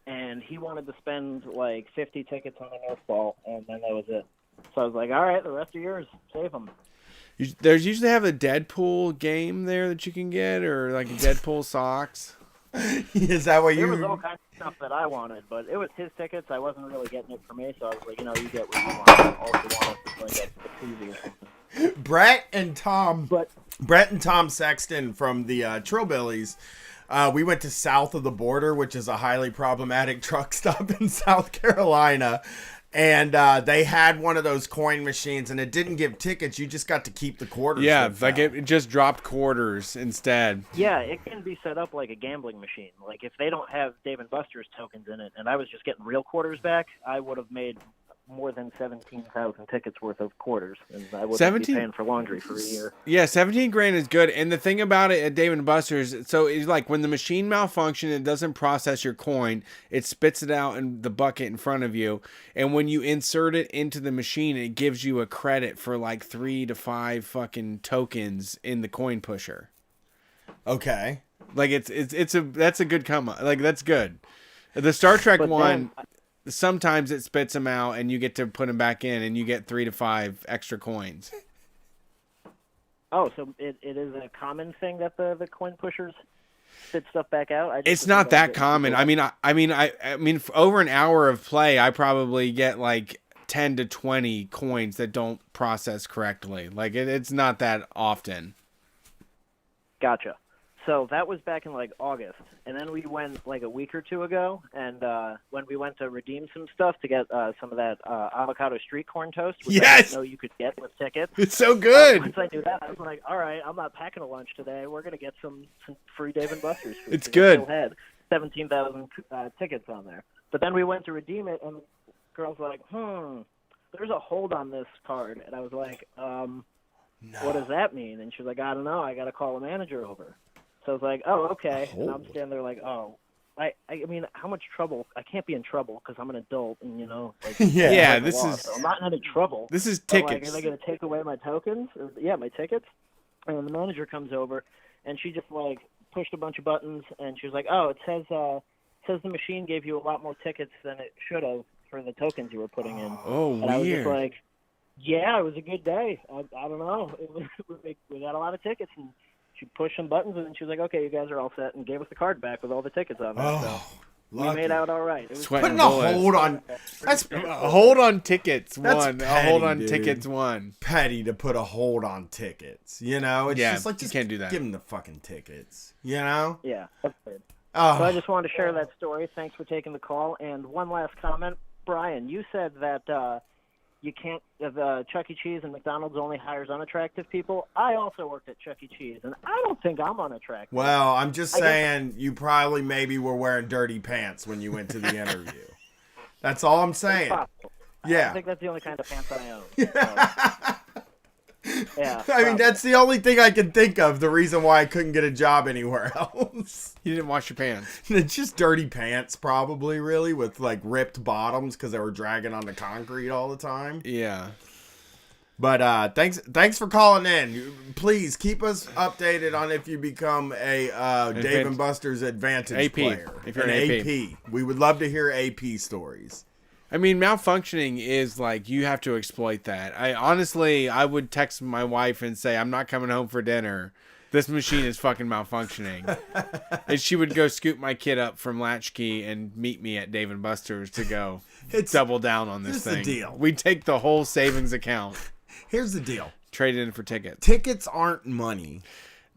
And he wanted to spend like 50 tickets on a Nerf ball, and then that was it. So I was like, all right, the rest are yours. Save them. There's usually have a Deadpool game there that you can get, or like Deadpool socks. Is that what There you... was all kinds of stuff that I wanted, but it was his tickets. I wasn't really getting it for me, so I was like, you get what you want. All you want is like a koozie or something. Brett and Tom But Sexton from the Trillbillies. We went to south of the border, which is a highly problematic truck stop in South Carolina. And they had one of those coin machines, and it didn't give tickets. You just got to keep the quarters. Yeah, that like fell. it just dropped quarters instead. yeah, it can be set up like a gambling machine. Like if they don't have Dave & Buster's tokens in it, and I was just getting real quarters back, I would have made more than 17,000 tickets worth of quarters, and I wouldn't 17? be paying for laundry for a year. Yeah, 17 grand is good. And the thing about it at Dave & Buster's, so it's like when the machine malfunctions, it doesn't process your coin. It spits it out in the bucket in front of you. And when you insert it into the machine, it gives you a credit for like 3 to 5 fucking tokens in the coin pusher. Okay. Like that's a good come up. Like that's good. The Star Trek But one, sometimes it spits them out and you get to put them back in and you get 3 to 5 extra coins. Oh, so it is a common thing that the coin pushers spit stuff back out? I just It's assumed not that that was common. I mean, for over an hour of play, I probably get like 10 to 20 coins that don't process correctly. Like it's not that often. Gotcha. So that was back in like August, and then we went like a week or two ago, and when we went to redeem some stuff to get some of that avocado street corn toast, which I Yes! didn't know you could get with tickets. It's so good. Once I knew that, I was like, all right, I'm not packing a lunch today. We're gonna get some free Dave & Buster's food. It's 'cause good. It still had 17,000 tickets on there. But then we went to redeem it, and the girl's like, there's a hold on this card, and I was like, what does that mean? And she was like, I don't know. I got to call a manager over. So I was like, oh, okay. And I'm standing there like, oh, I mean, how much trouble? I can't be in trouble because I'm an adult, and like, Yeah, break the this law, is- so I'm not in any trouble. This is But, like, tickets. are they going to take away my tokens? Yeah, my tickets. And the manager comes over, and she just like pushed a bunch of buttons, and she was like, oh, it says the machine gave you a lot more tickets than it should have for the tokens you were putting in. Oh, And I was just weird. like, yeah, it was a good day. I don't know. We got a lot of tickets, and she pushed some buttons, and then she was like, okay, you guys are all set, and gave us the card back with all the tickets on there. Oh, so we lucky. made out all right. It was Sweating Putting a bullets. hold on. That's A hold on tickets. That's One. A hold petty, on dude. tickets. One. petty to put a hold on tickets. It's Yeah, just like, you just can't do that. give them the fucking tickets. Yeah, that's good. Oh, So I just wanted to share that story. Thanks for taking the call. And one last comment. Brian, you said that you can't, Chuck E. Cheese and McDonald's only hires unattractive people. I also worked at Chuck E. Cheese, and I don't think I'm unattractive. well, I'm just I guess- saying you probably maybe were wearing dirty pants when you went to the interview. That's all I'm It's saying. possible. I Yeah. think that's the only kind of pants I own. So, yeah. I mean, that's the only thing I can think of. The reason why I couldn't get a job anywhere else. You didn't wash your pants. It's just dirty pants, probably, really, with like ripped bottoms because they were dragging on the concrete all the time. Yeah. But thanks for calling in. Please keep us updated on if you become a Dave & Buster's Advantage AP, player. if you're an AP. We would love to hear AP stories. I mean, malfunctioning is like you have to exploit that. I would text my wife and say, I'm not coming home for dinner. This machine is fucking malfunctioning. And she would go scoop my kid up from Latchkey and meet me at Dave & Buster's to go double down on this Here's the thing. deal. We take the whole savings account, Here's the deal. trade it in for tickets. Tickets aren't money.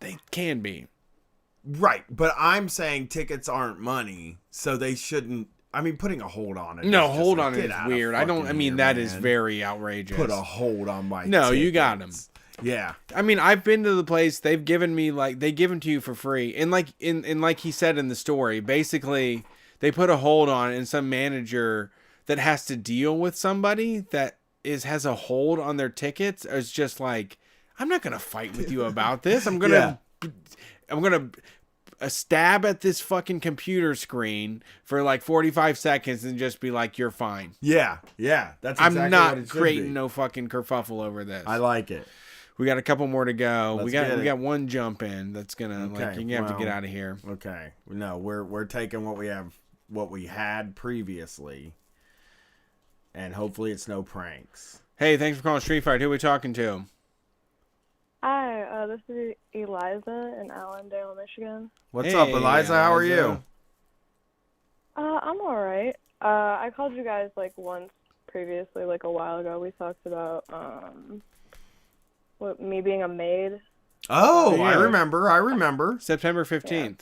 They can be. Right, but I'm saying tickets aren't money, so they shouldn't I mean, putting a hold on it. No, is just hold like, on it get is out of weird. I fucking mean, here, that is man. very outrageous. Put a hold on my No, you got tickets. Yeah. I mean, I've been to the place. They've given me they give them to you for free, and like like he said in the story, basically they put a hold on it, and some manager that has to deal with somebody that has a hold on their tickets is just like, I'm not gonna fight with you about this. I'm gonna stab at this fucking computer screen for like 45 seconds and just be like, you're fine. Yeah. That's exactly I'm what not it should creating be. no fucking kerfuffle over this. I like it. We got a couple more to go. Let's We get it. got one jump in that's gonna Okay, you're gonna have to get well, out of here. Okay. No, we're taking what we had previously, and hopefully it's no pranks. Hey, thanks for calling Street Fight. Who are we talking to? Hi, this is Eliza in Allendale, Michigan. What's up, Eliza? How are you? I'm alright. I called you guys like once previously, like a while ago. We talked about me being a maid. Oh, Yeah. I remember. September 15th.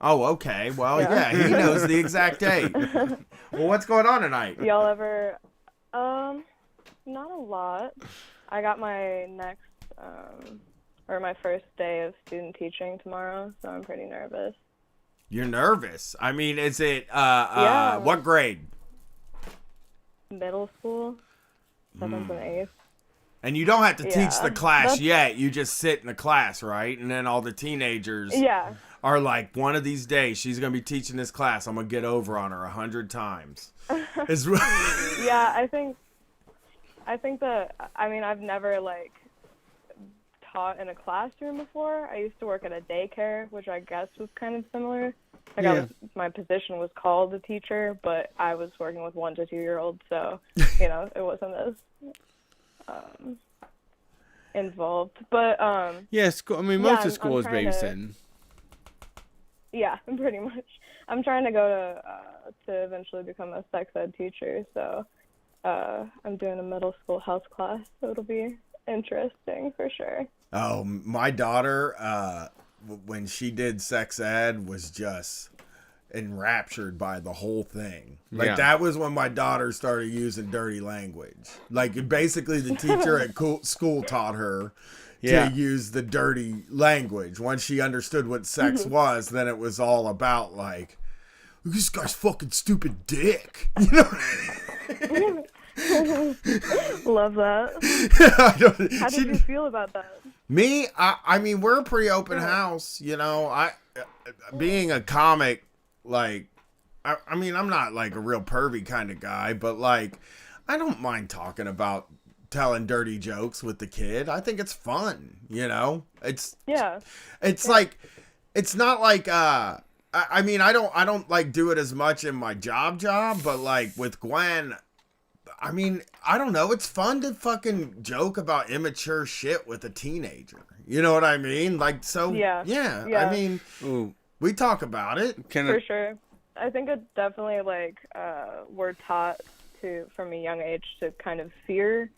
Oh, okay. Well, yeah, he knows the exact date. Well, what's going on tonight? Y'all ever? Not a lot. I got my next or my first day of student teaching tomorrow, so I'm pretty nervous. You're nervous. I mean, is it Yeah. what grade? Middle school, 7th and 8th. And you don't have to teach the class that's- yet. You just sit in the class, right? And then all the teenagers Yeah. are like, one of these days she's gonna be teaching this class. I'm gonna get over on her 100 times. It's Yeah, I think that, I mean, I've never like taught in a classroom before. I used to work at a daycare, which I guess was kind of similar. Like my position was called a teacher, but I was working with 1 to 2 year olds, so it wasn't as involved. But Yeah, school. I mean, most I'm of school is trying to- babysitting. yeah, pretty much. I'm trying to go to eventually become a sex ed teacher, so I'm doing a middle school health class, so it'll be interesting for sure. Oh, my daughter, when she did sex ed, was just enraptured by the whole thing. Like, Yeah. that was when my daughter started using dirty language. Like, basically, the teacher at school taught her Yeah. to use the dirty language. Once she understood what sex was, then it was all about, like, this guy's fucking stupid dick. You know? Love that. I don't- How she- did you feel about that? Me, I mean, we're a pretty open house, being a comic, like, I mean, I'm not like a real pervy kind of guy, but like, I don't mind talking about telling dirty jokes with the kid. I think it's fun, it's like, it's not like, I mean, I don't like do it as much in my job, but like with Gwen, I mean, I don't know. It's fun to fucking joke about immature shit with a teenager. You know what I mean? Like, so, Yeah. I mean, we talk about it. For sure. I think it's definitely like we're taught from a young age to kind of fear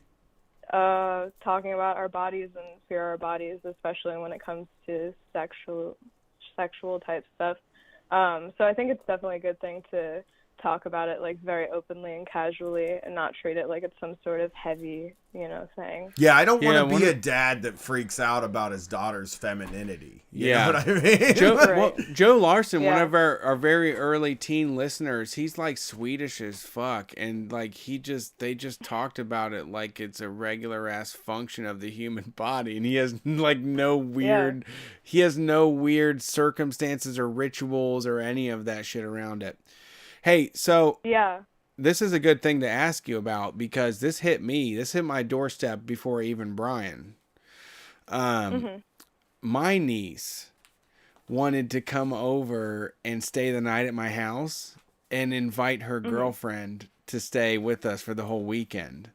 talking about our bodies and fear our bodies, especially when it comes to sexual type stuff. So I think it's definitely a good thing to talk about it like very openly and casually and not treat it like it's some sort of heavy, thing. Yeah, I don't want to be a dad that freaks out about his daughter's femininity. You know what I mean? Joe Larson, one Yeah. of our very early teen listeners, he's like Swedish as fuck, and like they just talked about it like it's a regular ass function of the human body, and he has like he has no weird circumstances or rituals or any of that shit around it. Hey, so this is a good thing to ask you about because this hit my doorstep before even Brian. My niece wanted to come over and stay the night at my house and invite her girlfriend to stay with us for the whole weekend.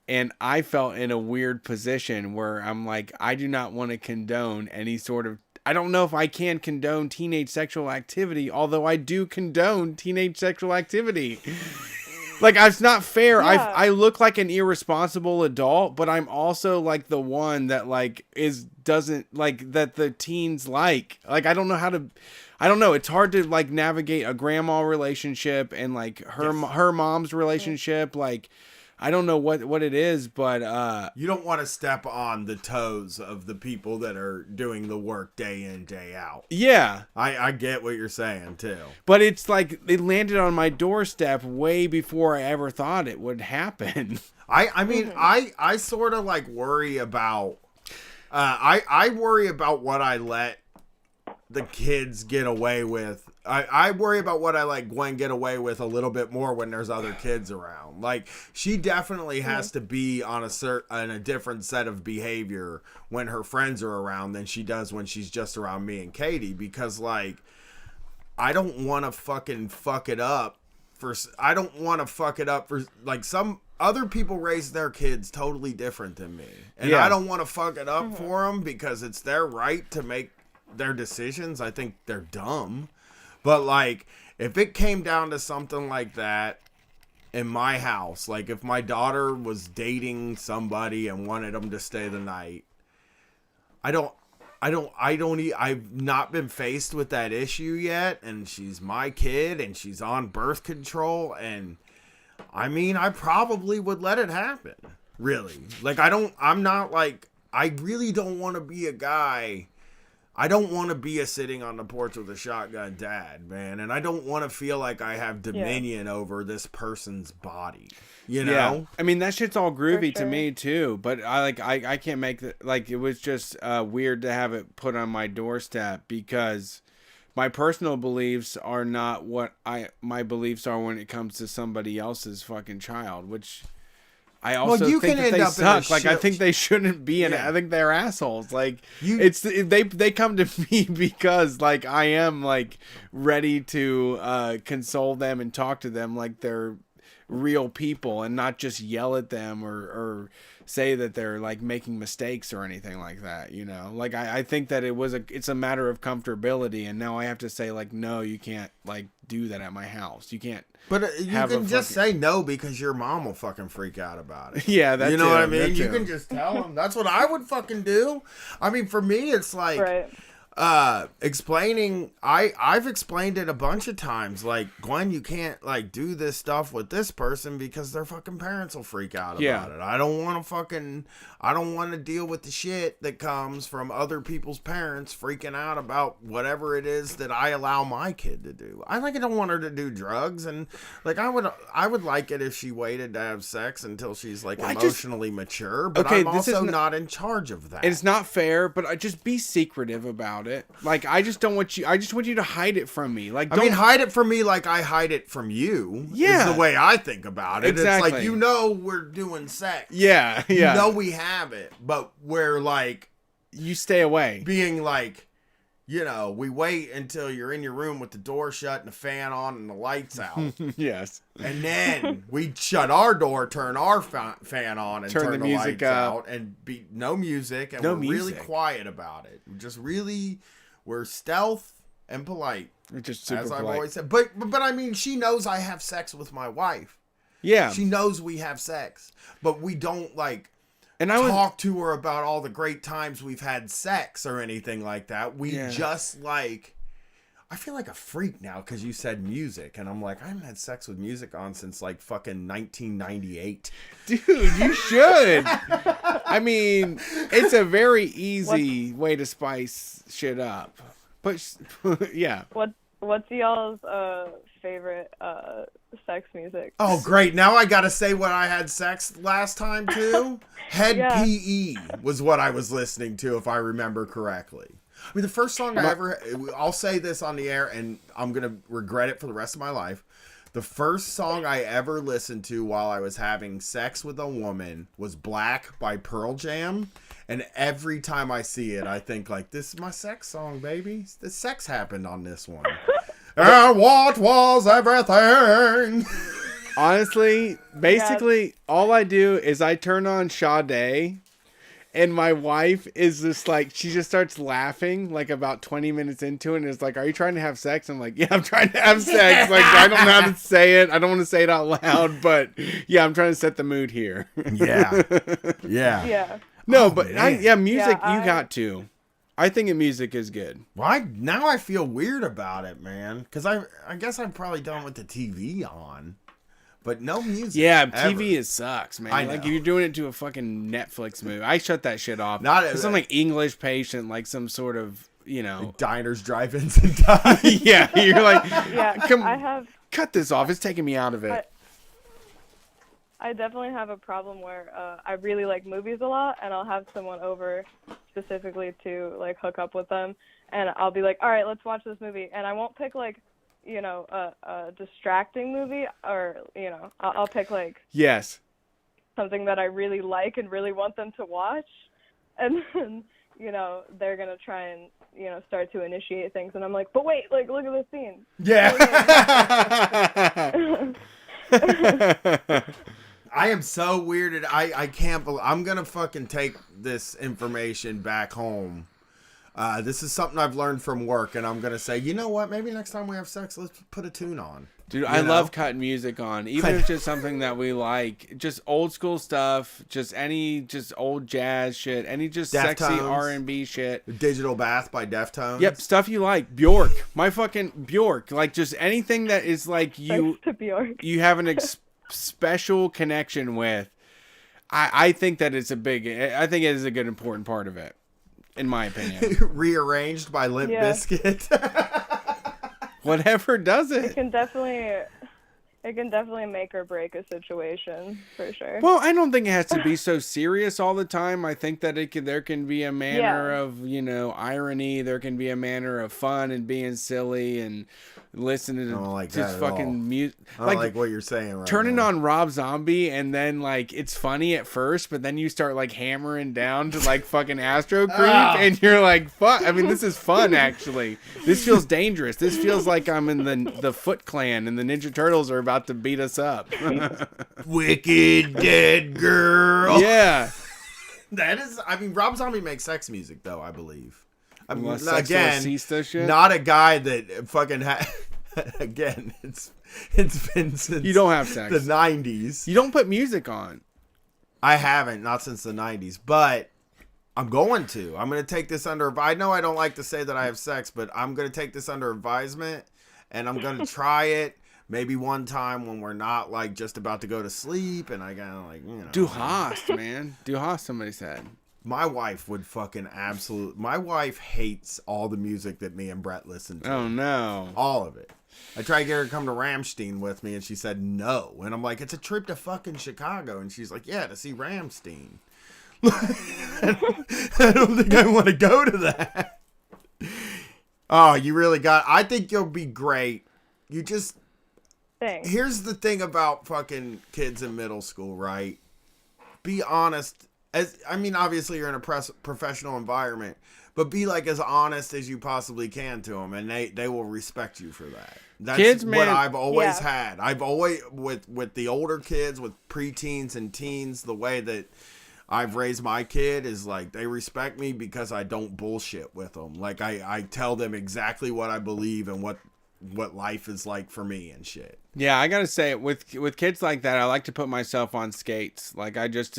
And I felt in a weird position where I'm like, I do not want to condone any sort of, I don't know if I can condone teenage sexual activity, although I do condone teenage sexual activity. Like, it's not fair. Yeah. I look like an irresponsible adult, but I'm also like the one that like doesn't like that the teens like. Like, I don't know. It's hard to like navigate a grandma relationship and like her mom's relationship. Like, I don't know what it is, but you don't want to step on the toes of the people that are doing the work day in, day out. Yeah. I get what you're saying too. But it's like it landed on my doorstep way before I ever thought it would happen. I mean, I sort of like worry about I worry about what I let the kids get away with. I worry about what I let Gwen get away with a little bit more when there's other kids around. Like, she definitely has to be on a different set of behavior when her friends are around than she does when she's just around me and Katie, because like I don't want to fucking fuck it up for like some other people raise their kids totally different than me. And I don't want to fuck it up for them because it's their right to make their decisions. I think they're dumb. But like, if it came down to something like that in my house, like if my daughter was dating somebody and wanted them to stay the night, I've not been faced with that issue yet, and she's my kid and she's on birth control, and I mean, I probably would let it happen. Really. Like, I really don't want to be a guy. I don't want to be a sitting on the porch with a shotgun dad, man. And I don't want to feel like I have dominion over this person's body. You know? Yeah. I mean, that shit's all groovy to me too, but I can't make that, like, it was just weird to have it put on my doorstep because my personal beliefs are not what my beliefs are when it comes to somebody else's fucking child, which I also think that they suck. Like, I think they shouldn't be in it. I think they're assholes. Like, they come to me because like I am like ready to console them and talk to them like they're real people and not just yell at them or say that they're like making mistakes or anything like that, you know? Like, I think that it's a matter of comfortability, and now I have to say like, no, you can't like do that at my house. You can't. But you can just say no because your mom will fucking freak out about it. Yeah, that's you know what I mean. You can just tell them. That's what I would fucking do. I mean, for me, it's like explaining. I've explained it a bunch of times. Like, Gwen, you can't like do this stuff with this person because their fucking parents will freak out about it. I don't want to deal with the shit that comes from other people's parents freaking out about whatever it is that I allow my kid to do. I don't want her to do drugs, and like I would like it if she waited to have sex until she's like emotionally mature. But I'm also not in charge of that. It's not fair, but I just be secretive about it. Like, I just want you to hide it from me. Like, don't hide it from me like I hide it from you. Yeah, is the way I think about it. Exactly. It's like, you know, we're doing sex. Yeah. You know we have it, but we're like, you stay away. Being like, you know, we wait until you're in your room with the door shut and the fan on and the lights out. Yes. And then we shut our door, turn our fan on, and turn the music lights out, and be no music, and we're really quiet about it. We're stealth and polite. We're just super as I've polite. always said. But I mean, she knows I have sex with my wife. Yeah. She knows we have sex, but we don't like talk to her about all the great times we've had sex or anything like that. We just like, I feel like a freak now because you said music, and I'm like, I haven't had sex with music on since like fucking 1998. Dude, you should. I mean, it's a very easy way to spice shit up. But yeah. What's y'all's favorite sex music? Oh, great. Now I got to say what I had sex last time, too. Head PE was what I was listening to, if I remember correctly. I mean, the first song I'll say this on the air, and I'm going to regret it for the rest of my life. The first song I ever listened to while I was having sex with a woman was Black by Pearl Jam. And every time I see it, I think, like, this is my sex song, baby. The sex happened on this one. And what was everything? Honestly, basically, all I do is I turn on Sade, And my wife is just like, she just starts laughing like about 20 minutes into it and is like, are you trying to have sex? I'm like, yeah, I'm trying to have sex. Like, I don't know how to say it. I don't want to say it out loud, but yeah, I'm trying to set the mood here. Yeah. Yeah. Yeah. No, Oh, but man. music, Yeah, you got to. I think music is good. Well, now I feel weird about it, man. Because I guess I'm probably done with the TV on. But no music. Yeah, ever. TV sucks, man. I Like know. you're doing it to a fucking Netflix movie. I shut that shit off. Not It's some like English patient, like some sort of, you know. Diners, drive-ins, and dives. Yeah, you're like, Yeah, come, I have. cut this off. It's taking me out of it. I definitely have a problem where I really like movies a lot, and I'll have someone over specifically to like hook up with them, and I'll be like, all right, let's watch this movie, and I won't pick like, you know, a distracting movie, or you know, I'll pick like Yes. something that I really like and really want them to watch, and then you know they're gonna try and you know start to initiate things, and I'm like, but wait, like look at this scene. Yeah. I am so weirded. I can't believe I'm gonna fucking take this information back home. This is something I've learned from work, and I'm gonna say, you know what? Maybe next time we have sex, let's put a tune on. Dude, I love cutting music on, even if it's just something that we like, just old school stuff, just old jazz shit, any just sexy Deftones. R&B shit. Digital Bath by Deftones. Yep, stuff you like. Bjork, my fucking Bjork, like just anything that is like you Thanks to Bjork. you have an special connection with. I think that it's I think it is a good important part of it, in my opinion. Rearranged by Limp Bizkit. Whatever does It it. can definitely make or break a situation for sure. Well, I don't think it has to be so serious all the time. I think that there can be a manner Yeah. of, you know, irony. There can be a manner of fun and being silly and listening to I don't like just that at all. fucking music. I don't like what you're saying right turning now. on Rob Zombie and then like it's funny at first, but then you start like hammering down to like fucking Astro Creep and you're like, fuck. I mean, this is fun actually. This feels dangerous. This feels like I'm in the Foot Clan and the Ninja Turtles are about to beat us up. Wicked Dead Girl. Yeah. That is, I mean, Rob Zombie makes sex music, though, I believe. I mean, Sex again, Lasista shit? not a guy that fucking again, it's been since You don't have sex. the 90s. You don't put music on. I haven't, not since the 90s, but I'm going to. I'm going to take this under, I know I don't like to say that I have sex, but I'm going to take this under advisement, and I'm going to try it. Maybe one time when we're not like just about to go to sleep, and I gotta like, you know. Du Hast, man. Du Hast, somebody said. My wife would fucking my wife hates all the music that me and Brett listen to. Oh, no. All of it. I tried to get her to come to Rammstein with me, and she said no. And I'm like, it's a trip to fucking Chicago. And she's like, yeah, to see Rammstein. I don't think I want to go to that. Oh, you really got, I think you'll be great. You just, Thanks. here's the thing about fucking kids in middle school, right? Be honest. I mean, obviously you're in a professional environment, but be like as honest as you possibly can to them, and they will respect you for that. That's Kids, what man. I've always had. I've always with the older kids, with preteens and teens, the way that I've raised my kid is like they respect me because I don't bullshit with them. Like I tell them exactly what I believe and what life is like for me and shit. Yeah, I gotta say, with kids like that, I like to put myself on skates. Like I just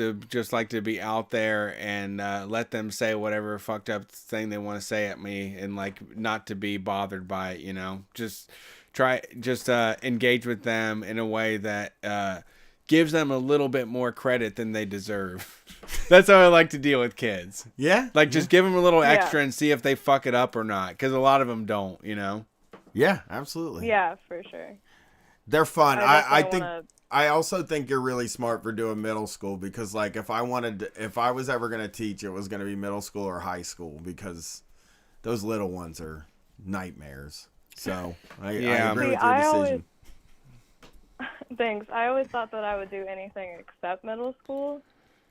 like to be out there and let them say whatever fucked up thing they want to say at me, and like not to be bothered by it. You know, just engage with them in a way that gives them a little bit more credit than they deserve. That's how I like to deal with kids. Yeah, like just give them a little extra and see if they fuck it up or not, because a lot of them don't. You know. Yeah, absolutely. Yeah, for sure. They're fun. I definitely think I also think you're really smart for doing middle school, because like if I was ever going to teach, it was going to be middle school or high school, because those little ones are nightmares. So I agree with your decision. Thanks. I always thought that I would do anything except middle school,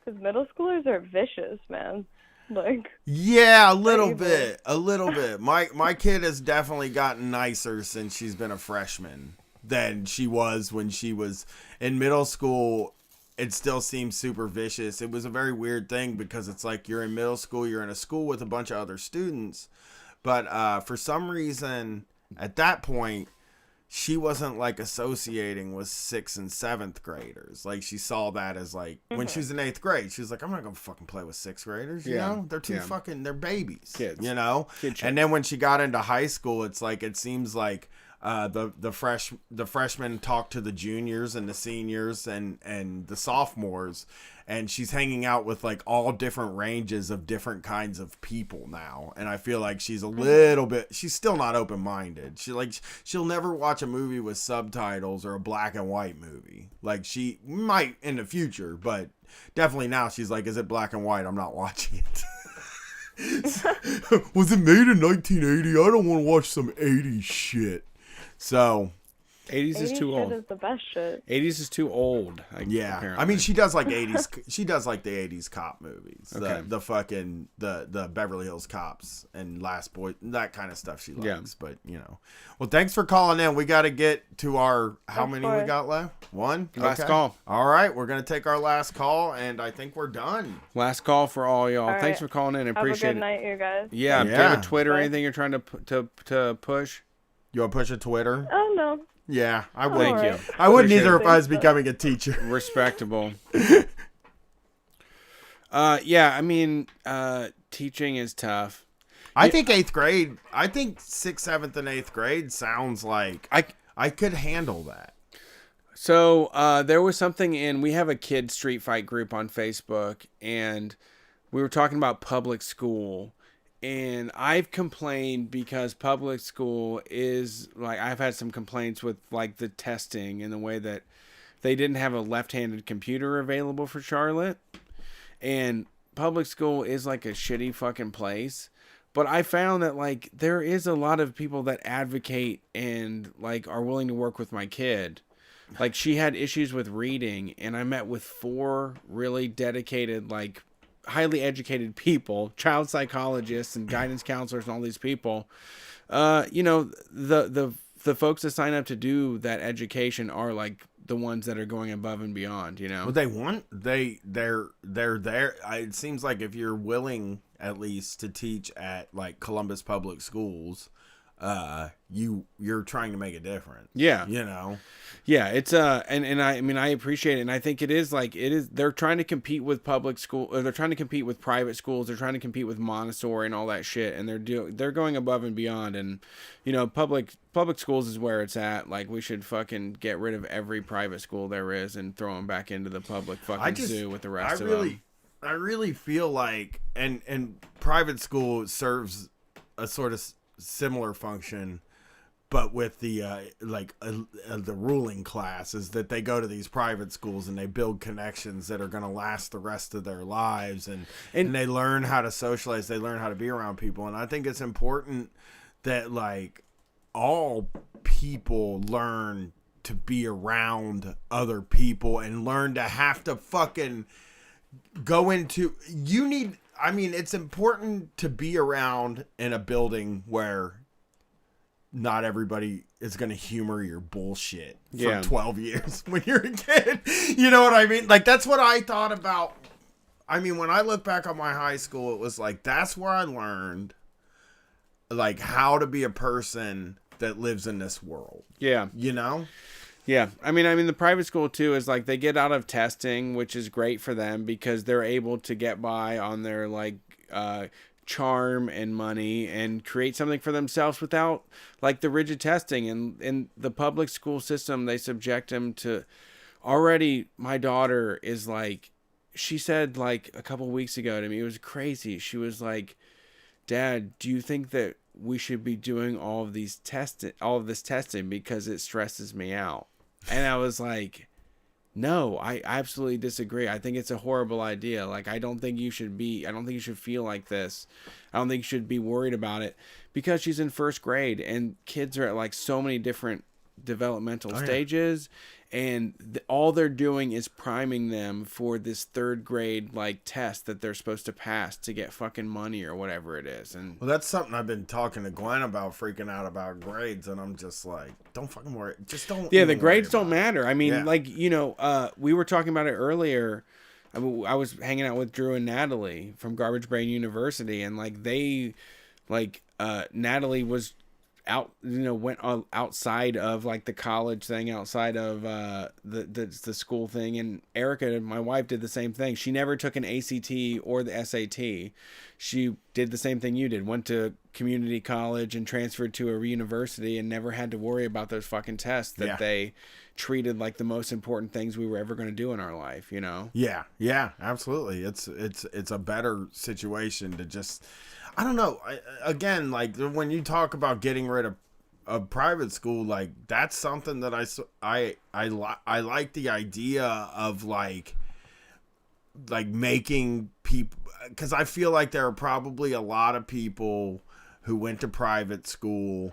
because middle schoolers are vicious, man. Like, yeah, a little bit. My kid has definitely gotten nicer since she's been a freshman than she was when she was in middle school. it still seems super vicious. It was a very weird thing because it's like you're in middle school, you're in a school with a bunch of other students, but for some reason at that point she wasn't like associating with 6th and 7th graders. Like she saw that as like when she was in 8th grade, she was like, I'm not gonna fucking play with 6th graders. You know, they're too fucking, they're babies, kids. You know, and then when she got into high school, it's like it seems like the freshmen talk to the juniors and the seniors and the sophomores, and she's hanging out with like all different ranges of different kinds of people now. And I feel like she's a little bit, she's still not open-minded. She'll never watch a movie with subtitles or a black and white movie. Like she might in the future, but definitely now she's like, is it black and white? I'm not watching it. Was it made in 1980? I don't want to watch some 80s shit. So 80s is too old. 80s is the best shit. 80s is too old. Yeah, I mean, she does like 80s. She does like the 80s cop movies, Okay. the fucking the Beverly Hills Cops and Last Boy, that kind of stuff she likes. Yeah. But you know, well, thanks for calling in. We got to get to our how many we got left? One Last call. All right, we're gonna take our last call, and I think we're done. Last call for all y'all. All Thanks right. for calling in. Have Appreciate a good it. night, you guys. Yeah. Do you Yeah. have a Twitter or Bye. anything you're trying to push? You want to push a Twitter? Oh no. Yeah, I would. Thank Alright. you. I wouldn't Appreciate either it. if I was becoming a teacher. Respectable. Yeah, I mean, teaching is tough. I think 8th grade. I think 6th, 7th, and 8th grade sounds like I could handle that. So there was something we have a kid street fight group on Facebook, and we were talking about public school. And I've complained because public school is like, I've had some complaints with like the testing and the way that they didn't have a left-handed computer available for Charlotte. And public school is like a shitty fucking place. But I found that like there is a lot of people that advocate and like are willing to work with my kid. Like she had issues with reading, and I met with 4 really dedicated, like highly educated people, child psychologists and guidance counselors and all these people. You know, the folks that sign up to do that education are like the ones that are going above and beyond, you know. Well, they're there. It seems like if you're willing at least to teach at like Columbus Public Schools, you're trying to make a difference. Yeah. You know. Yeah, it's and I mean I appreciate it, and I think they're trying to compete with public school, or they're trying to compete with private schools, they're trying to compete with Montessori and all that shit, and they're going above and beyond, and you know, public schools is where it's at. Like we should fucking get rid of every private school there is and throw them back into the public fucking zoo with the rest of them. I really feel like and private school serves a sort of similar function, but with the the ruling class is that they go to these private schools and they build connections that are going to last the rest of their lives, and they learn how to socialize, they learn how to be around people. And I think it's important that like all people learn to be around other people and learn to have to fucking go into it's important to be around in a building where not everybody is going to humor your bullshit for 12 years when you're a kid. You know what I mean? Like, that's what I thought about. I mean, when I look back on my high school, it was like, that's where I learned, like, how to be a person that lives in this world. Yeah. You know? Yeah. I mean, the private school, too, is like they get out of testing, which is great for them because they're able to get by on their, like, charm and money and create something for themselves without like the rigid testing. And in the public school system, they subject them to already. My daughter is like, she said like a couple weeks ago to me, it was crazy. She was like, Dad, do you think that we should be doing all of this testing because it stresses me out? And I was like, no, I absolutely disagree. I think it's a horrible idea. Like, I don't think you should feel like this. I don't think you should be worried about it because she's in first grade and kids are at like so many different developmental stages. all they're doing is priming them for this third grade like test that they're supposed to pass to get fucking money or whatever it is. And well, that's something I've been talking to Glenn about, freaking out about grades, and I'm just like, don't fucking worry, just don't. Yeah, the grades don't matter. I mean, like, you know, we were talking about it earlier. I was hanging out with Drew and Natalie from Garbage Brain University, and like Natalie was out, you know, went outside of like the college thing, outside of the school thing, and Erica, my wife, did the same thing. She never took an ACT or the SAT. She did the same thing you did, went to community college and transferred to a university and never had to worry about those fucking tests that they treated like the most important things we were ever going to do in our life, you know? Yeah, absolutely. It's a better situation to just, I don't know. Again, like when you talk about getting rid of private school, like that's something that I like the idea of like making people, because I feel like there are probably a lot of people who went to private school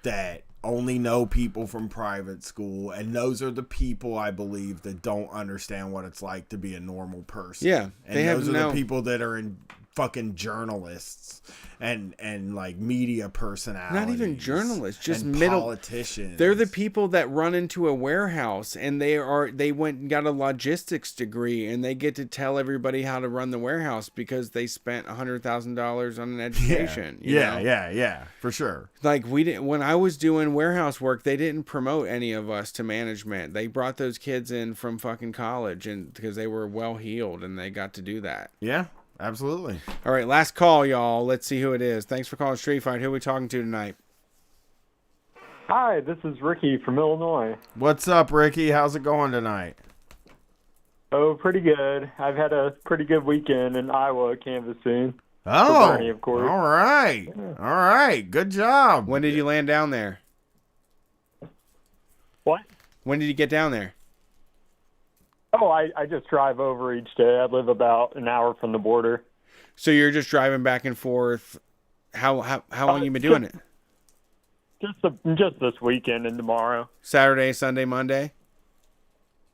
that only know people from private school, and those are the people, I believe, that don't understand what it's like to be a normal person. Yeah, and those are the people that are in fucking journalists and like media personalities. Not even journalists, just politicians. They're the people that run into a warehouse and they went and got a logistics degree and they get to tell everybody how to run the warehouse because they spent $100,000 on an education. Yeah, for sure. Like when I was doing warehouse work, they didn't promote any of us to management. They brought those kids in from fucking college and because they were well heeled and they got to do that. Yeah. Absolutely. All right, last call, y'all. Let's see who it is. Thanks for calling Street Fight. Who are we talking to tonight? Hi, this is Ricky from Illinois. What's up, Ricky? How's it going tonight? Oh, pretty good. I've had a pretty good weekend in Iowa canvassing. Oh, for Bernie, of course. All right. Yeah. All right. Good job. When did you land down there? What? When did you get down there? Oh, I just drive over each day. I live about an hour from the border. So you're just driving back and forth. How long you been doing it? Just this weekend and tomorrow. Saturday, Sunday, Monday?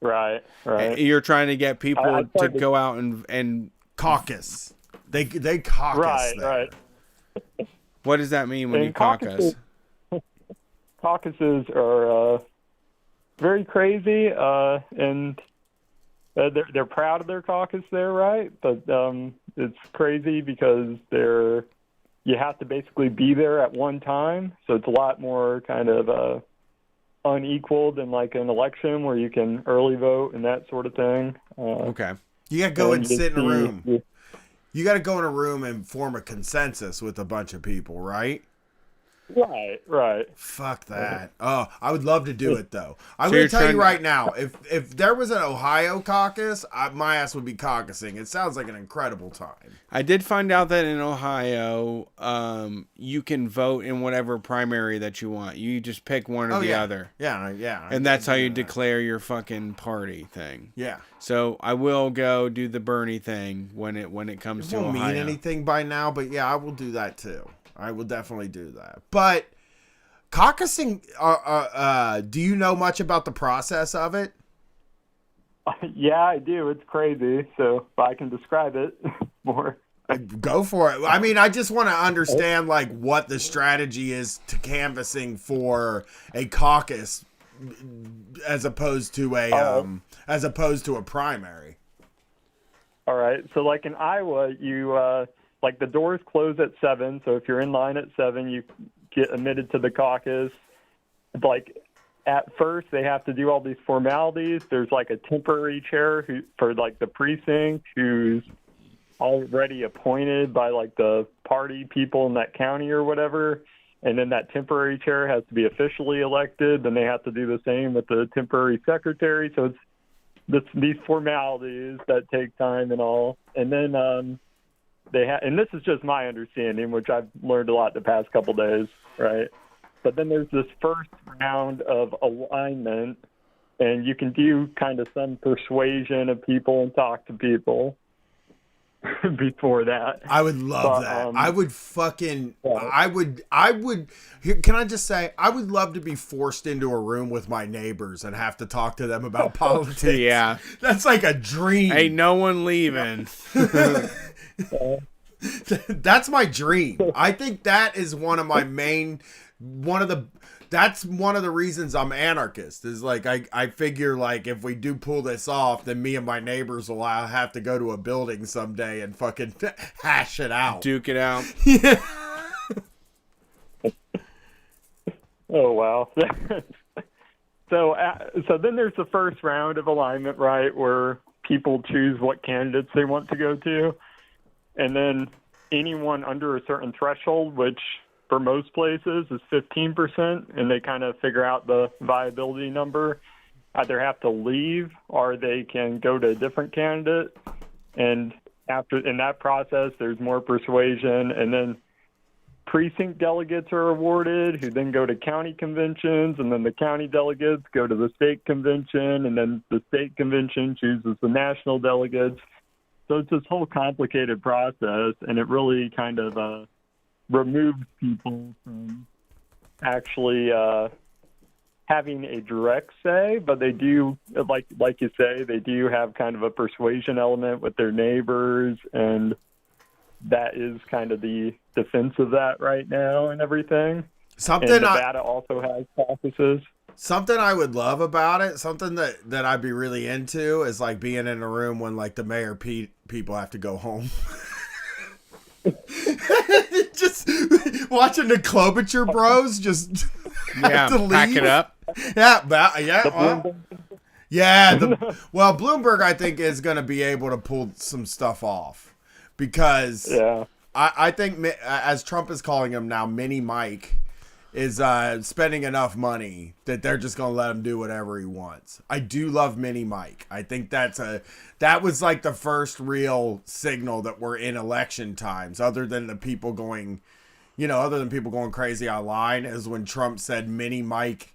Right. You're trying to get people to go out and caucus. They caucus. Right. What does that mean when you caucus? Caucuses are very crazy, and they're proud of their caucus there, right? But it's crazy because you have to basically be there at one time, so it's a lot more kind of unequal than like an election where you can early vote and that sort of thing. Okay. You got to go and sit in a room. You got to go in a room and form a consensus with a bunch of people, right? Right. Fuck that. Oh, I would love to do it though. I'm going to tell you right now, if there was an Ohio caucus, my ass would be caucusing. It sounds like an incredible time. I did find out that in Ohio, you can vote in whatever primary that you want. You just pick one or the other. Yeah. And that's how you declare your fucking party thing. Yeah. So I will go do the Bernie thing when it comes to Ohio. It won't mean anything by now, but yeah, I will do that too. I will definitely do that. But caucusing, do you know much about the process of it? Yeah, I do. It's crazy. So if I can describe it more. Go for it. I mean, I just want to understand like what the strategy is to canvassing for a caucus as opposed to a primary. All right. So like in Iowa, you like the doors close at 7, so if you're in line at 7, you get admitted to the caucus. Like at first, they have to do all these formalities. There's like a temporary chair for like the precinct who's already appointed by like the party people in that county or whatever. And then that temporary chair has to be officially elected. Then they have to do the same with the temporary secretary. So it's these formalities that take time and all. And then and this is just my understanding, which I've learned a lot the past couple days, right? But then there's this first round of alignment, and you can do kind of some persuasion of people and talk to people. before that. I would love that. I would fucking, I would, can I just say, I would love to be forced into a room with my neighbors and have to talk to them about politics. Yeah. That's like a dream. Ain't no one leaving. That's my dream. I think that is one of my main, that's one of the reasons I'm anarchist is like, I figure like if we do pull this off, then me and my neighbors will have to go to a building someday and fucking hash it out. Duke it out. Yeah. Oh, wow. So then there's the first round of alignment, right, where people choose what candidates they want to go to. And then anyone under a certain threshold, which for most places is 15%, and they kind of figure out the viability number, either have to leave or they can go to a different candidate. And in that process, there's more persuasion, and then precinct delegates are awarded, who then go to county conventions, and then the county delegates go to the state convention, and then the state convention chooses the national delegates. So it's this whole complicated process, and it really kind of removes people from actually having a direct say, but they do, like you say, they do have kind of a persuasion element with their neighbors, and that is kind of the defense of that right now and everything. And Nevada also has caucuses. Something I would love about it, something that I'd be really into, is like being in a room when like the mayor people have to go home. Just watching the Klobuchar bros just have to leave. Pack it up. Well, Bloomberg I think is going to be able to pull some stuff off because I think, as Trump is calling him now, Mini Mike is spending enough money that they're just gonna let him do whatever he wants. I do love Mini Mike. I think that was like the first real signal that we're in election times, other than people going crazy online, is when Trump said Mini Mike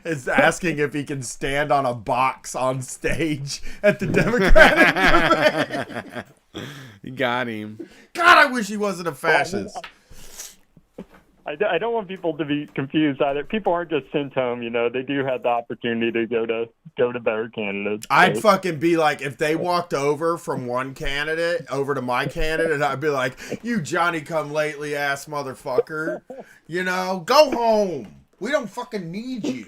is asking if he can stand on a box on stage at the Democratic. You got him. God, I wish he wasn't a fascist. I don't want people to be confused either. People aren't just sent home, They do have the opportunity to go to better candidates. I'd fucking be like, if they walked over from one candidate over to my candidate, I'd be like, you Johnny-come-lately ass motherfucker. Go home. We don't fucking need you.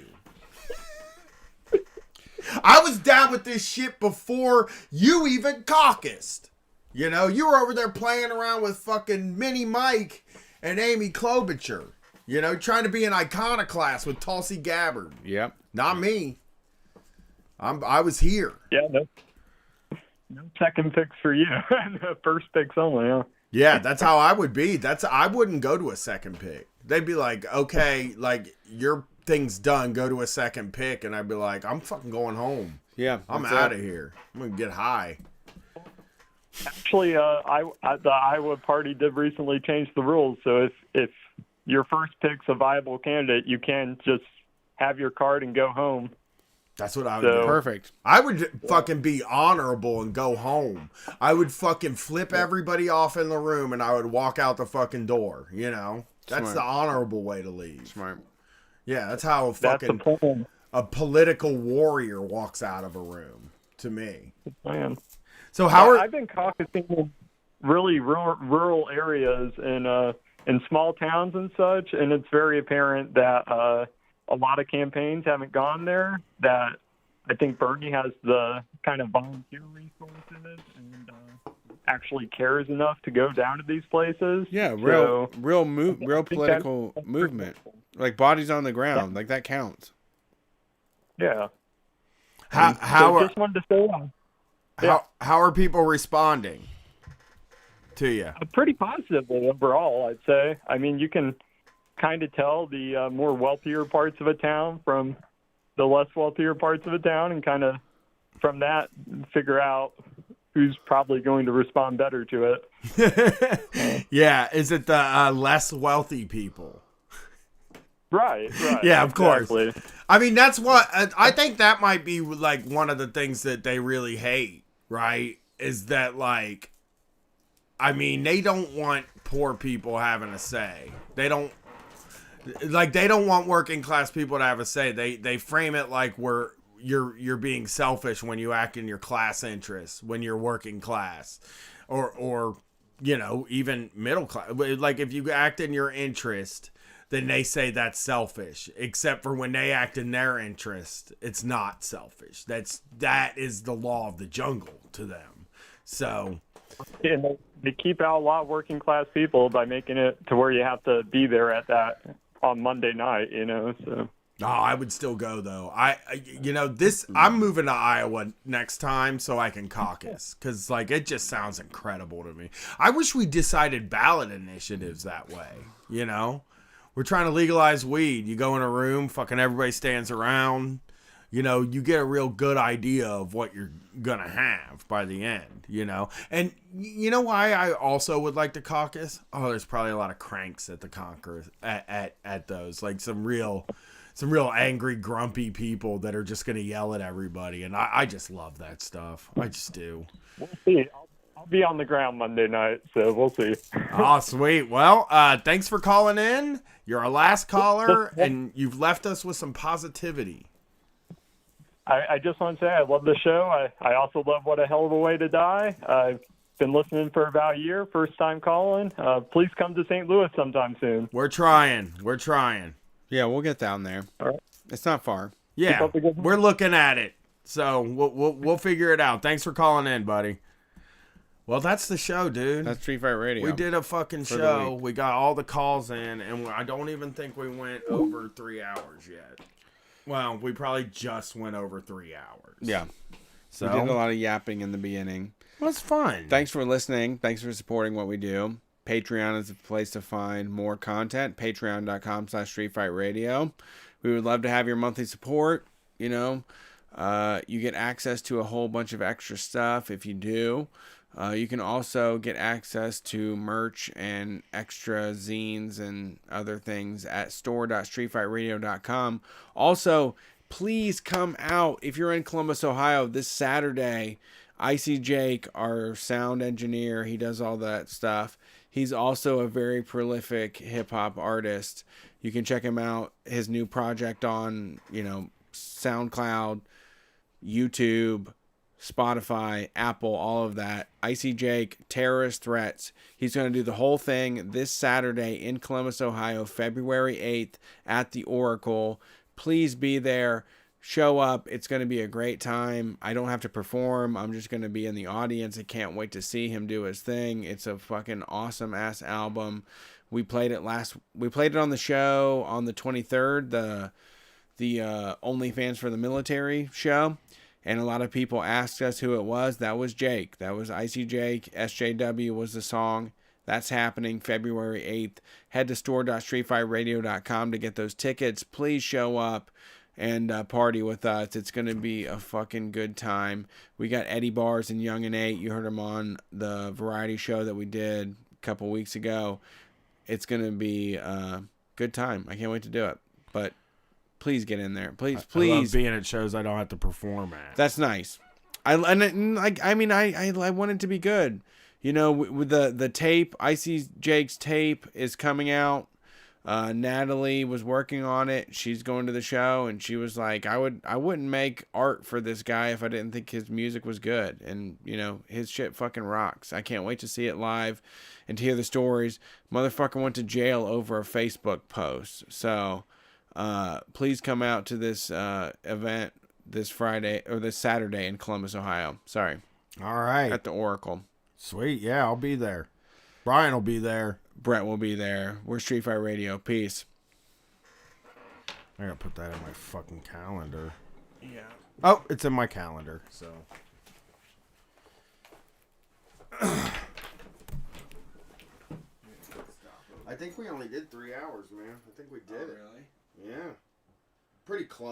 I was down with this shit before you even caucused. You were over there playing around with fucking Mini Mike and Amy Klobuchar, trying to be an iconoclast with Tulsi Gabbard. Yep. Not me. I was here. Yeah, no second picks for you. First picks only, huh? Yeah, that's how I would be. I wouldn't go to a second pick. They'd be like, okay, like, your thing's done, go to a second pick. And I'd be like, I'm fucking going home. Yeah. I'm out of here. I'm going to get high. Actually, the Iowa party did recently change the rules. So if your first pick's a viable candidate, you can just have your card and go home. That's what I would do. Perfect. I would fucking be honorable and go home. I would fucking flip everybody off in the room and I would walk out the fucking door. That's the honorable way to leave. Smart. Yeah, that's how a political warrior walks out of a room, to me. Man. So I've been caucusing in really rural areas in small towns and such, and it's very apparent that a lot of campaigns haven't gone there. That I think Bernie has the kind of volunteer resources and actually cares enough to go down to these places. Yeah, real political movement, like bodies on the ground, like that counts. Yeah. Just wanted to say. How are people responding to you? Pretty positively overall, I'd say. I mean, you can kind of tell the more wealthier parts of a town from the less wealthier parts of a town, and kind of from that figure out who's probably going to respond better to it. Yeah, is it the less wealthy people? Right. Yeah, of course. I mean, that's what I think that might be like one of the things that they really hate, right? is that, like, I mean, they don't want poor people having a say. They don't want working class people to have a say. They frame it like you're being selfish when you act in your class interests, when you're working class, or you know, even middle class. Like, if you act in your interest, then they say that's selfish. Except for when they act in their interest, it's not selfish. That is the law of the jungle to them. So, and they keep out a lot of working class people by making it to where you have to be there at that on Monday night, you know. So. Oh, I would still go though. I'm moving to Iowa next time so I can caucus, because like it just sounds incredible to me. I wish we decided ballot initiatives that way. You know, we're trying to legalize weed. You go in a room, fucking everybody stands around. You know, you get a real good idea of what you're gonna have by the end. You know, and you know why I also would like to caucus? Oh, there's probably a lot of cranks at the Congress at those, like some real angry, grumpy people that are just going to yell at everybody. And I just love that stuff. I just do. We'll see. I'll be on the ground Monday night, so we'll see. Oh, sweet. Well, thanks for calling in. You're our last caller, and you've left us with some positivity. I just want to say I love the show. I also love What a Hell of a Way to Die. I've been listening for about a year, first time calling. Please come to St. Louis sometime soon. We're trying. Yeah, we'll get down there. All right. It's not far. Yeah, we're looking at it. So we'll figure it out. Thanks for calling in, buddy. Well, that's the show, dude. That's Street Fight Radio. We did a fucking show. We got all the calls in, and I don't even think we went over 3 hours yet. Well, we probably just went over 3 hours. Yeah. So we did a lot of yapping in the beginning. Well, it's fun. Thanks for listening. Thanks for supporting what we do. Patreon is the place to find more content. Patreon.com/StreetFightRadio. We would love to have your monthly support. You know, you get access to a whole bunch of extra stuff if you do. You can also get access to merch and extra zines and other things at store.streetfightradio.com. Also, please come out if you're in Columbus, Ohio this Saturday. Icy Jake, our sound engineer, he does all that stuff. He's also a very prolific hip-hop artist. You can check him out, his new project on, you know, SoundCloud, YouTube, Spotify, Apple, all of that. Icy Jake, Terrorist Threats. He's going to do the whole thing this Saturday in Columbus, Ohio, February 8th at the Oracle. Please be there. Show up. It's going to be a great time. I don't have to perform. I'm just going to be in the audience. I can't wait to see him do his thing. It's a fucking awesome ass album. We played it on the show on the 23rd, the OnlyFans for the Military show. And a lot of people asked us who it was. That was Jake. That was Icy Jake. SJW was the song. That's happening February 8th. Head to store.streetfightradio.com to get those tickets. Please show up and party with us. It's going to be a fucking good time. We got Eddie Bars and Young and 8. You heard him on the variety show that we did a couple weeks ago. It's going to be a good time. I can't wait to do it. But please get in there. Please. I love being at shows I don't have to perform at. That's nice. I want it to be good. You know, with the tape, Icy Jake's tape is coming out. Natalie was working on it. She's going to the show, and she was like, I wouldn't make art for this guy if I didn't think his music was good. And, you know, his shit fucking rocks. I can't wait to see it live and to hear the stories. Motherfucker went to jail over a Facebook post. So, please come out to this event this Friday or this Saturday in Columbus, Ohio. Sorry. All right. At the Oracle. Sweet. Yeah, I'll be there. Brian will be there. Brett will be there. We're Street Fight Radio. Peace. I gotta put that in my fucking calendar. Yeah. Oh, it's in my calendar. So. I think we only did 3 hours, man. I think we did it. Really? Yeah. Pretty close.